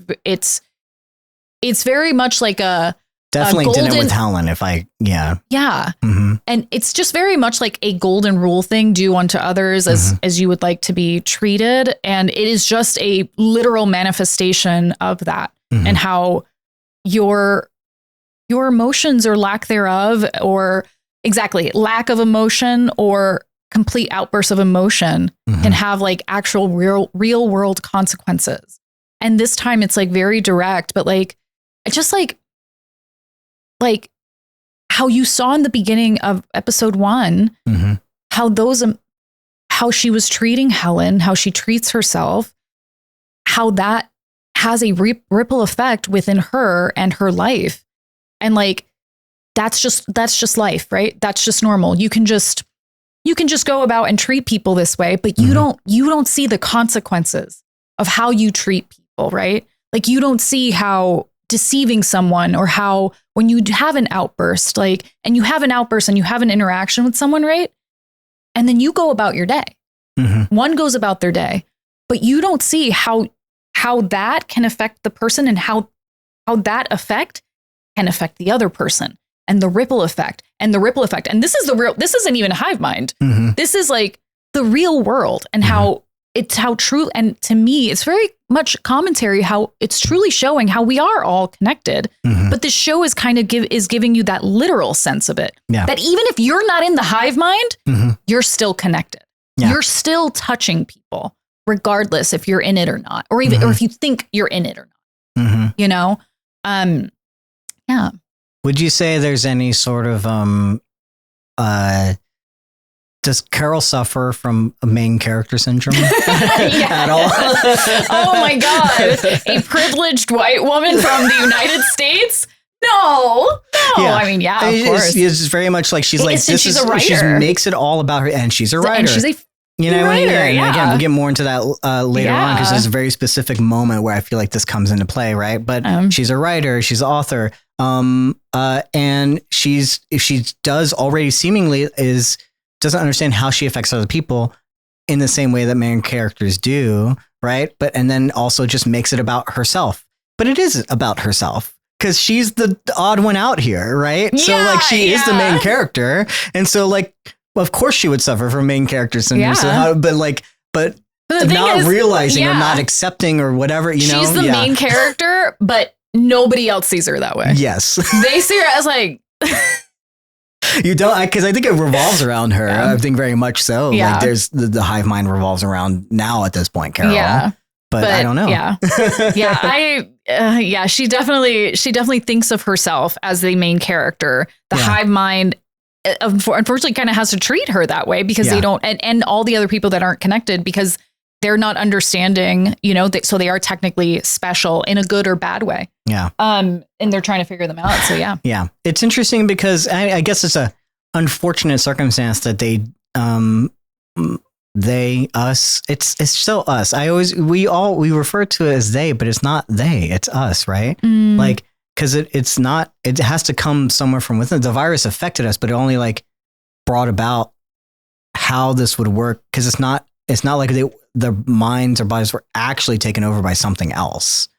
very much like a. Definitely did it with Helen Mm-hmm. And it's just very much like a golden rule thing, do unto others as you would like to be treated. And it is just a literal manifestation of that, and how your emotions or lack thereof, or exactly lack of emotion or complete outbursts of emotion can have like actual real world consequences. And this time it's like very direct, but like, it's just like how you saw in the beginning of episode 1, how she was treating Helen, how she treats herself, how that has a ripple effect within her and her life. And like, that's just life, right? That's just normal. You can just you can just go about and treat people this way, but you don't see the consequences of how you treat people, right? Like you don't see how deceiving someone or how when you have an outburst, and you have an interaction with someone, right? And then you go about your day. One goes about their day, but you don't see how that can affect the person and how that effect can affect the other person and the ripple effect. And this isn't even hive mind. This is like the real world and how true. And to me, it's very much commentary, how it's truly showing how we are all connected. But this show is kind of giving you that literal sense of it. Yeah. That even if you're not in the hive mind, you're still connected. Yeah. You're still touching people, regardless if you're in it or not, or even or if you think you're in it or not. You know? Yeah. Would you say there's any sort of does Carol suffer from a main character syndrome at all? Oh my God. A privileged white woman from the United States? No. Yeah. I mean, yeah, of course. It's very much like she's a writer. She makes it all about her, and she's a writer. And she's a writer, and again, we'll get more into that later on, because there's a very specific moment where I feel like this comes into play, right? But she's a writer, she's an author, and she does already seemingly doesn't understand how she affects other people in the same way that main characters do, right? And then also just makes it about herself. But it is about herself, because she's the odd one out here, right? Yeah, so she is the main character, and so of course she would suffer from main character syndrome. Yeah. So but not realizing or not accepting or whatever, she's the main character, but nobody else sees her that way. Yes, they see her as like. You don't, because I think it revolves around her. Yeah. I think very much so. Yeah. There's the hive mind revolves around now at this point, Carol. Yeah. But I don't know. Yeah. She definitely thinks of herself as the main character. The hive mind, unfortunately, kind of has to treat her that way, because they don't, and all the other people that aren't connected, because they're not understanding, so they are technically special in a good or bad way. Yeah. And they're trying to figure them out. So yeah. Yeah. It's interesting because I guess it's a unfortunate circumstance that us, it's still us. We refer to it as they, but it's not they, it's us, right? Cause it has to come somewhere from within. The virus affected us, but it only brought about how this would work. Cause it's not like their minds or bodies were actually taken over by something else.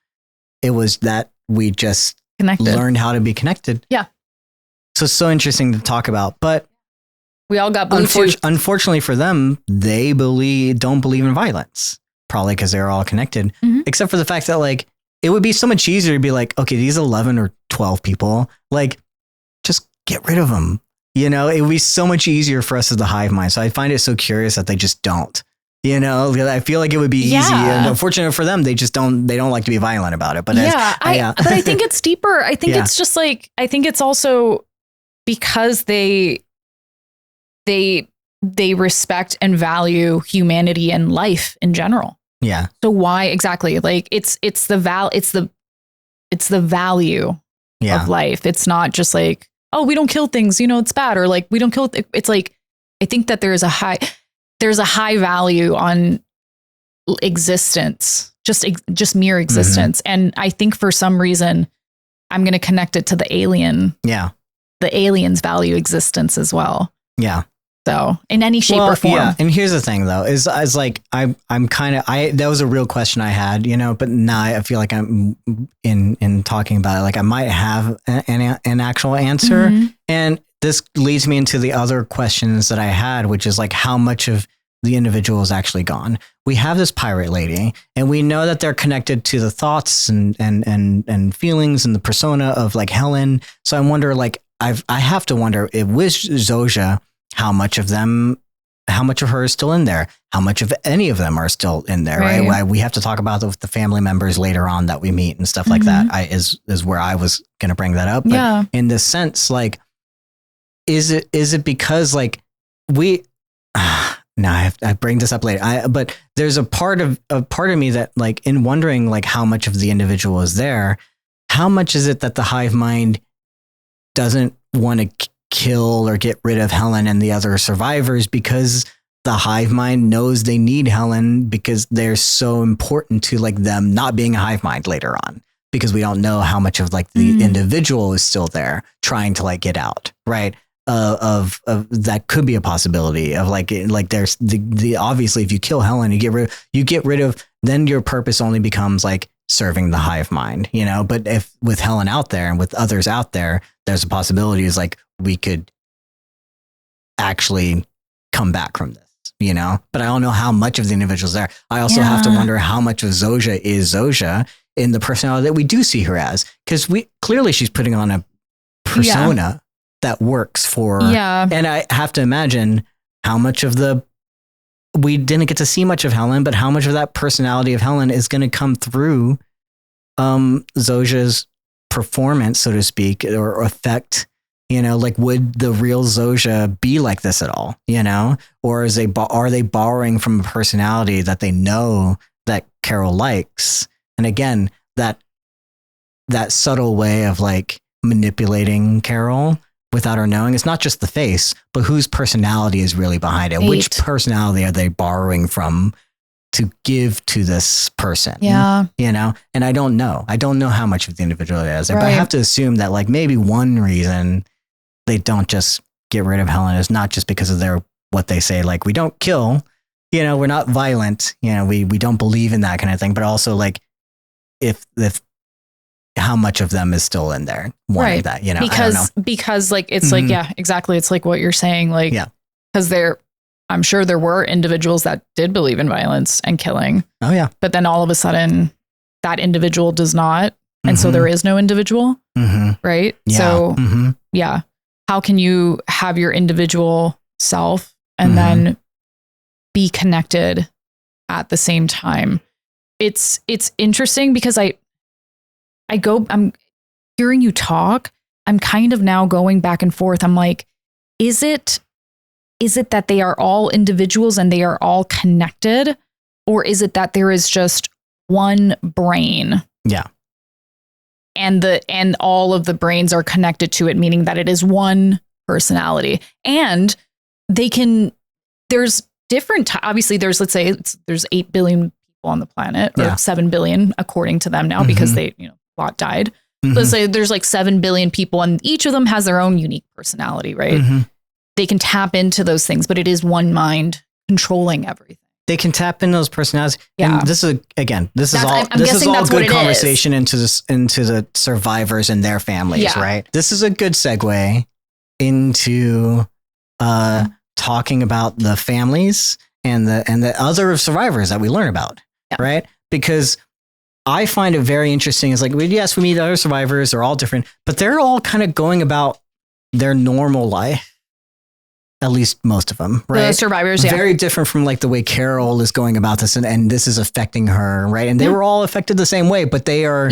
It was that we just learned how to be connected. Yeah. So it's so interesting to talk about, but we all got Bluetooth. Unfortunately for them, they don't believe in violence, probably because they're all connected, except for the fact that it would be so much easier to be okay, these 11 or 12 people, just get rid of them. It would be so much easier for us as the hive mind. So I find it so curious that they just don't. I feel like it would be easy, and unfortunate for them, they don't like to be violent about it. But but I think it's deeper. I think it's just I think it's also because they respect and value humanity and life in general. Yeah. So why exactly? It's the value of life. It's not just oh, we don't kill things, it's bad, or we don't kill. It's I think that there's a high value on existence, just mere existence. And I think for some reason I'm going to connect it to the alien. Yeah. The aliens value existence as well. Yeah. So in any shape or form. Yeah. And here's the thing though, I'm kind of, that was a real question I had, but now I feel like I'm in talking about it. I might have an actual answer. And this leads me into the other questions that I had, which is how much of the individual is actually gone. We have this pirate lady, and we know that they're connected to the thoughts and feelings and the persona of Helen. So I wonder, I have to wonder if with Zoja, how much of her is still in there? How much of any of them are still in there? Right? We have to talk about the family members later on that we meet and stuff like that. Is where I was going to bring that up. But in this sense, is it because we? No, I bring this up later. But there's a part of me that in wondering how much of the individual is there. How much is it that the hive mind doesn't want to kill or get rid of Helen and the other survivors because the hive mind knows they need Helen because they're so important to like them not being a hive mind later on, because we don't know how much of like the individual is still there trying to like get out, right? Of that could be a possibility of like there's the obviously if you kill Helen, you get rid of, then your purpose only becomes like serving the hive mind, you know. But if with Helen out there and with others out there, there's a possibility is like we could actually come back from this, you know. But I don't know how much of the individual's there. I also have to wonder how much of Zoja is Zoja in the personality that we do see her as, because she's putting on a persona that works for, and I have to imagine how much of we didn't get to see much of Helen, but how much of that personality of Helen is going to come through Zoja's performance, so to speak, or affect, you know, like would the real Zoja be like this at all, you know, or are they borrowing from a personality that they know that Carol likes? And again, that subtle way of like manipulating Carol without her knowing, it's not just the face, but whose personality is really behind it. Which personality are they borrowing from to give to this person? Yeah. You know, and I don't know how much of the individual it is, but I have to assume that like maybe one reason they don't just get rid of Helen is not just because of what they say, like we don't kill, you know, we're not violent, you know, we don't believe in that kind of thing, but also like if how much of them is still in there wanting that, you know, because like, it's like, yeah, exactly. It's like what you're saying. Like, because I'm sure there were individuals that did believe in violence and killing. Oh yeah. But then all of a sudden that individual does not. And so there is no individual. Right. Yeah. So yeah. How can you have your individual self and then be connected at the same time? It's interesting because I'm hearing you talk. I'm kind of now going back and forth. I'm like, is it that they are all individuals and they are all connected? Or is it that there is just one brain? Yeah. And all of the brains are connected to it, meaning that it is one personality. And there's different, obviously there's, let's say there's 8 billion people on the planet, or 7 billion according to them now, because they, you know, a lot died. Let's say there's like 7 billion people and each of them has their own unique personality, right? They can tap into those things, but it is one mind controlling everything. They can tap into those personalities. Yeah. And this is all good conversation into the survivors and their families, right? This is a good segue into talking about the families and the other survivors that we learn about, right? Because I find it very interesting. It's like, yes, we meet other survivors. They're all different, but they're all kind of going about their normal life. At least most of them, right? The survivors, very different from like the way Carol is going about this, and this is affecting her, right? And they were all affected the same way, but they are,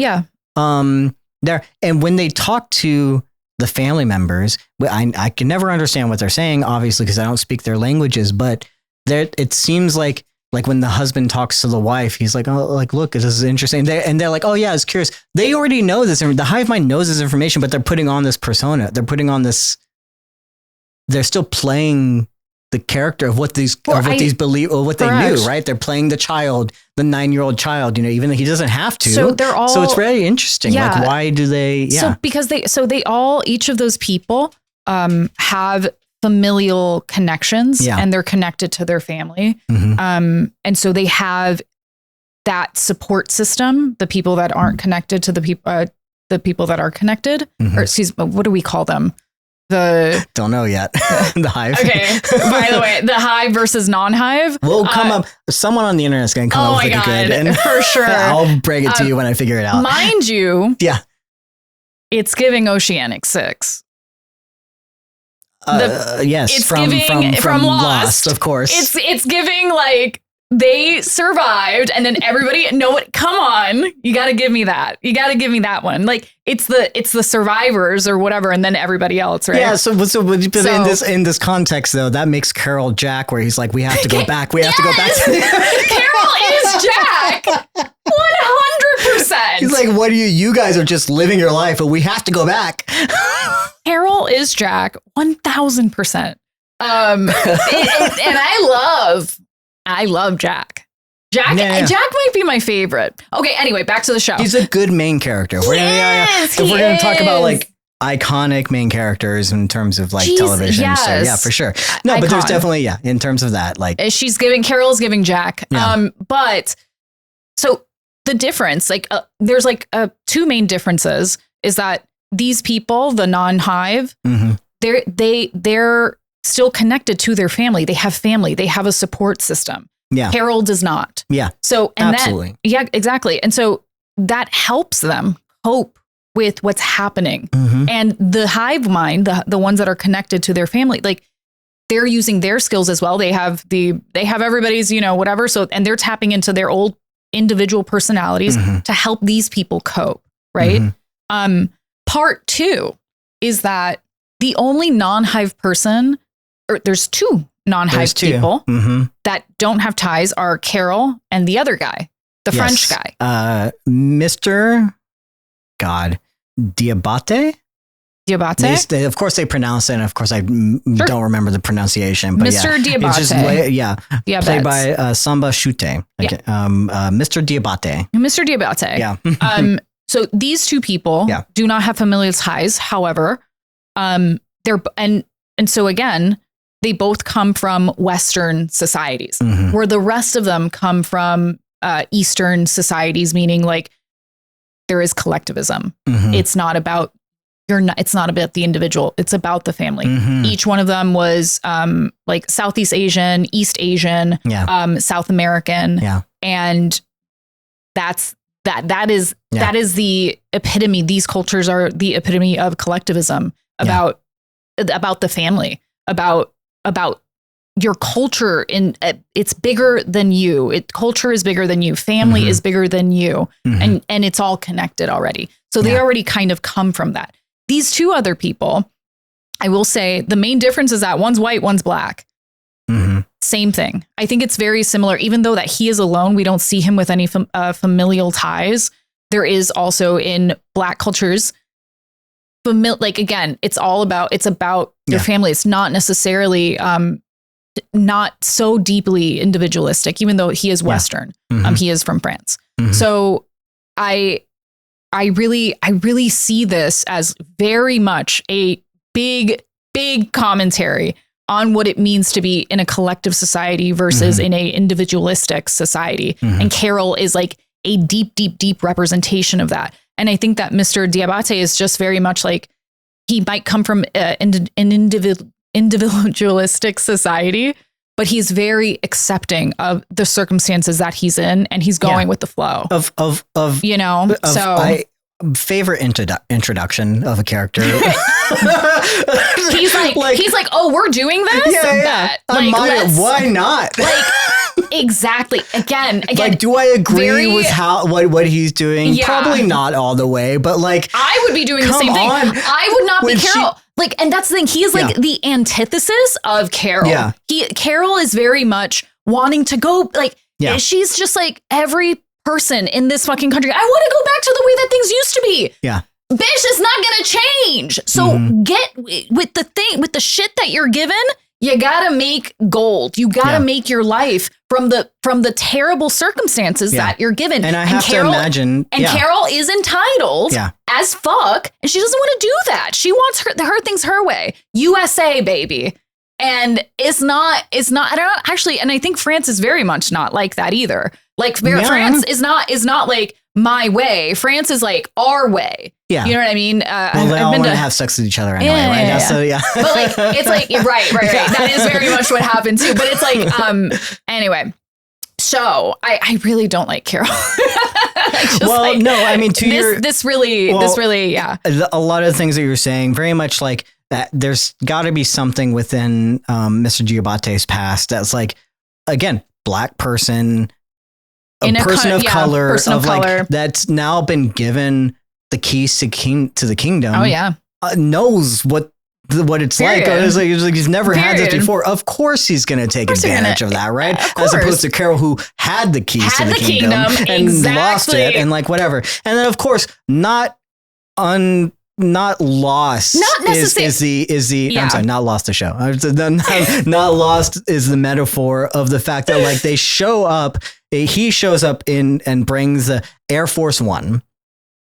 there. And when they talk to the family members, I can never understand what they're saying, obviously, because I don't speak their languages. But it seems like when the husband talks to the wife, he's like, "Oh, like look, this is interesting." They're like, "Oh yeah, it's curious." They already know this, and the hive mind knows this information, but they're putting on this persona. They're putting on this. They're still playing the character of what these believe or what they knew, right? They're playing the child, the 9-year-old child, you know, even though he doesn't have to. So they're all. So it's very interesting. Yeah. Like, why do they? Yeah. So because each of those people have familial connections, and they're connected to their family, and so they have that support system. The people that aren't connected to the people that are connected, or excuse me, what do we call them? Don't know yet. The hive. Okay. By the way, the hive versus non-hive. We'll come up. Someone on the internet is going to come up with a good, and for sure, I'll break it to you when I figure it out. Mind you, it's giving Oceanic 6. Yes, it's from Lost, of course. It's giving like they survived, and then everybody. Come on, you got to give me that. You got to give me that one. Like it's the survivors or whatever, and then everybody else, right? Yeah. So in this context, though, that makes Carol Jack, where he's like, we have to go back. We have to go back. Carol is Jack. 100%. He's like, what are you? You guys are just living your life, but we have to go back. Carol is Jack 1000%. And I love Jack. Jack might be my favorite. Okay, anyway, back to the show. He's a good main character. If we're gonna talk about like iconic main characters in terms of like television. Yes. So yeah, for sure. No, but there's definitely, in terms of that, like Carol's giving Jack. Yeah. But so the difference, like there's like two main differences is that these people, the non-hive, they're still connected to their family. They have family. They have a support system. Yeah. Carol does not. Yeah. So, and absolutely. Yeah, exactly. And so that helps them cope with what's happening. And the hive mind, the ones that are connected to their family, like they're using their skills as well. They have everybody's, whatever. So, and they're tapping into their old individual personalities to help these people cope. Right. Part two is that the only non-hive person, or there's two non-hive people that don't have ties are Carol and the other guy, the French guy. Mr. God, Diabate? Diabate? Of course they pronounce it, and of course I don't remember the pronunciation. But Mr. Diabate. It's just, played by Samba Chute. Okay. Mr. Diabate. Mr. Diabate. Yeah. So these two people do not have familial ties. However, they're and so again, they both come from Western societies, where the rest of them come from Eastern societies, meaning like there is collectivism. It's not about it's not about the individual. It's about the family. Each one of them was like Southeast Asian, East Asian, South American, and that is the epitome. These cultures are the epitome of collectivism about the family, about your culture. It's bigger than you. Culture is bigger than you. Family is bigger than you. And it's all connected already. So they already kind of come from that. These two other people, I will say the main difference is that one's white, one's black. Same thing. I think it's very similar, even though that he is alone. We don't see him with any familial ties. There is also in black cultures, like, again, it's about your family. It's not necessarily not so deeply individualistic, even though he is Western. He is from France. So I really see this as very much a big commentary on what it means to be in a collective society versus in a individualistic society. And Carol is like a deep representation of that. And I think that Mr. Diabate is just very much like, he might come from an individualistic society, but he's very accepting of the circumstances that he's in, and he's going with the flow favorite introduction of a character. he's like, oh, we're doing this. Why not? Like, exactly. Again. Like, do I agree with what he's doing? Yeah. Probably not all the way, but like, I would be doing the same thing. I would not be Carol. And that's the thing. He is like the antithesis of Carol. Yeah. Carol is very much wanting to go. Like, she's just like every person in this fucking country. I want to go back to the way that things used to be. Yeah. Bitch, it's not going to change. So get with the shit that you're given. You got to make gold. You got to make your life from the terrible circumstances that you're given. And I have to imagine. And Carol is entitled as fuck. And she doesn't want to do that. She wants her things her way. USA, baby. And it's not, I don't actually, and I think France is very much not like that either. Like France is not like my way. France is like our way. Yeah. You know what I mean? Well, they all want to have sex with each other anyway, right? Yeah. So, But like, it's like, right. That is very much what happened too. But it's like, anyway. So I really don't like Carol. I mean, this really, a lot of the things that you're saying, very much like that. There's got to be something within Mr. Diabate's past that's like, again, black person, a person of color, like that's now been given the keys to the kingdom. Oh yeah, knows what it's like. It's like he's never had this before. Of course he's going to take advantage of that, right? As opposed to Carol, who had the keys to the kingdom and lost it, and like whatever. And then of course, not not lost. Not necessarily. Is the Yeah. I'm sorry, not lost the show. Not lost is the metaphor of the fact that like they show up. He shows up in and brings the Air Force One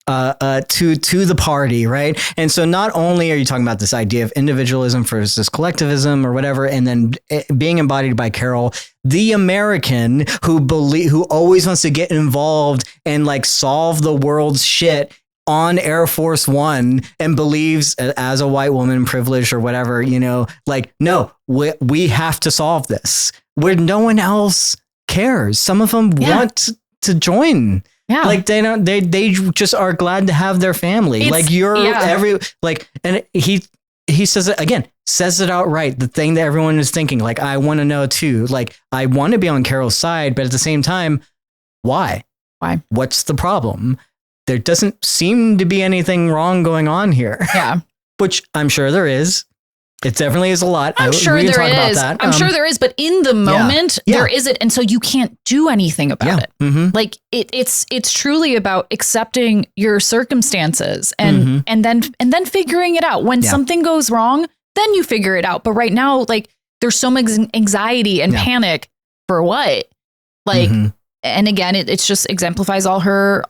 to the party, right? And so not only are you talking about this idea of individualism versus collectivism or whatever, and then being embodied by Carol, the American who always wants to get involved and like solve the world's shit on Air Force One and believes as a white woman, privileged or whatever, you know, like, no, we have to solve this where no one else cares. Some of them want to join. Yeah. Like they just are glad to have their family. It's, like and he says it again, says it outright. The thing that everyone is thinking, like, I want to know too. Like, I want to be on Carol's side, but at the same time, why? What's the problem? There doesn't seem to be anything wrong going on here. Yeah. Which I'm sure there is. It definitely is a lot. I'm sure there is. I'm sure there is, but in the moment, there isn't, and so you can't do anything about it. Mm-hmm. Like it's truly about accepting your circumstances and then figuring it out. When something goes wrong, then you figure it out. But right now, like there's so much anxiety and panic for what? Like, and again, it's just exemplifies all her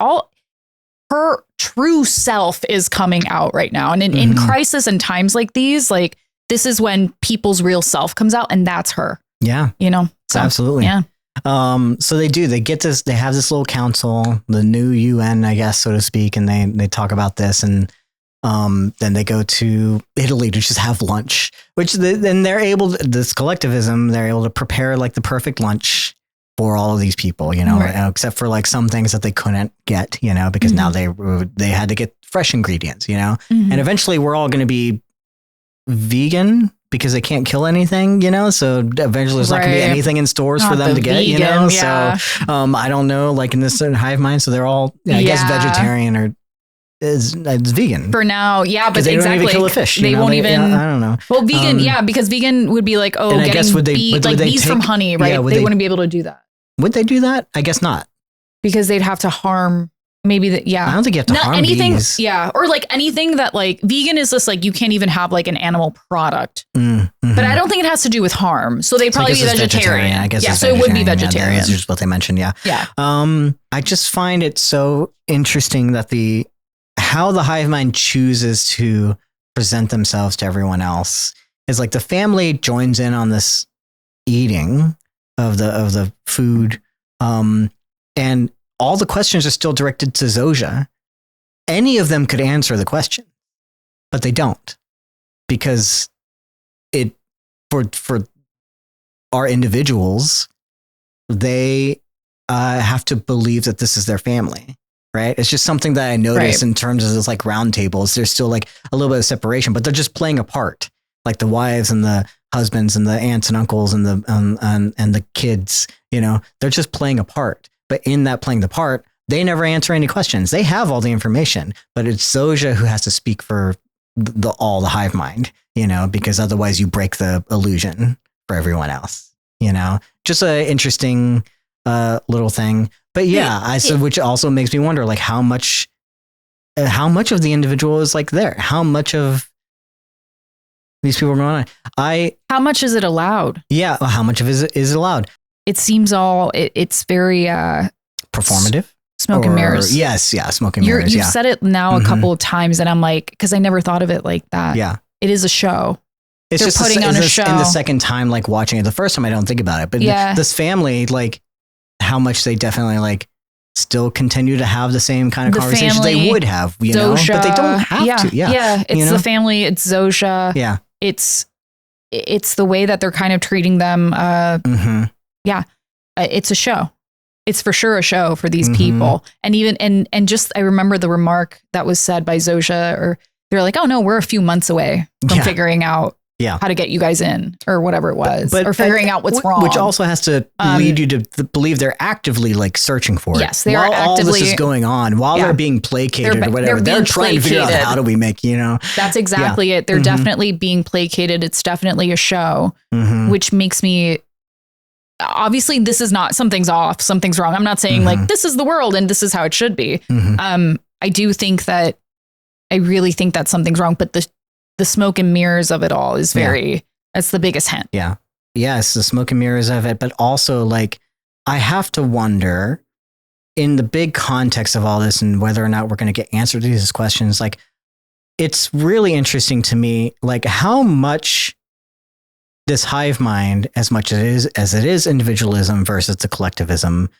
true self is coming out right now, and in crisis and times like these, like. This is when people's real self comes out, and that's her. Yeah. You know? So, absolutely. Yeah. So they get this, they have this little council, the new UN, I guess, so to speak. And they talk about this, and then they go to Italy to just have lunch, which then they're able to, this collectivism, they're able to prepare like the perfect lunch for all of these people, you know, except for like some things that they couldn't get, you know, because now they had to get fresh ingredients, you know, and eventually we're all going to be vegan because they can't kill anything, you know, so eventually there's not gonna be anything in stores for them to get, you know. So I don't know, like in this certain hive mind, so they're all I guess vegetarian or is vegan for now. Yeah, but they don't even kill a fish. They won't even. I don't know. Well, vegan, because vegan would be like, getting bees from honey, right? They wouldn't be able to do that. Would they do that? I guess not, because they'd have to harm. Maybe that, I don't think you have to harm anything. Bees. Yeah, or like anything that like vegan is just like you can't even have like an animal product. But I don't think it has to do with harm. So they probably be vegetarian. I guess. Yeah, so it would be vegetarian. That's just what they mentioned. Yeah. Yeah. I just find it so interesting that how the hive mind chooses to present themselves to everyone else is like the family joins in on this eating of the food, and all the questions are still directed to Zoja. Any of them could answer the question, but they don't, because for our individuals, they have to believe that this is their family, right? It's just something that I noticed in terms of this like round tables. There's still like a little bit of separation, but they're just playing a part, like the wives and the husbands and the aunts and uncles and the and the kids. You know, they're just playing a part. But in that playing the part, they never answer any questions. They have all the information, but it's Zoja who has to speak for all the hive mind, you know, because otherwise you break the illusion for everyone else, you know. Just an interesting little thing. But which also makes me wonder, like how much of the individual is like there? How much of these people are going on? How much is it allowed? Yeah, well, how much of it is allowed? It seems it's very performative, smoke and mirrors. Yes, smoke and mirrors. You've said it now a couple of times, and I'm like, because I never thought of it like that. Yeah, it is a show. They're just putting on a show. And the second time, like watching it, the first time I don't think about it, but this family, like how much they definitely like still continue to have the same kind of conversations they would have, you know, but they don't have to. Yeah, it's the family. It's Zoja. Yeah, it's the way that they're kind of treating them. Yeah, it's a show. It's for sure a show for these people. And even, and just, I remember the remark that was said by Zoja, or they're like, oh no, we're a few months away from figuring out how to get you guys in, or whatever it was, or figuring out what's wrong. Which also has to lead you to believe they're actively like searching for it. Yes, they are actively. All this is going on, while they're being placated or whatever, they're trying to figure out how do we make, you know. That's exactly it. They're definitely being placated. It's definitely a show, which makes me, obviously this is not, something's off, something's wrong. I'm not saying like this is the world and this is how it should be. I do think that I really think that something's wrong. But the smoke and mirrors of it all is that's the biggest hint. Yeah. Yes, the smoke and mirrors of it. But also, like, I have to wonder, in the big context of all this and whether or not we're going to get answers to these questions, like, it's really interesting to me, like, how much this hive mind, as much as it is individualism versus the collectivism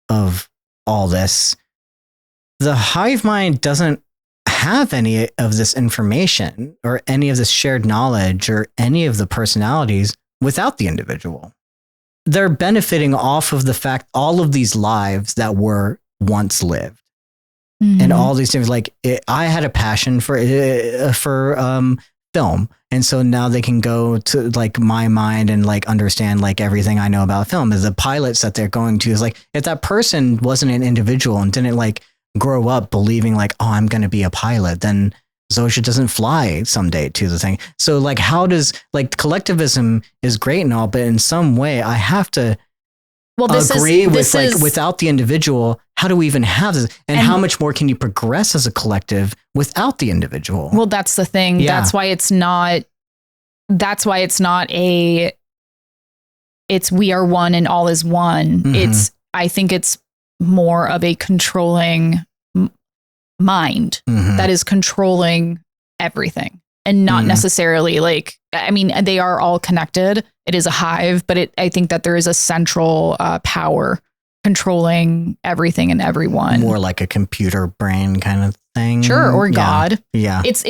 of all this, the hive mind doesn't have any of this information or any of this shared knowledge or any of the personalities without the individual. They're benefiting off of the fact all of these lives that were once lived. And all these things, like, I had a passion for film. And so now they can go to, like, my mind and, like, understand, like, everything I know about film. Is the pilots that they're going to is like, if that person wasn't an individual and didn't, like, grow up believing, like, oh, I'm going to be a pilot, then Zosha doesn't fly someday to the thing. So, like, how does, like, collectivism is great and all, but in some way I have to agree with, like, without the individual, how do we even have this? And how much more can you progress as a collective without the individual? Well, that's the thing. Yeah. That's why it's not it's we are one and all is one. I think it's more of a controlling mind that is controlling everything and not necessarily, like, I mean, they are all connected. It is a hive, but I think that there is a central power controlling everything and everyone. More like a computer brain kind of thing. Sure. Or God. Yeah. It's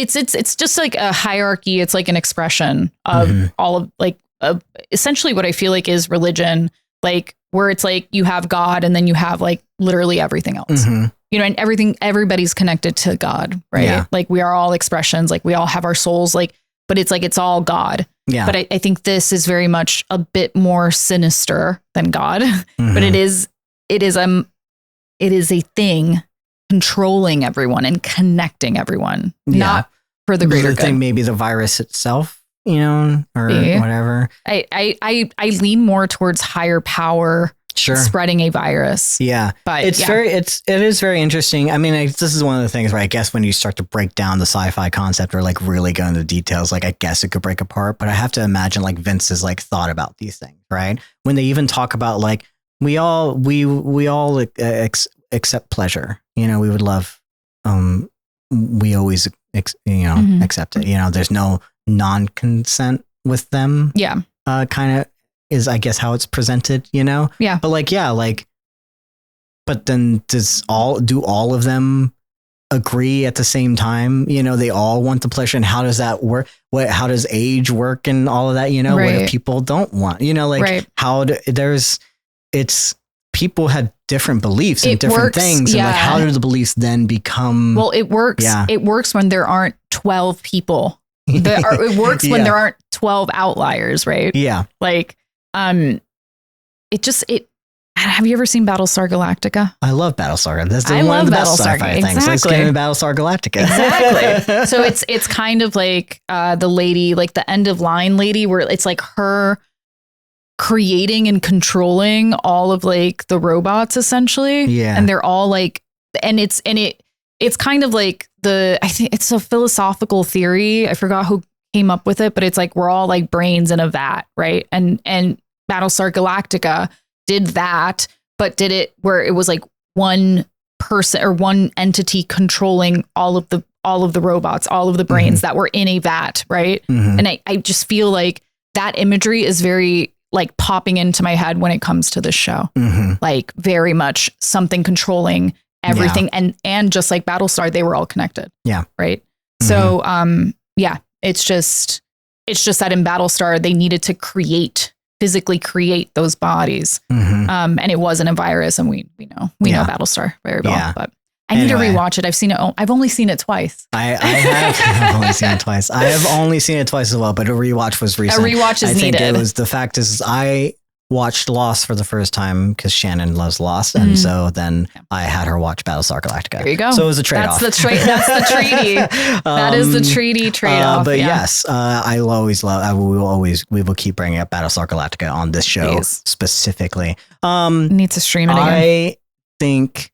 just like a hierarchy. It's like an expression of all of, like, essentially what I feel like is religion, like, where it's like you have God and then you have, like, literally everything else. You know, and everybody's connected to God, right? Yeah. Like, we are all expressions, like, we all have our souls, like, but it's like, it's all God. Yeah. But I think this is very much a bit more sinister than God, but it is a thing controlling everyone and connecting everyone, not for the greater good. Thing, maybe the virus itself, you know, or whatever. I lean more towards higher power. Sure. Spreading a virus. Yeah. But it is very interesting. I mean, this is one of the things where I guess when you start to break down the sci-fi concept or, like, really go into details, like, I guess it could break apart, but I have to imagine, like, Vince has, like, thought about these things, right? When they even talk about, like, we all accept pleasure, you know, we would love, we always, accept it, you know, there's no non-consent with them. Yeah. Kind of is, I guess, how it's presented, you know? Yeah. But, like, yeah, like, but then do all of them agree at the same time? You know, they all want the pleasure. And how does that work? How does age work and all of that? You know, what if people don't want, you know, like, people had different beliefs and different things. And, like, how do the beliefs then become? Well, it works. Yeah. It works when there aren't 12 people. It works when there aren't 12 outliers, right? Yeah. Like, have you ever seen Battlestar Galactica? I love Battlestar. That's one of the best sci-fi things. Exactly. Let's get into Battlestar Galactica. Exactly. So it's kind of like the lady, like the end of line lady, where it's like her creating and controlling all of, like, the robots, essentially. Yeah. And they're all, like, and it's kind of like I think it's a philosophical theory. I forgot who came up with it, but it's like, we're all, like, brains in a vat, right? And Battlestar Galactica did that, but did it where it was, like, one person or one entity controlling all of the robots, all of the brains that were in a vat, right? And I just feel like that imagery is very, like, popping into my head when it comes to this show. Like, very much something controlling everything. And just like Battlestar, they were all connected. Yeah. Right. So, it's just that in Battlestar, they needed to physically create those bodies. And it wasn't a virus. And we know Battlestar very well, but I need to rewatch it. I've only seen it twice. I have only seen it twice. I have only seen it twice as well, but a rewatch was recent. A rewatch is needed. I think the fact is I watched Lost for the first time because Shannon loves Lost. And so then I had her watch Battlestar Galactica. There you go. So it was a trade-off. That's the treaty. That is the treaty trade-off. But yes, we will keep bringing up Battlestar Galactica on this show specifically. Need to stream it again. I think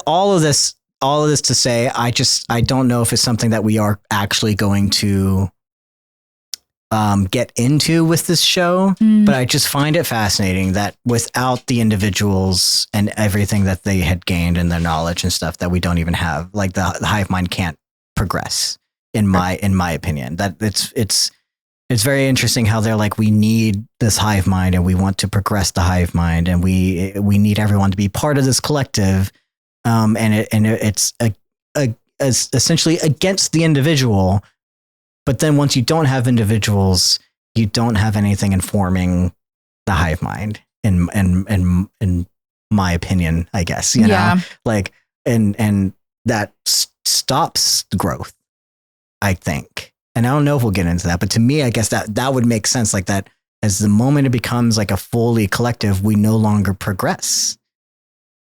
all of this all of this to say, I don't know if it's something that we are actually going to get into with this show, but I just find it fascinating that without the individuals and everything that they had gained and their knowledge and stuff that we don't even have, like the hive mind can't progress in my opinion. That it's very interesting how they're like, we need this hive mind and we want to progress the hive mind and we need everyone to be part of this collective. It's essentially against the individual. But then once you don't have individuals, you don't have anything informing the hive mind in my opinion, I guess, you know, like, and that stops growth, I think. And I don't know if we'll get into that, but to me, I guess that would make sense, like that as the moment it becomes like a fully collective, we no longer progress.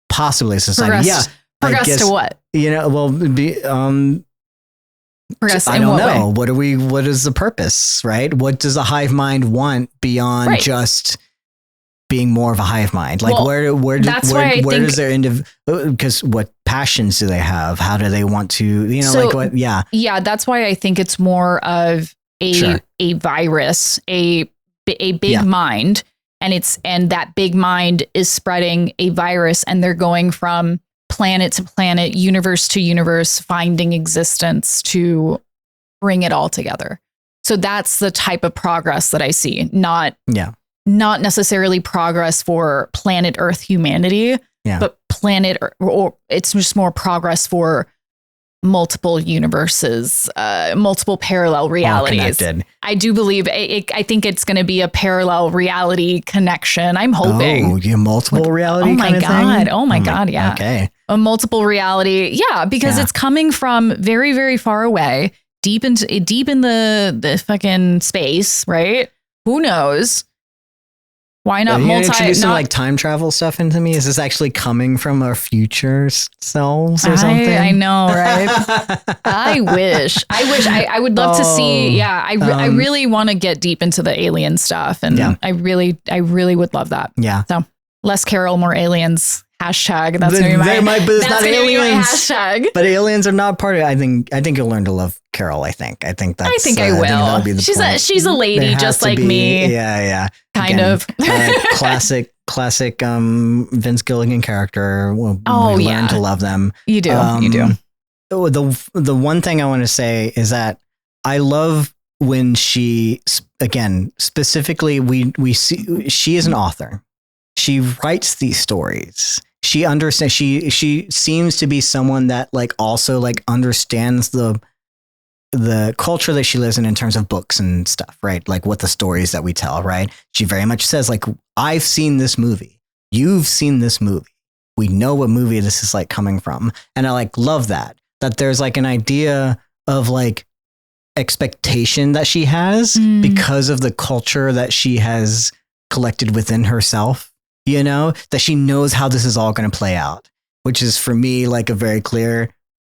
Possibly society. Progress to what? You know, well, progress I don't know. What is the purpose, right? What does a hive mind want beyond just being more of a hive mind? Like where does their because what passions do they have? How do they want to, you know, like what? Yeah. Yeah. That's why I think it's more of a virus, a big mind, and that big mind is spreading a virus, and they're going from planet to planet, universe to universe, finding existence to bring it all together. So that's the type of progress that I see. Not necessarily progress for planet Earth humanity, but planet or it's just more progress for multiple universes, multiple parallel realities. I do believe I think it's going to be a parallel reality connection. I'm hoping. Oh, yeah, multiple reality. Oh my kind of God. Thing? Oh my God. Yeah. Okay. A multiple reality. Yeah. Because it's coming from very, very far away, deep in the fucking space, right? Who knows? Why not introduce some like time travel stuff into me? Is this actually coming from our future selves or something? I know, right? I wish. I would love to see. Yeah, I really want to get deep into the alien stuff, and I really would love that. Yeah. So less Carol, more aliens. Hashtag. That's gonna be my. But it's not aliens. Hashtag. But aliens are not part of it. I think you'll learn to love Carol. I think that's. I think I will. She's a lady just like me. Yeah. Kind of. Classic Vince Gilligan character. We learn to love them. You do. You do. The one thing I want to say is that I love when she, again, specifically, we see she is an author. She writes these stories. She understands. She seems to be someone that like also like understands the culture that she lives in terms of books and stuff, right? Like what the stories that we tell, right? She very much says like, I've seen this movie. You've seen this movie. We know what movie this is like coming from. And I like love that there's like an idea of like expectation that she has because of the culture that she has collected within herself, you know, that she knows how this is all going to play out, which is for me like a very clear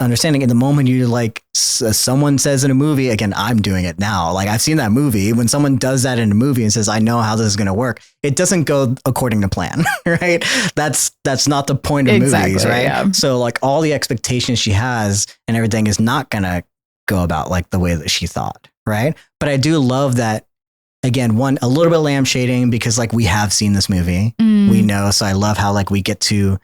understanding. In the moment you like someone says in a movie, again, I'm doing it now. Like I've seen that movie. When someone does that in a movie and says, I know how this is going to work, it doesn't go according to plan, right? That's not the point of movies, right? Yeah. So like all the expectations she has and everything is not going to go about like the way that she thought, right? But I do love that. Again, a little bit lampshading because like we have seen this movie, we know. So I love how like we get to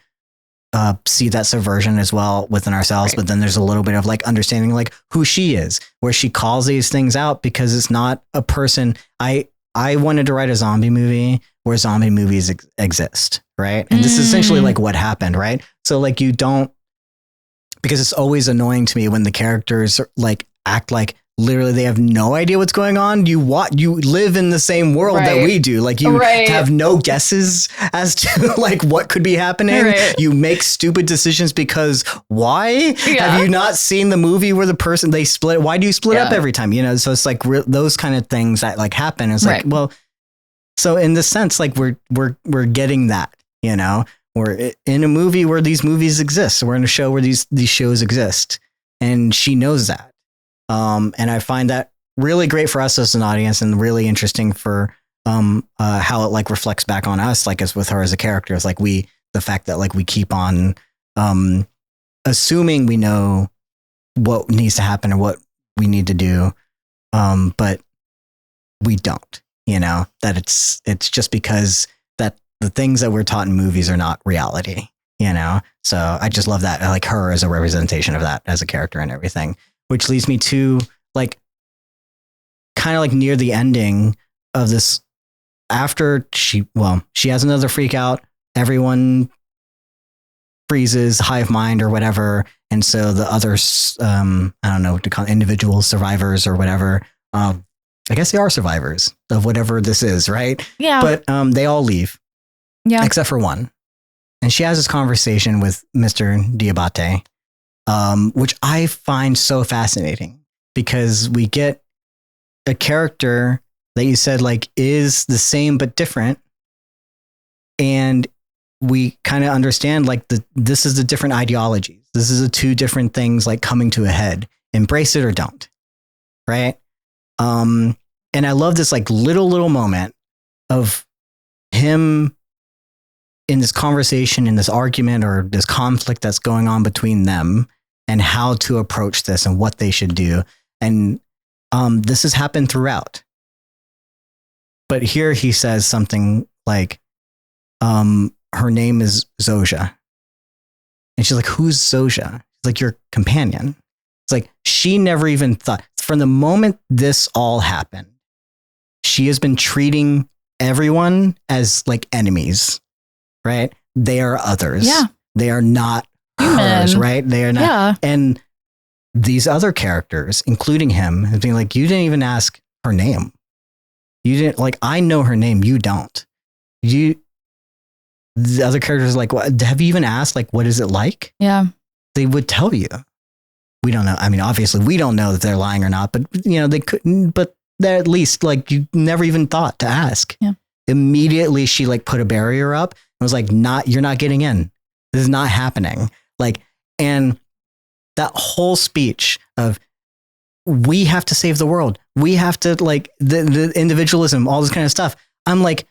see that subversion as well within ourselves. Right. But then there's a little bit of like understanding like who she is, where she calls these things out because it's not a person. I wanted to write a zombie movie where zombie movies exist, right? And this is essentially like what happened, right? So like you don't, because it's always annoying to me when the characters like act like literally they have no idea what's going on. You live in the same world that we do. Like you have no guesses as to like what could be happening. Right. You make stupid decisions because why? Yeah. Have you not seen the movie where the person they split? Why do you split up every time? You know, so it's like those kind of things that like happen. It's like, well, so in the sense, like we're getting that, you know, we're in a movie where these movies exist. We're in a show where these shows exist, and she knows that. And I find that really great for us as an audience and really interesting for how it like reflects back on us, like as with her as a character. It's like the fact that like we keep on assuming we know what needs to happen or what we need to do, but we don't. That it's just because that the things that we're taught in movies are not reality. So I just love that. I like her as a representation of that as a character and everything, which leads me to like kind of like near the ending of this. After she has another freak out, everyone freezes, hive mind or whatever. And so the others, I don't know what to call it, individual survivors or whatever. I guess they are survivors of whatever this is, right? Yeah. But they all leave. Yeah. Except for one. And she has this conversation with Mr. Diabate, which I find so fascinating because we get a character that you said like is the same but different. And we kind of understand like this is the different ideologies. This is the two different things like coming to a head. Embrace it or don't. Right. And I love this like little moment of him in this conversation, in this argument or this conflict that's going on between them and how to approach this and what they should do. And this has happened throughout. But here he says something like, her name is Zoja. And she's like, who's Zoja? It's like your companion. It's like, she never even thought from the moment this all happened, she has been treating everyone as like enemies, right? They are others. Yeah. They are not Human. hers, right? They are not. Yeah. And these other characters, including him, have been like, you didn't even ask her name. You didn't like, I know her name. You don't. The other characters are like, what, have you even asked? Like, what is it like? Yeah. They would tell you. We don't know. I mean, obviously we don't know that they're lying or not, but they couldn't, but they're at least like, you never even thought to ask. Yeah. Immediately she like put a barrier up and was like, you're not getting in. This is not happening. Like, and that whole speech of, we have to save the world. We have to like the individualism, all this kind of stuff. I'm like,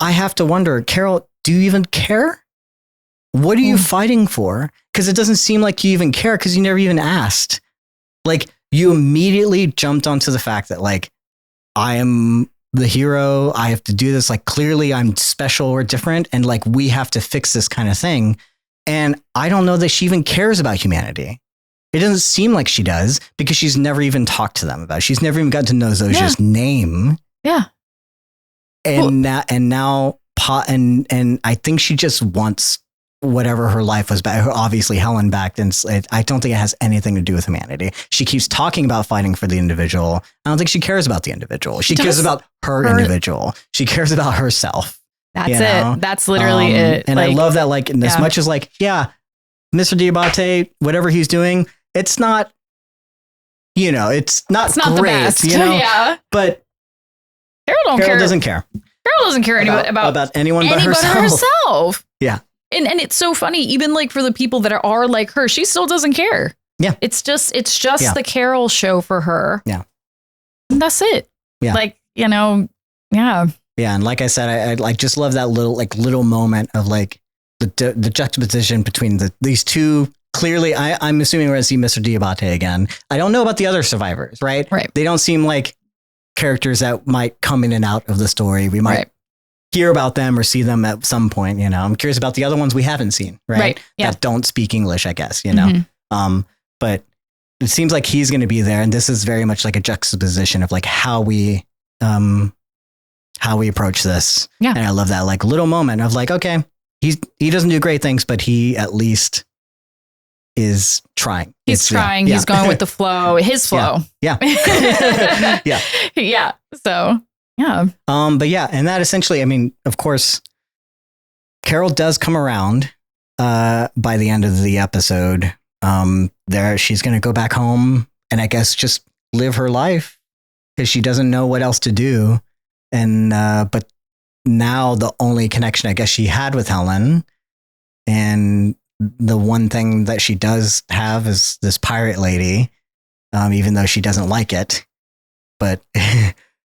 I have to wonder, Carol, do you even care? What are you fighting for? Because it doesn't seem like you even care because you never even asked. Like you immediately jumped onto the fact that like, I am the hero. I have to do this. Like clearly I'm special or different. And like, we have to fix this kind of thing. And I don't know that she even cares about humanity. It doesn't seem like she does because she's never even talked to them about it. She's never even gotten to know Zoja's name. Yeah. And now I think she just wants whatever her life was back. Obviously Helen backed, and I don't think it has anything to do with humanity. She keeps talking about fighting for the individual. I don't think she cares about the individual. She cares about her individual. She cares about herself. That's it. That's literally it. And like, I love that. Like as much as like, yeah, Mr. Diabate, whatever he's doing, it's not, it's not great, the best. Yeah. But Carol doesn't care. Carol doesn't care about anyone but herself. Yeah. And it's so funny, even like for the people that are like her, she still doesn't care. Yeah. It's just the Carol show for her. Yeah. And that's it. Yeah. Like, yeah. Yeah. And like I said, I like just love that little moment of like the juxtaposition between these two. Clearly, I'm assuming we're going to see Mr. Diabate again. I don't know about the other survivors, right? Right. They don't seem like characters that might come in and out of the story. We might hear about them or see them at some point. I'm curious about the other ones we haven't seen, right? Yeah. That don't speak English, I guess, Mm-hmm. But it seems like he's going to be there. And this is very much like a juxtaposition of like how we approach this. Yeah. And I love that like little moment of like, okay, he doesn't do great things, but he at least is trying. He's trying. He's going with the flow, his flow. Yeah. Yeah. Yeah. So, yeah. But yeah. And that essentially, I mean, of course, Carol does come around by the end of the episode. She's going to go back home and I guess just live her life because she doesn't know what else to do. And, but now the only connection I guess she had with Helen, and the one thing that she does have is this pirate lady, even though she doesn't like it, but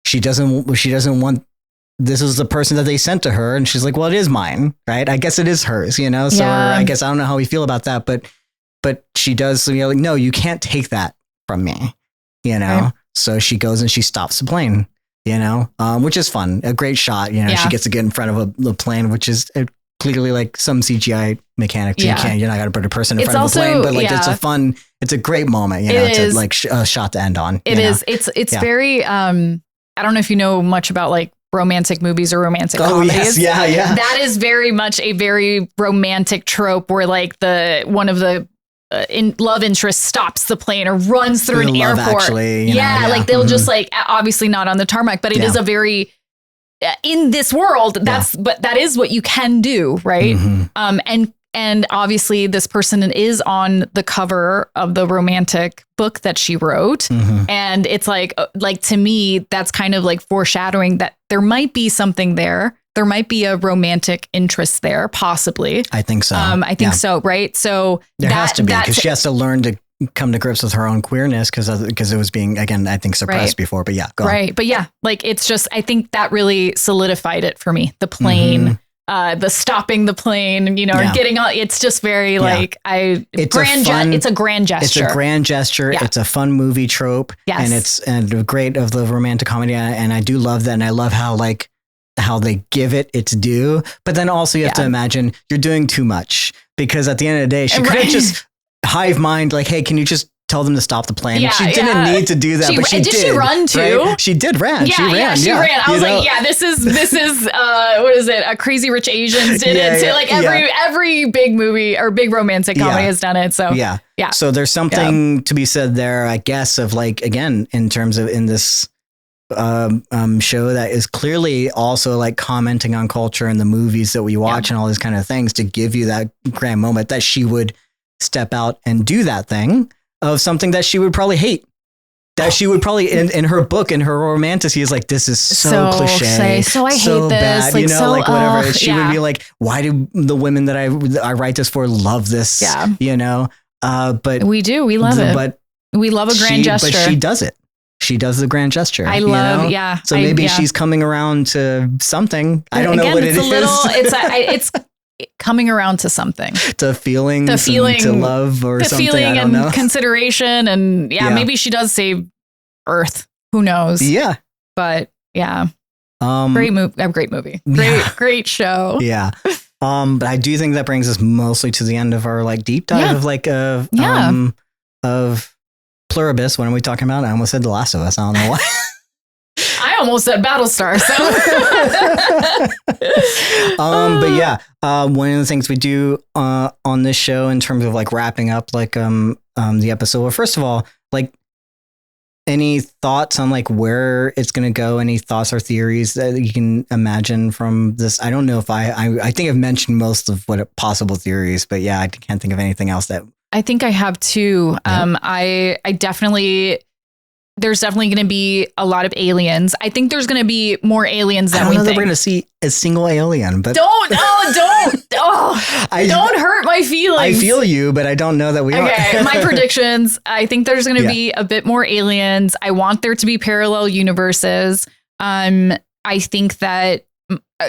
she doesn't want, this is the person that they sent to her. And she's like, well, it is mine, right? I guess it is hers, so I guess I don't know how we feel about that, but but she does, like, no, you can't take that from me, Right. So she goes and she stops the plane, which is fun. A great shot. She gets to get in front of the plane, which is clearly like some CGI mechanic. You're not going to put a person in front of a plane, but like it's a great moment, to like a shot to end on. It is. It's very, I don't know if you know much about like romantic movies or romantic comedies. Yes. Yeah. That is very much a very romantic trope where like one of the love interest stops the plane or runs through an airport. Actually, like they'll just like, obviously not on the tarmac, but it is a very, in this world, but that is what you can do. Right. And obviously this person is on the cover of the romantic book that she wrote. And it's like to me, that's kind of like foreshadowing that there might be something there. There might be a romantic interest there, possibly. I think so. I think so. Right. So there has to be, because she has to learn to come to grips with her own queerness because it was being, again, I think suppressed before, but go on. But like, it's just, I think that really solidified it for me. The plane, the stopping the plane, or getting on. It's just very like, it's a grand gesture. It's a grand gesture. Yeah. It's a fun movie trope. Yes. And great of the romantic comedy. And I do love that. And I love how they give it its due, but then also you have to imagine you're doing too much, because at the end of the day, she could have just hive mind, like, hey, can you just tell them to stop the plane? She didn't need to do that, but she did. Did she run too? Right? She did ran. She ran. I was like, this is what is it? A Crazy Rich Asians did it. So like every big movie or big romantic comedy has done it. So yeah. So there's something to be said there, I guess, of like, again, in terms of in this show that is clearly also like commenting on culture and the movies that we watch and all these kind of things, to give you that grand moment that she would step out and do that thing of something that she would probably hate. That she would probably in her book, in her romantasy, is like, this is so cliche. So I hate this. Bad, like whatever. She would be like, why do the women that I write this for love this? But we do. We love it. But we love a grand gesture. But she does it. She does the grand gesture. I love, So maybe she's coming around to something. I don't know what it is. It's coming around to something. To feelings, to love, or something. The feeling I don't know. and consideration, and maybe she does save Earth. Who knows? Yeah. But great movie. Great show. Yeah. But I do think that brings us mostly to the end of our like deep dive of Pluribus. What are we talking about? I almost said The Last of Us. I don't know why. I almost said Battlestar. But one of the things we do on this show in terms of like wrapping up like the episode. Well, first of all, like, any thoughts on like where it's going to go? Any thoughts or theories that you can imagine from this? I don't know if I think I've mentioned most of possible theories, but I can't think of anything else that. I think I have two. I definitely, there's definitely going to be a lot of aliens. I think there's going to be more aliens than we think. I don't know that we're going to see a single alien, but don't hurt my feelings. I feel you, but I don't know that we are. Okay, my predictions. I think there's going to be a bit more aliens. I want there to be parallel universes. I think that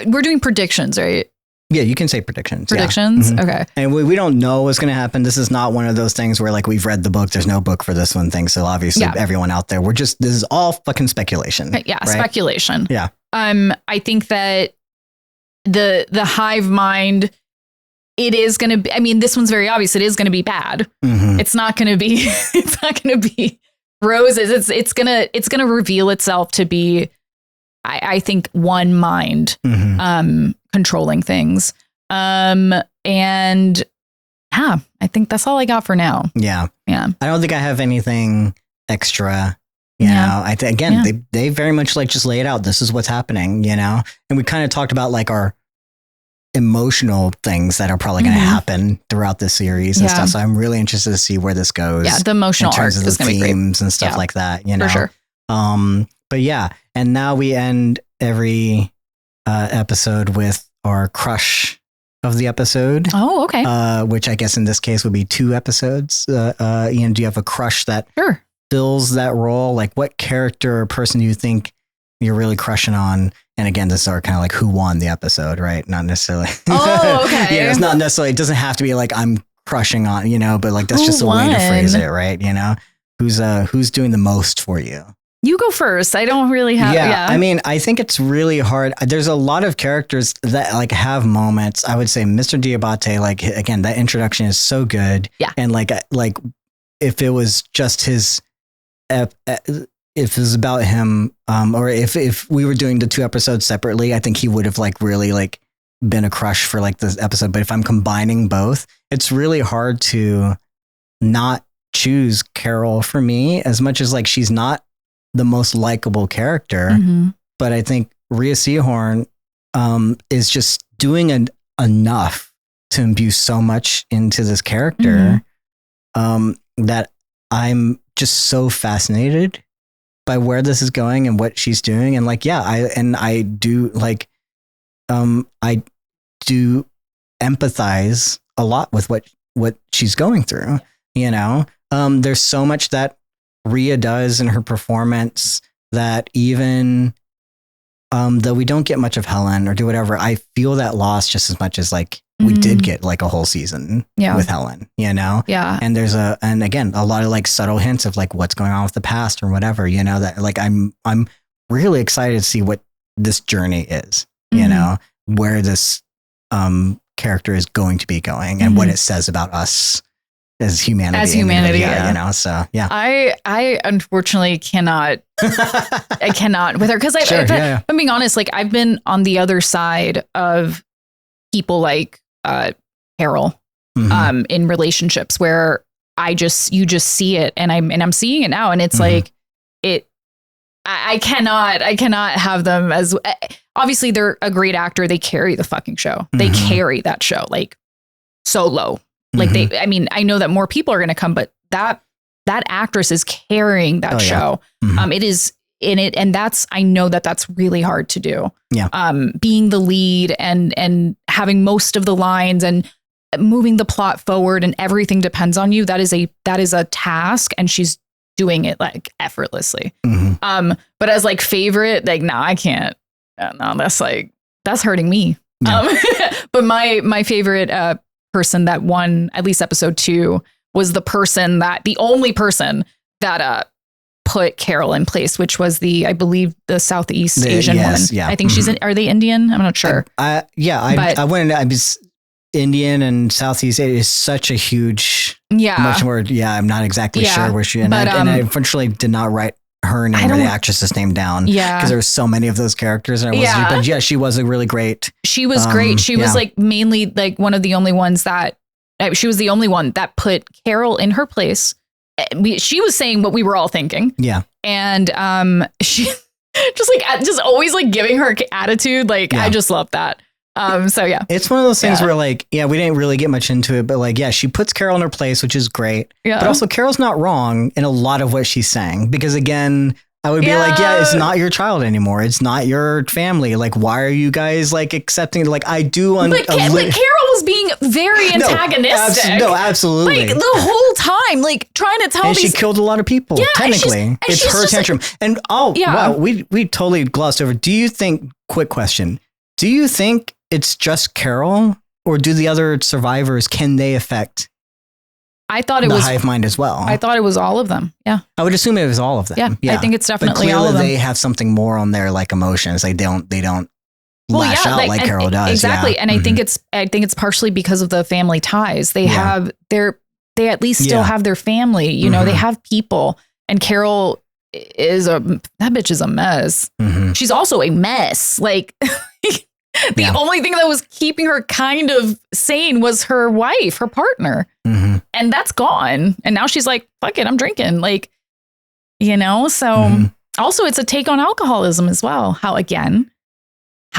we're doing predictions, right? Yeah, you can say predictions. Predictions? Yeah. Okay. And we don't know what's going to happen. This is not one of those things where like we've read the book. There's no book for this one thing. So obviously everyone out there, this is all fucking speculation. Yeah, right? Speculation. Yeah. I think that the hive mind, it is going to be, I mean, this one's very obvious. It is going to be bad. Mm-hmm. It's not going to be roses. It's going to reveal itself to be, I think, one mind, controlling things. I think that's all I got for now. Yeah. Yeah. I don't think I have anything extra. You know, they very much like just lay it out. This is what's happening, and we kind of talked about like our emotional things that are probably going to happen throughout this series and stuff. So I'm really interested to see where this goes. Yeah. The emotional arc is going to be great. Themes and stuff like that, For sure. But and now we end every episode with our crush of the episode. Oh, okay. Which I guess in this case would be 2 episodes. Ian, do you have a crush that fills that role? Like, what character or person do you think you're really crushing on? And again, this is our kind of like who won the episode, right? Not necessarily. Oh, okay. It's not necessarily. It doesn't have to be like I'm crushing on, you know, but like that's just a way to phrase it, right? You know, who's doing the most for you? You go first. I don't really have. Yeah. I mean, I think it's really hard. There's a lot of characters that like have moments. I would say Mr. Diabate, like again, that introduction is so good. Yeah. And like if it was just his, if it was about him, or if we were doing the 2 episodes separately, I think he would have like really like been a crush for like this episode. But if I'm combining both, it's really hard to not choose Carol for me, as much as like she's not the most likable character. Mm-hmm. But I think Rhea Seehorn is just doing enough to imbue so much into this character that I'm just so fascinated by where this is going and what she's doing. And like, yeah, I do like, I do empathize a lot with what she's going through, you know? There's so much that Rhea does in her performance that even, though we don't get much of Helen or do whatever, I feel that loss just as much as like we did get like a whole season with Helen, you know? Yeah. And and again, a lot of like subtle hints of like what's going on with the past or whatever, you know, that like, I'm really excited to see what this journey is, you know, where this, character is going to be going and what it says about us as humanity, yeah. You know, so yeah. I unfortunately cannot, I cannot with her. Cause I'm being honest, like I've been on the other side of people like, Carol, in relationships where you just see it and I'm seeing it now. And it's like, I cannot have them as, obviously they're a great actor. They carry the fucking show. They carry that show like so low. Like I know that more people are going to come, but that actress is carrying that show. It is in it. And I know that's really hard to do. Yeah. Being the lead and having most of the lines and moving the plot forward and everything depends on you. That is a task and she's doing it like effortlessly. But as like favorite, like, no, I can't. No, that's hurting me. Yeah. But my favorite, person that won at least episode 2 was the only person that put Carol in place, which was I believe the Southeast Asian woman. Yeah. I think are they Indian? I'm not sure. I was Indian and Southeast Asia is such a huge, much more. Yeah. I'm not exactly sure where she, and I unfortunately did not write her name or the actress's name down. Yeah. Because there were so many of those characters. And but yeah, she was a really great. She was great. She was like mainly like one of the only ones she was the only one that put Carol in her place. She was saying what we were all thinking. Yeah. And she just always like giving her attitude. Like, I just love that. So yeah, it's one of those things where like, we didn't really get much into it, but like, she puts Carol in her place, which is great. Yeah. But also Carol's not wrong in a lot of what she's saying, because again, I would be like, it's not your child anymore. It's not your family. Like, why are you guys like accepting? Like, I do. But Carol was being very antagonistic. No, absolutely. Like the whole time, like trying to tell me. And she killed a lot of people. Yeah, technically, it's her tantrum. Like, and wow, we totally glossed over. Do you think? Quick question. Do you think it's just Carol, or do the other survivors, can they affect? I thought it was hive mind as well. I thought it was all of them. Yeah. I would assume it was all of them. Yeah. I think it's definitely all of them. They have something more on their like emotions. They don't lash out like Carol does. Exactly. Yeah. And I think it's partially because of the family ties. They they at least still have their family, you know, they have people, and Carol that bitch is a mess. She's also a mess. Like the only thing that was keeping her kind of sane was her wife, her partner. And that's gone. And now she's like, fuck it, I'm drinking. Like, you know, so also it's a take on alcoholism as well. How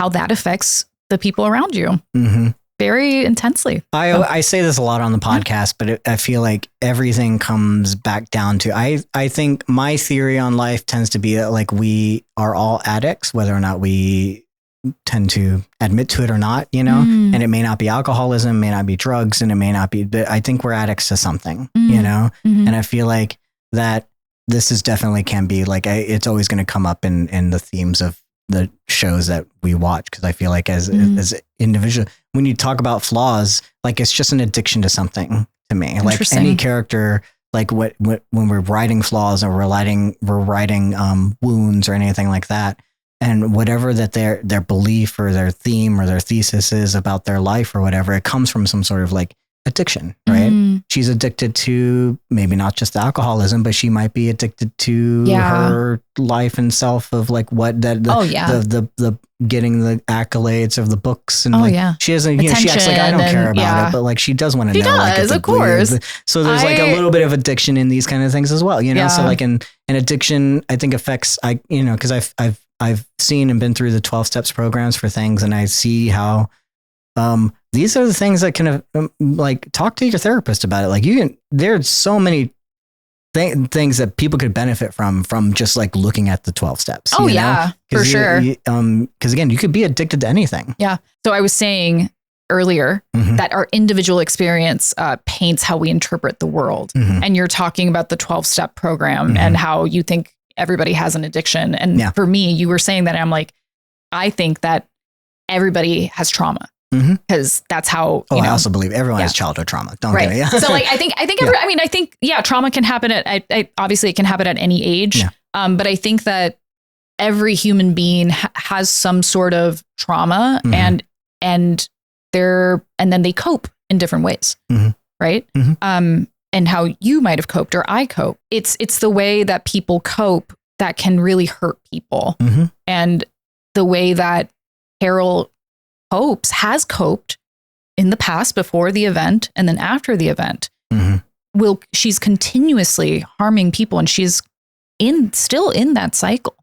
that affects the people around you very intensely. I say this a lot on the podcast, but I feel like everything comes back down to, I think my theory on life tends to be that like we are all addicts, whether or not we tend to admit to it or not, you know, and it may not be alcoholism, may not be drugs, and it may not be, but I think we're addicts to something, you know, and I feel like that this is definitely can be like, it's always going to come up in the themes of the shows that we watch. Cause I feel like as individual, when you talk about flaws, like it's just an addiction to something to me. Like any character, like what when we're writing flaws or we're writing wounds or anything like that, and whatever that their belief or their theme or their thesis is about their life or whatever, it comes from some sort of like addiction, right? She's addicted to maybe not just alcoholism, but she might be addicted to her life and self of like what that the getting the accolades of the books and she doesn't, you know, she acts like I don't care about it, but like she does want to know. She does, of course. So there's like a little bit of addiction in these kind of things as well, you know. So like an addiction, I think affects because I've seen and been through the 12 steps programs for things, and I see how these are the things that can like talk to your therapist about it. Like there's so many things that people could benefit from just like looking at the 12 steps. Oh yeah, for sure. Because again, you could be addicted to anything. Yeah. So I was saying earlier that our individual experience paints how we interpret the world. And you're talking about the 12-step program and how you think everybody has an addiction. And for me, you were saying that, and I'm like, I think that everybody has trauma. Because that's how, I also believe everyone has childhood trauma. Don't get me. So like, I think trauma can happen at obviously it can happen at any age. Yeah. But I think that every human being has some sort of trauma and then they cope in different ways. Right. And how you might have coped or I cope. It's the way that people cope that can really hurt people. And the way that Carol has coped in the past before the event and then after the event. She's continuously harming people, and she's still in that cycle.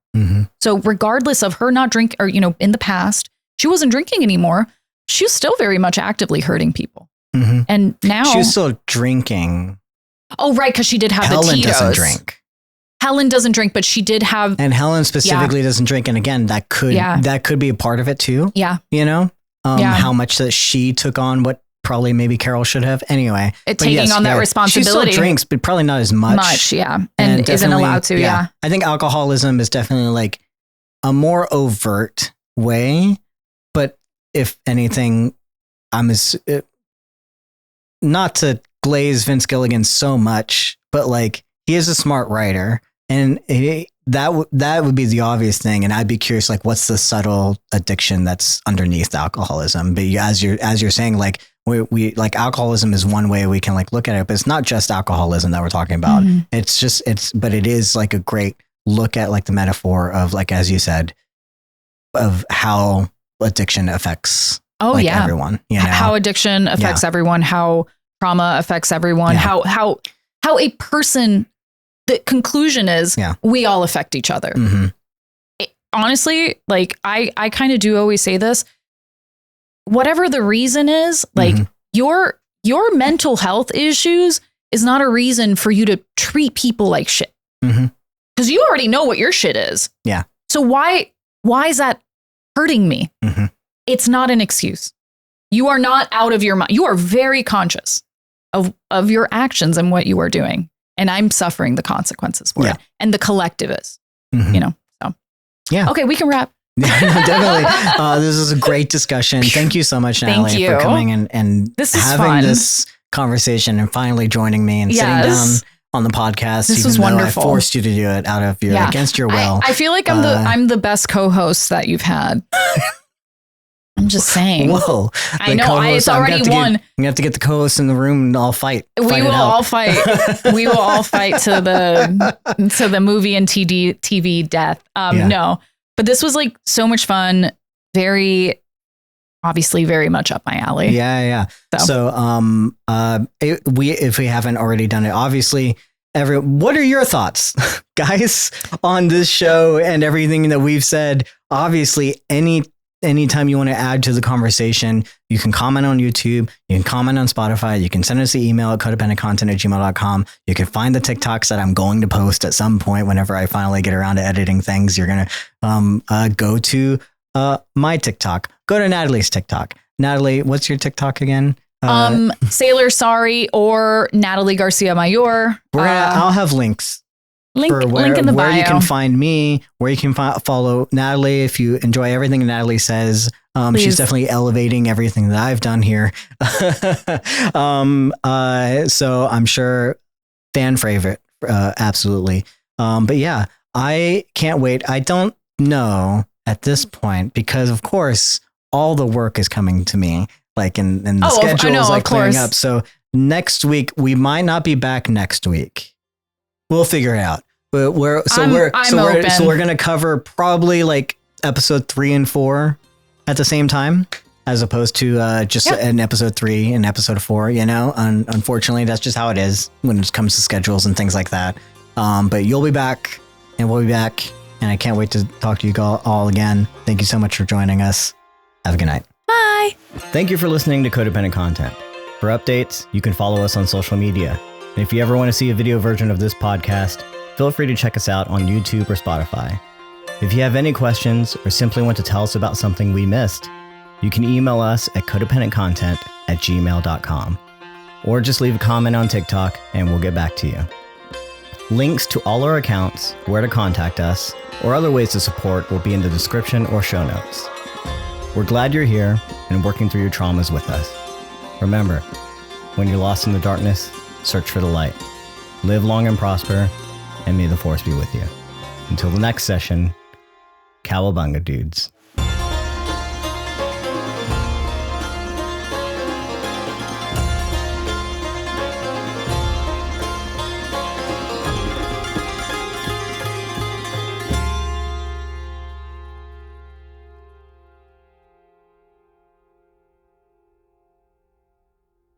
So regardless of her not drink, or in the past she wasn't drinking anymore, she was still very much actively hurting people. And now she was still drinking. Oh right, because she did have Helen the Tito's. doesn't drink. Helen doesn't drink, but she did have, and Helen specifically doesn't drink. And again, that could be a part of it too. Yeah, how much that she took on what probably maybe Carol should have anyway. Taking on that responsibility. She still drinks, but probably not as much. And isn't allowed to. I think alcoholism is definitely like a more overt way, but if anything, not to glaze Vince Gilligan so much, but like he is a smart writer, and that would be the obvious thing. And I'd be curious, like, what's the subtle addiction that's underneath alcoholism? But as you're saying, like we like alcoholism is one way we can like look at it, but it's not just alcoholism that we're talking about. But it is like a great look at like the metaphor of, like, as you said, of how addiction affects everyone, how addiction affects everyone, how trauma affects everyone, how a person, the conclusion is we all affect each other. Honestly, like I kind of do always say this, whatever the reason is, like your mental health issues is not a reason for you to treat people like shit. Because you already know what your shit is. Yeah. So why is that hurting me? It's not an excuse. You are not out of your mind. You are very conscious of your actions and what you are doing. And I'm suffering the consequences for it. And the collective is, so. Yeah. Okay, we can wrap. Definitely. This is a great discussion. Thank you so much, Natalie, for coming and having this conversation and finally joining me and sitting down on the podcast. This was wonderful. I forced you to do it out of against your will. I feel like I'm the best co-host that you've had. I'm just saying. Whoa. I know. It's already won. I'm going to have to get the co-hosts in the room and all fight. We will all fight. We will all fight to the movie and TV death. No, but this was like so much fun. Obviously very much up my alley. Yeah. So if we haven't already done it, obviously, what are your thoughts, guys, on this show and everything that we've said? Obviously, anytime you want to add to the conversation, you can comment on YouTube, you can comment on Spotify, you can send us an email at codependentcontent@gmail.com. You can find the TikToks that I'm going to post at some point whenever I finally get around to editing things. You're going to go to my TikTok, go to Natalie's TikTok. Natalie, what's your TikTok again? Sailor Sorry or Natalie Garcia Mayor. I'll have links. Link in the bio. Where you can find me, where you can follow Natalie if you enjoy everything Natalie says. She's definitely elevating everything that I've done here. So I'm sure fan favorite, absolutely. But yeah, I can't wait. I don't know at this point because, of course, all the work is coming to me, like in the schedule is like clearing up. So next week we might not be back next week. We'll figure it out. But we're gonna cover probably like episode 3 and 4 at the same time, as opposed to just an episode 3 and episode 4. You know, unfortunately, that's just how it is when it comes to schedules and things like that. But you'll be back, and we'll be back, and I can't wait to talk to you all again. Thank you so much for joining us. Have a good night. Bye. Thank you for listening to Codependent Content. For updates, you can follow us on social media. And if you ever want to see a video version of this podcast, feel free to check us out on YouTube or Spotify. If you have any questions or simply want to tell us about something we missed, you can email us at codependentcontent@gmail.com. Or just leave a comment on TikTok and we'll get back to you. Links to all our accounts, where to contact us, or other ways to support will be in the description or show notes. We're glad you're here and working through your traumas with us. Remember, when you're lost in the darkness, search for the light. Live long and prosper, and may the force be with you. Until the next session, cowabunga, dudes.